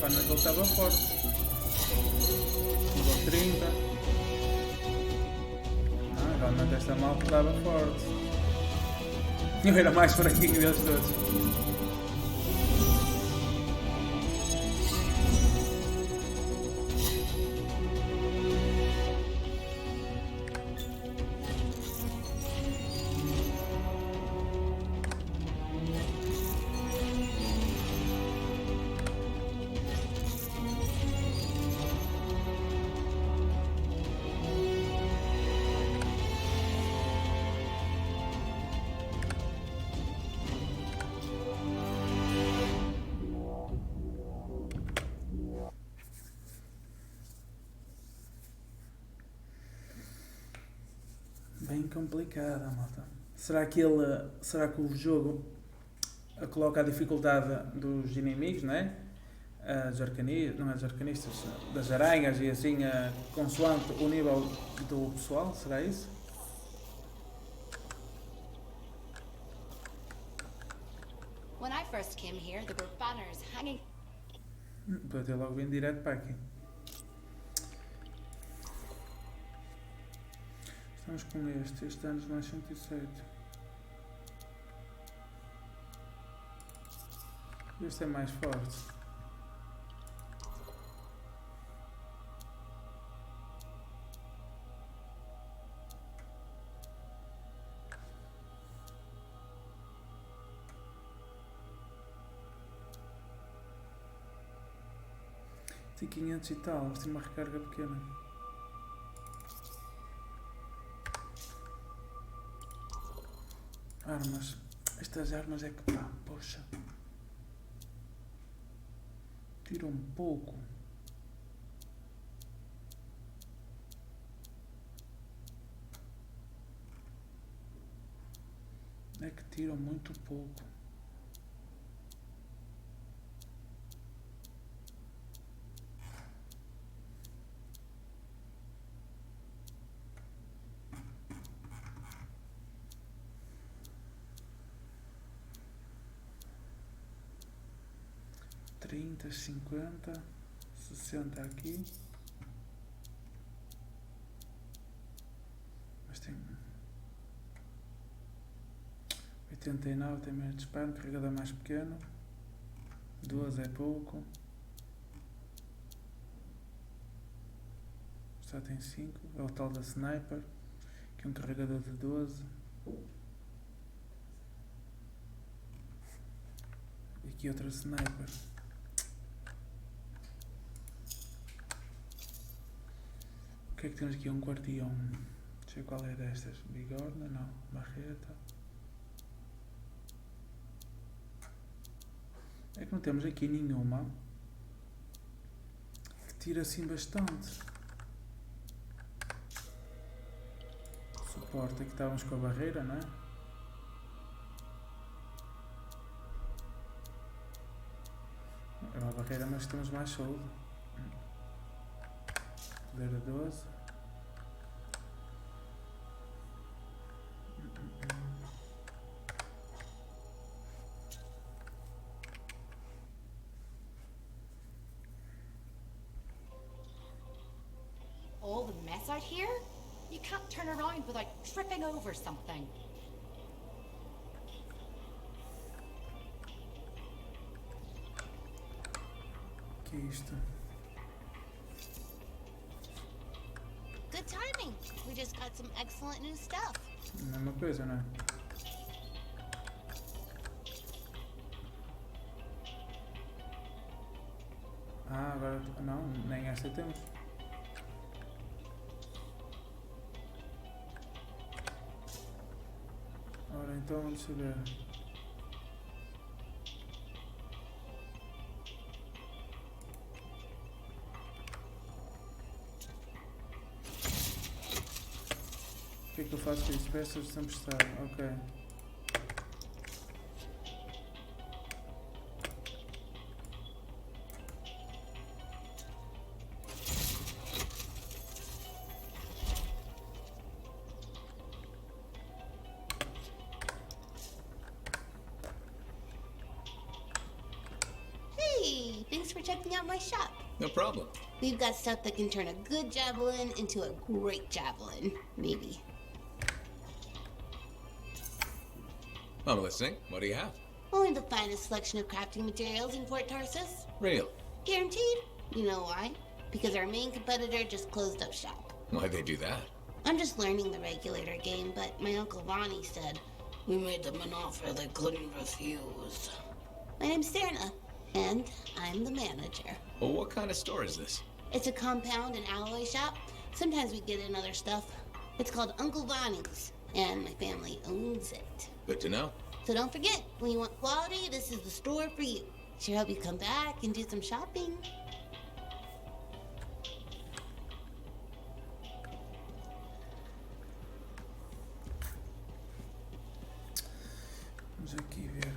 quando ele estava forte. Nível 30. Não, realmente esta malta estava forte. Eu era mais fraquinho deles todos. Bem complicada, malta. Será que o jogo coloca a dificuldade dos inimigos, né? Dos arcanistas, não é dos arcanistas, das aranhas e assim, consoante o nível do pessoal? Será isso? When I first came here, there were banners hanging. Para ter logo bem direto para aqui. Estamos com este anos mais 107. Este é mais forte. Tem 500 e tal, mas tem uma recarga pequena. Armas. Estas armas é que pá, poxa. Tira um pouco. É que tiram muito pouco. Trinta, 50, 60 aqui. Mas tem 89, tem menos disparo, carregador mais pequeno. 12 é pouco. Só tem 5, é o tal da sniper, que é um carregador de 12. E aqui outra sniper. O que é que temos aqui? Um guardião. Deixa eu ver qual é destas. Bigorna? Não. Barreta. É que não temos aqui nenhuma que tira assim bastante. Suporte. Aqui estávamos com a barreira, não é? É uma barreira, mas temos mais saúde. Poder a 12. All the mess out here? You can't turn around without tripping over something. Que é isto? Good timing. We just got some excellent new stuff. Mesma coisa, não é? Ah, agora não, nem esta temos. Ora então, deixa eu ver. O que é que eu faço com isso? Peças de tempestade, ok. Hey, thanks for checking out my shop. No problem. We've got stuff that can turn a good javelin into a great javelin. Maybe. I'm listening. What do you have? Only the finest selection of crafting materials in Fort Tarsus. Real. Guaranteed. You know why? Because our main competitor just closed up shop. Why'd they do that? I'm just learning the regulator game, but my Uncle Ronnie said, we made them an offer they couldn't refuse. My name's Serna, and I'm the manager. Well, what kind of store is this? It's a compound and alloy shop. Sometimes we get in other stuff. It's called Uncle Ronnie's, and my family owns it. Good to know. So don't forget, when you want quality, this is the store for you. Sure hope you come back and do some shopping. Vamos aqui ver.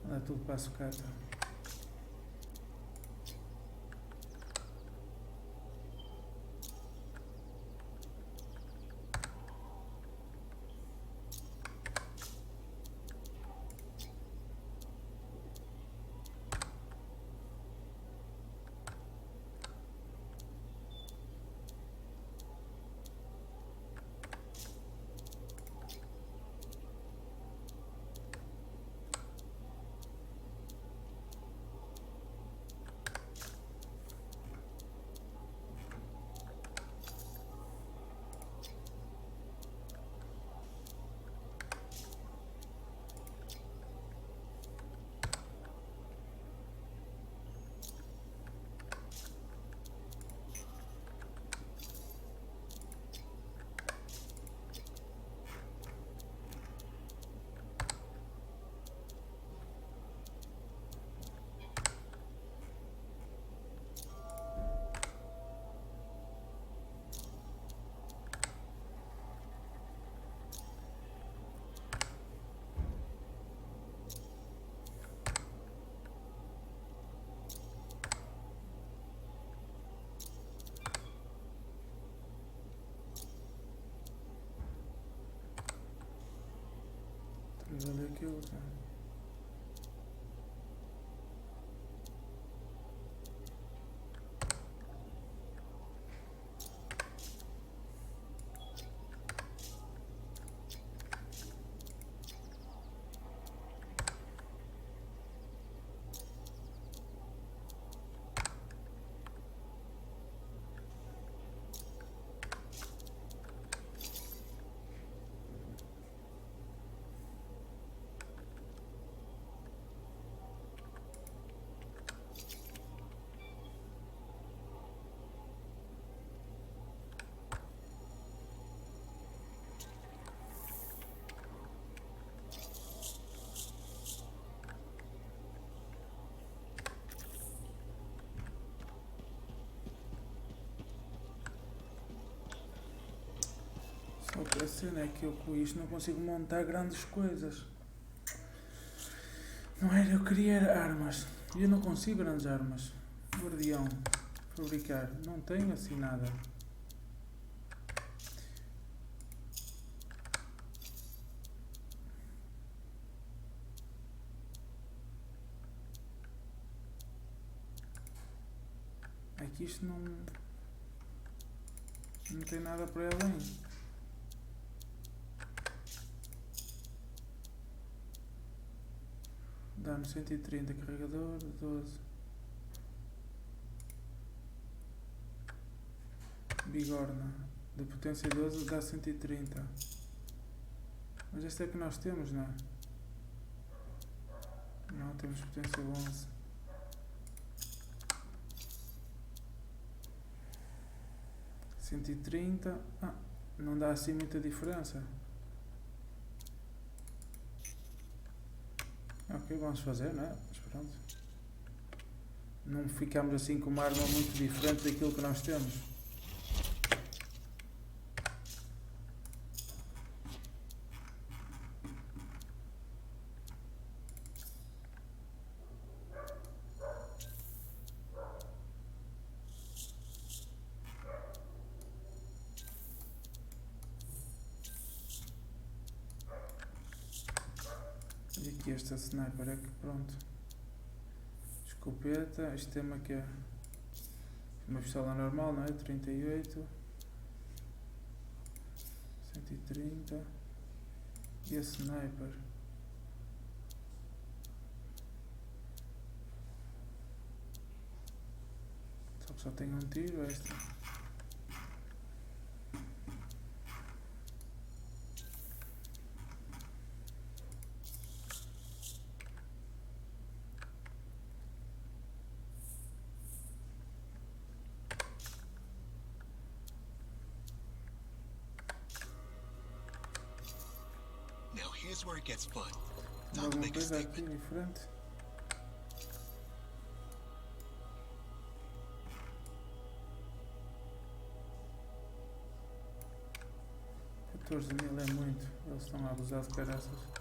Anda tudo para a sucata. Olha aquilo, cara. Só que a cena é que eu com isto não consigo montar grandes coisas. Não era, eu queria armas. E eu não consigo grandes armas. Guardião. Fabricar. Não tenho assim nada. É que isto não tem nada para além. Dá-no 130, carregador, 12. Bigorna, de potência 12 dá 130. Mas este é que nós temos, não é? Não, temos potência 11. $130. Não dá assim muita diferença. Ok, vamos fazer, não é? Mas pronto. Não ficamos assim com uma arma muito diferente daquilo que nós temos. aqui esta sniper é que pronto. Escopeta, isto tem aqui uma pistola normal, não é? 38, 130 e a sniper. Só tem um tiro esta. Now here's where it gets fun. Time to Alguma make a coisa aqui statement. diferente. $14.000 é muito, eles estão a abusar de caraças.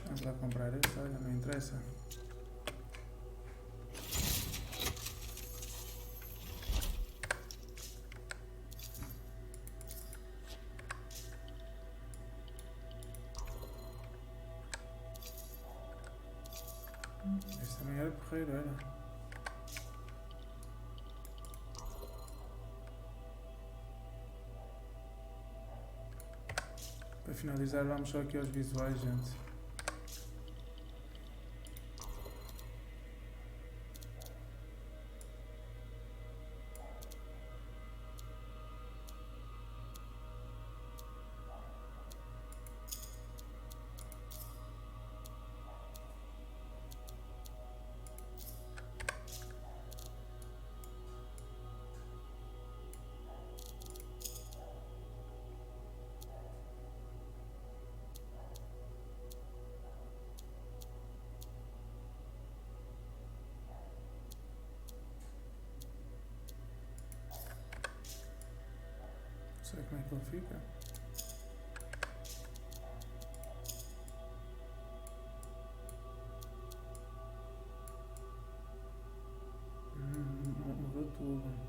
Vamos lá comprar esse, olha, não interessa. Este também era porreiro, era. Para finalizar, vamos só aqui aos visuais, gente. Não sei como é que ele fica. Mudou tudo.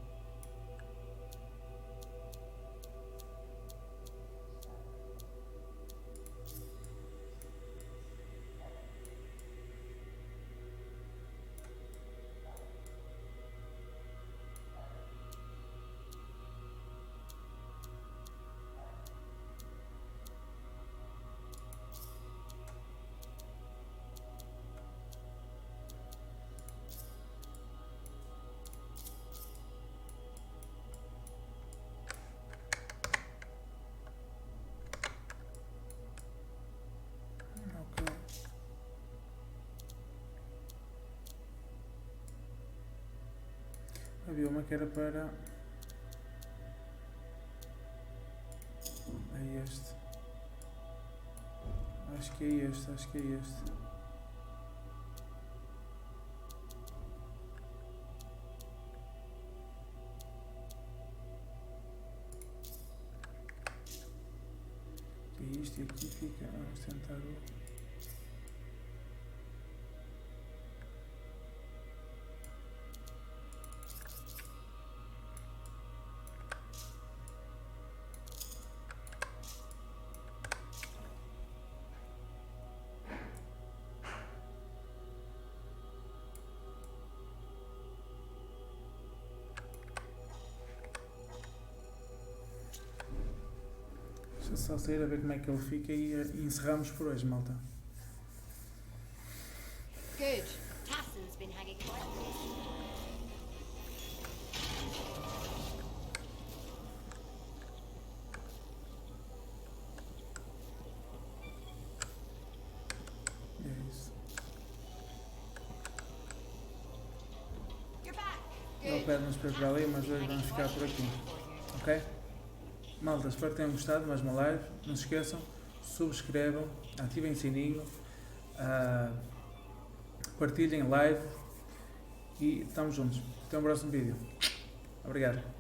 Havia uma que era para... É este. Acho que é este, acho que é este. E isto e aqui fica... Vamos tentar o... Só sair a ver como é que ele fica e encerramos por hoje, malta. Good. Tassin's been hanging quietly. Não pede-nos para ali, mas hoje vamos ficar por aqui. Ok? Malta, espero que tenham gostado de mais uma live. Não se esqueçam, subscrevam, ativem o sininho, partilhem live e estamos juntos. Até o próximo vídeo. Obrigado.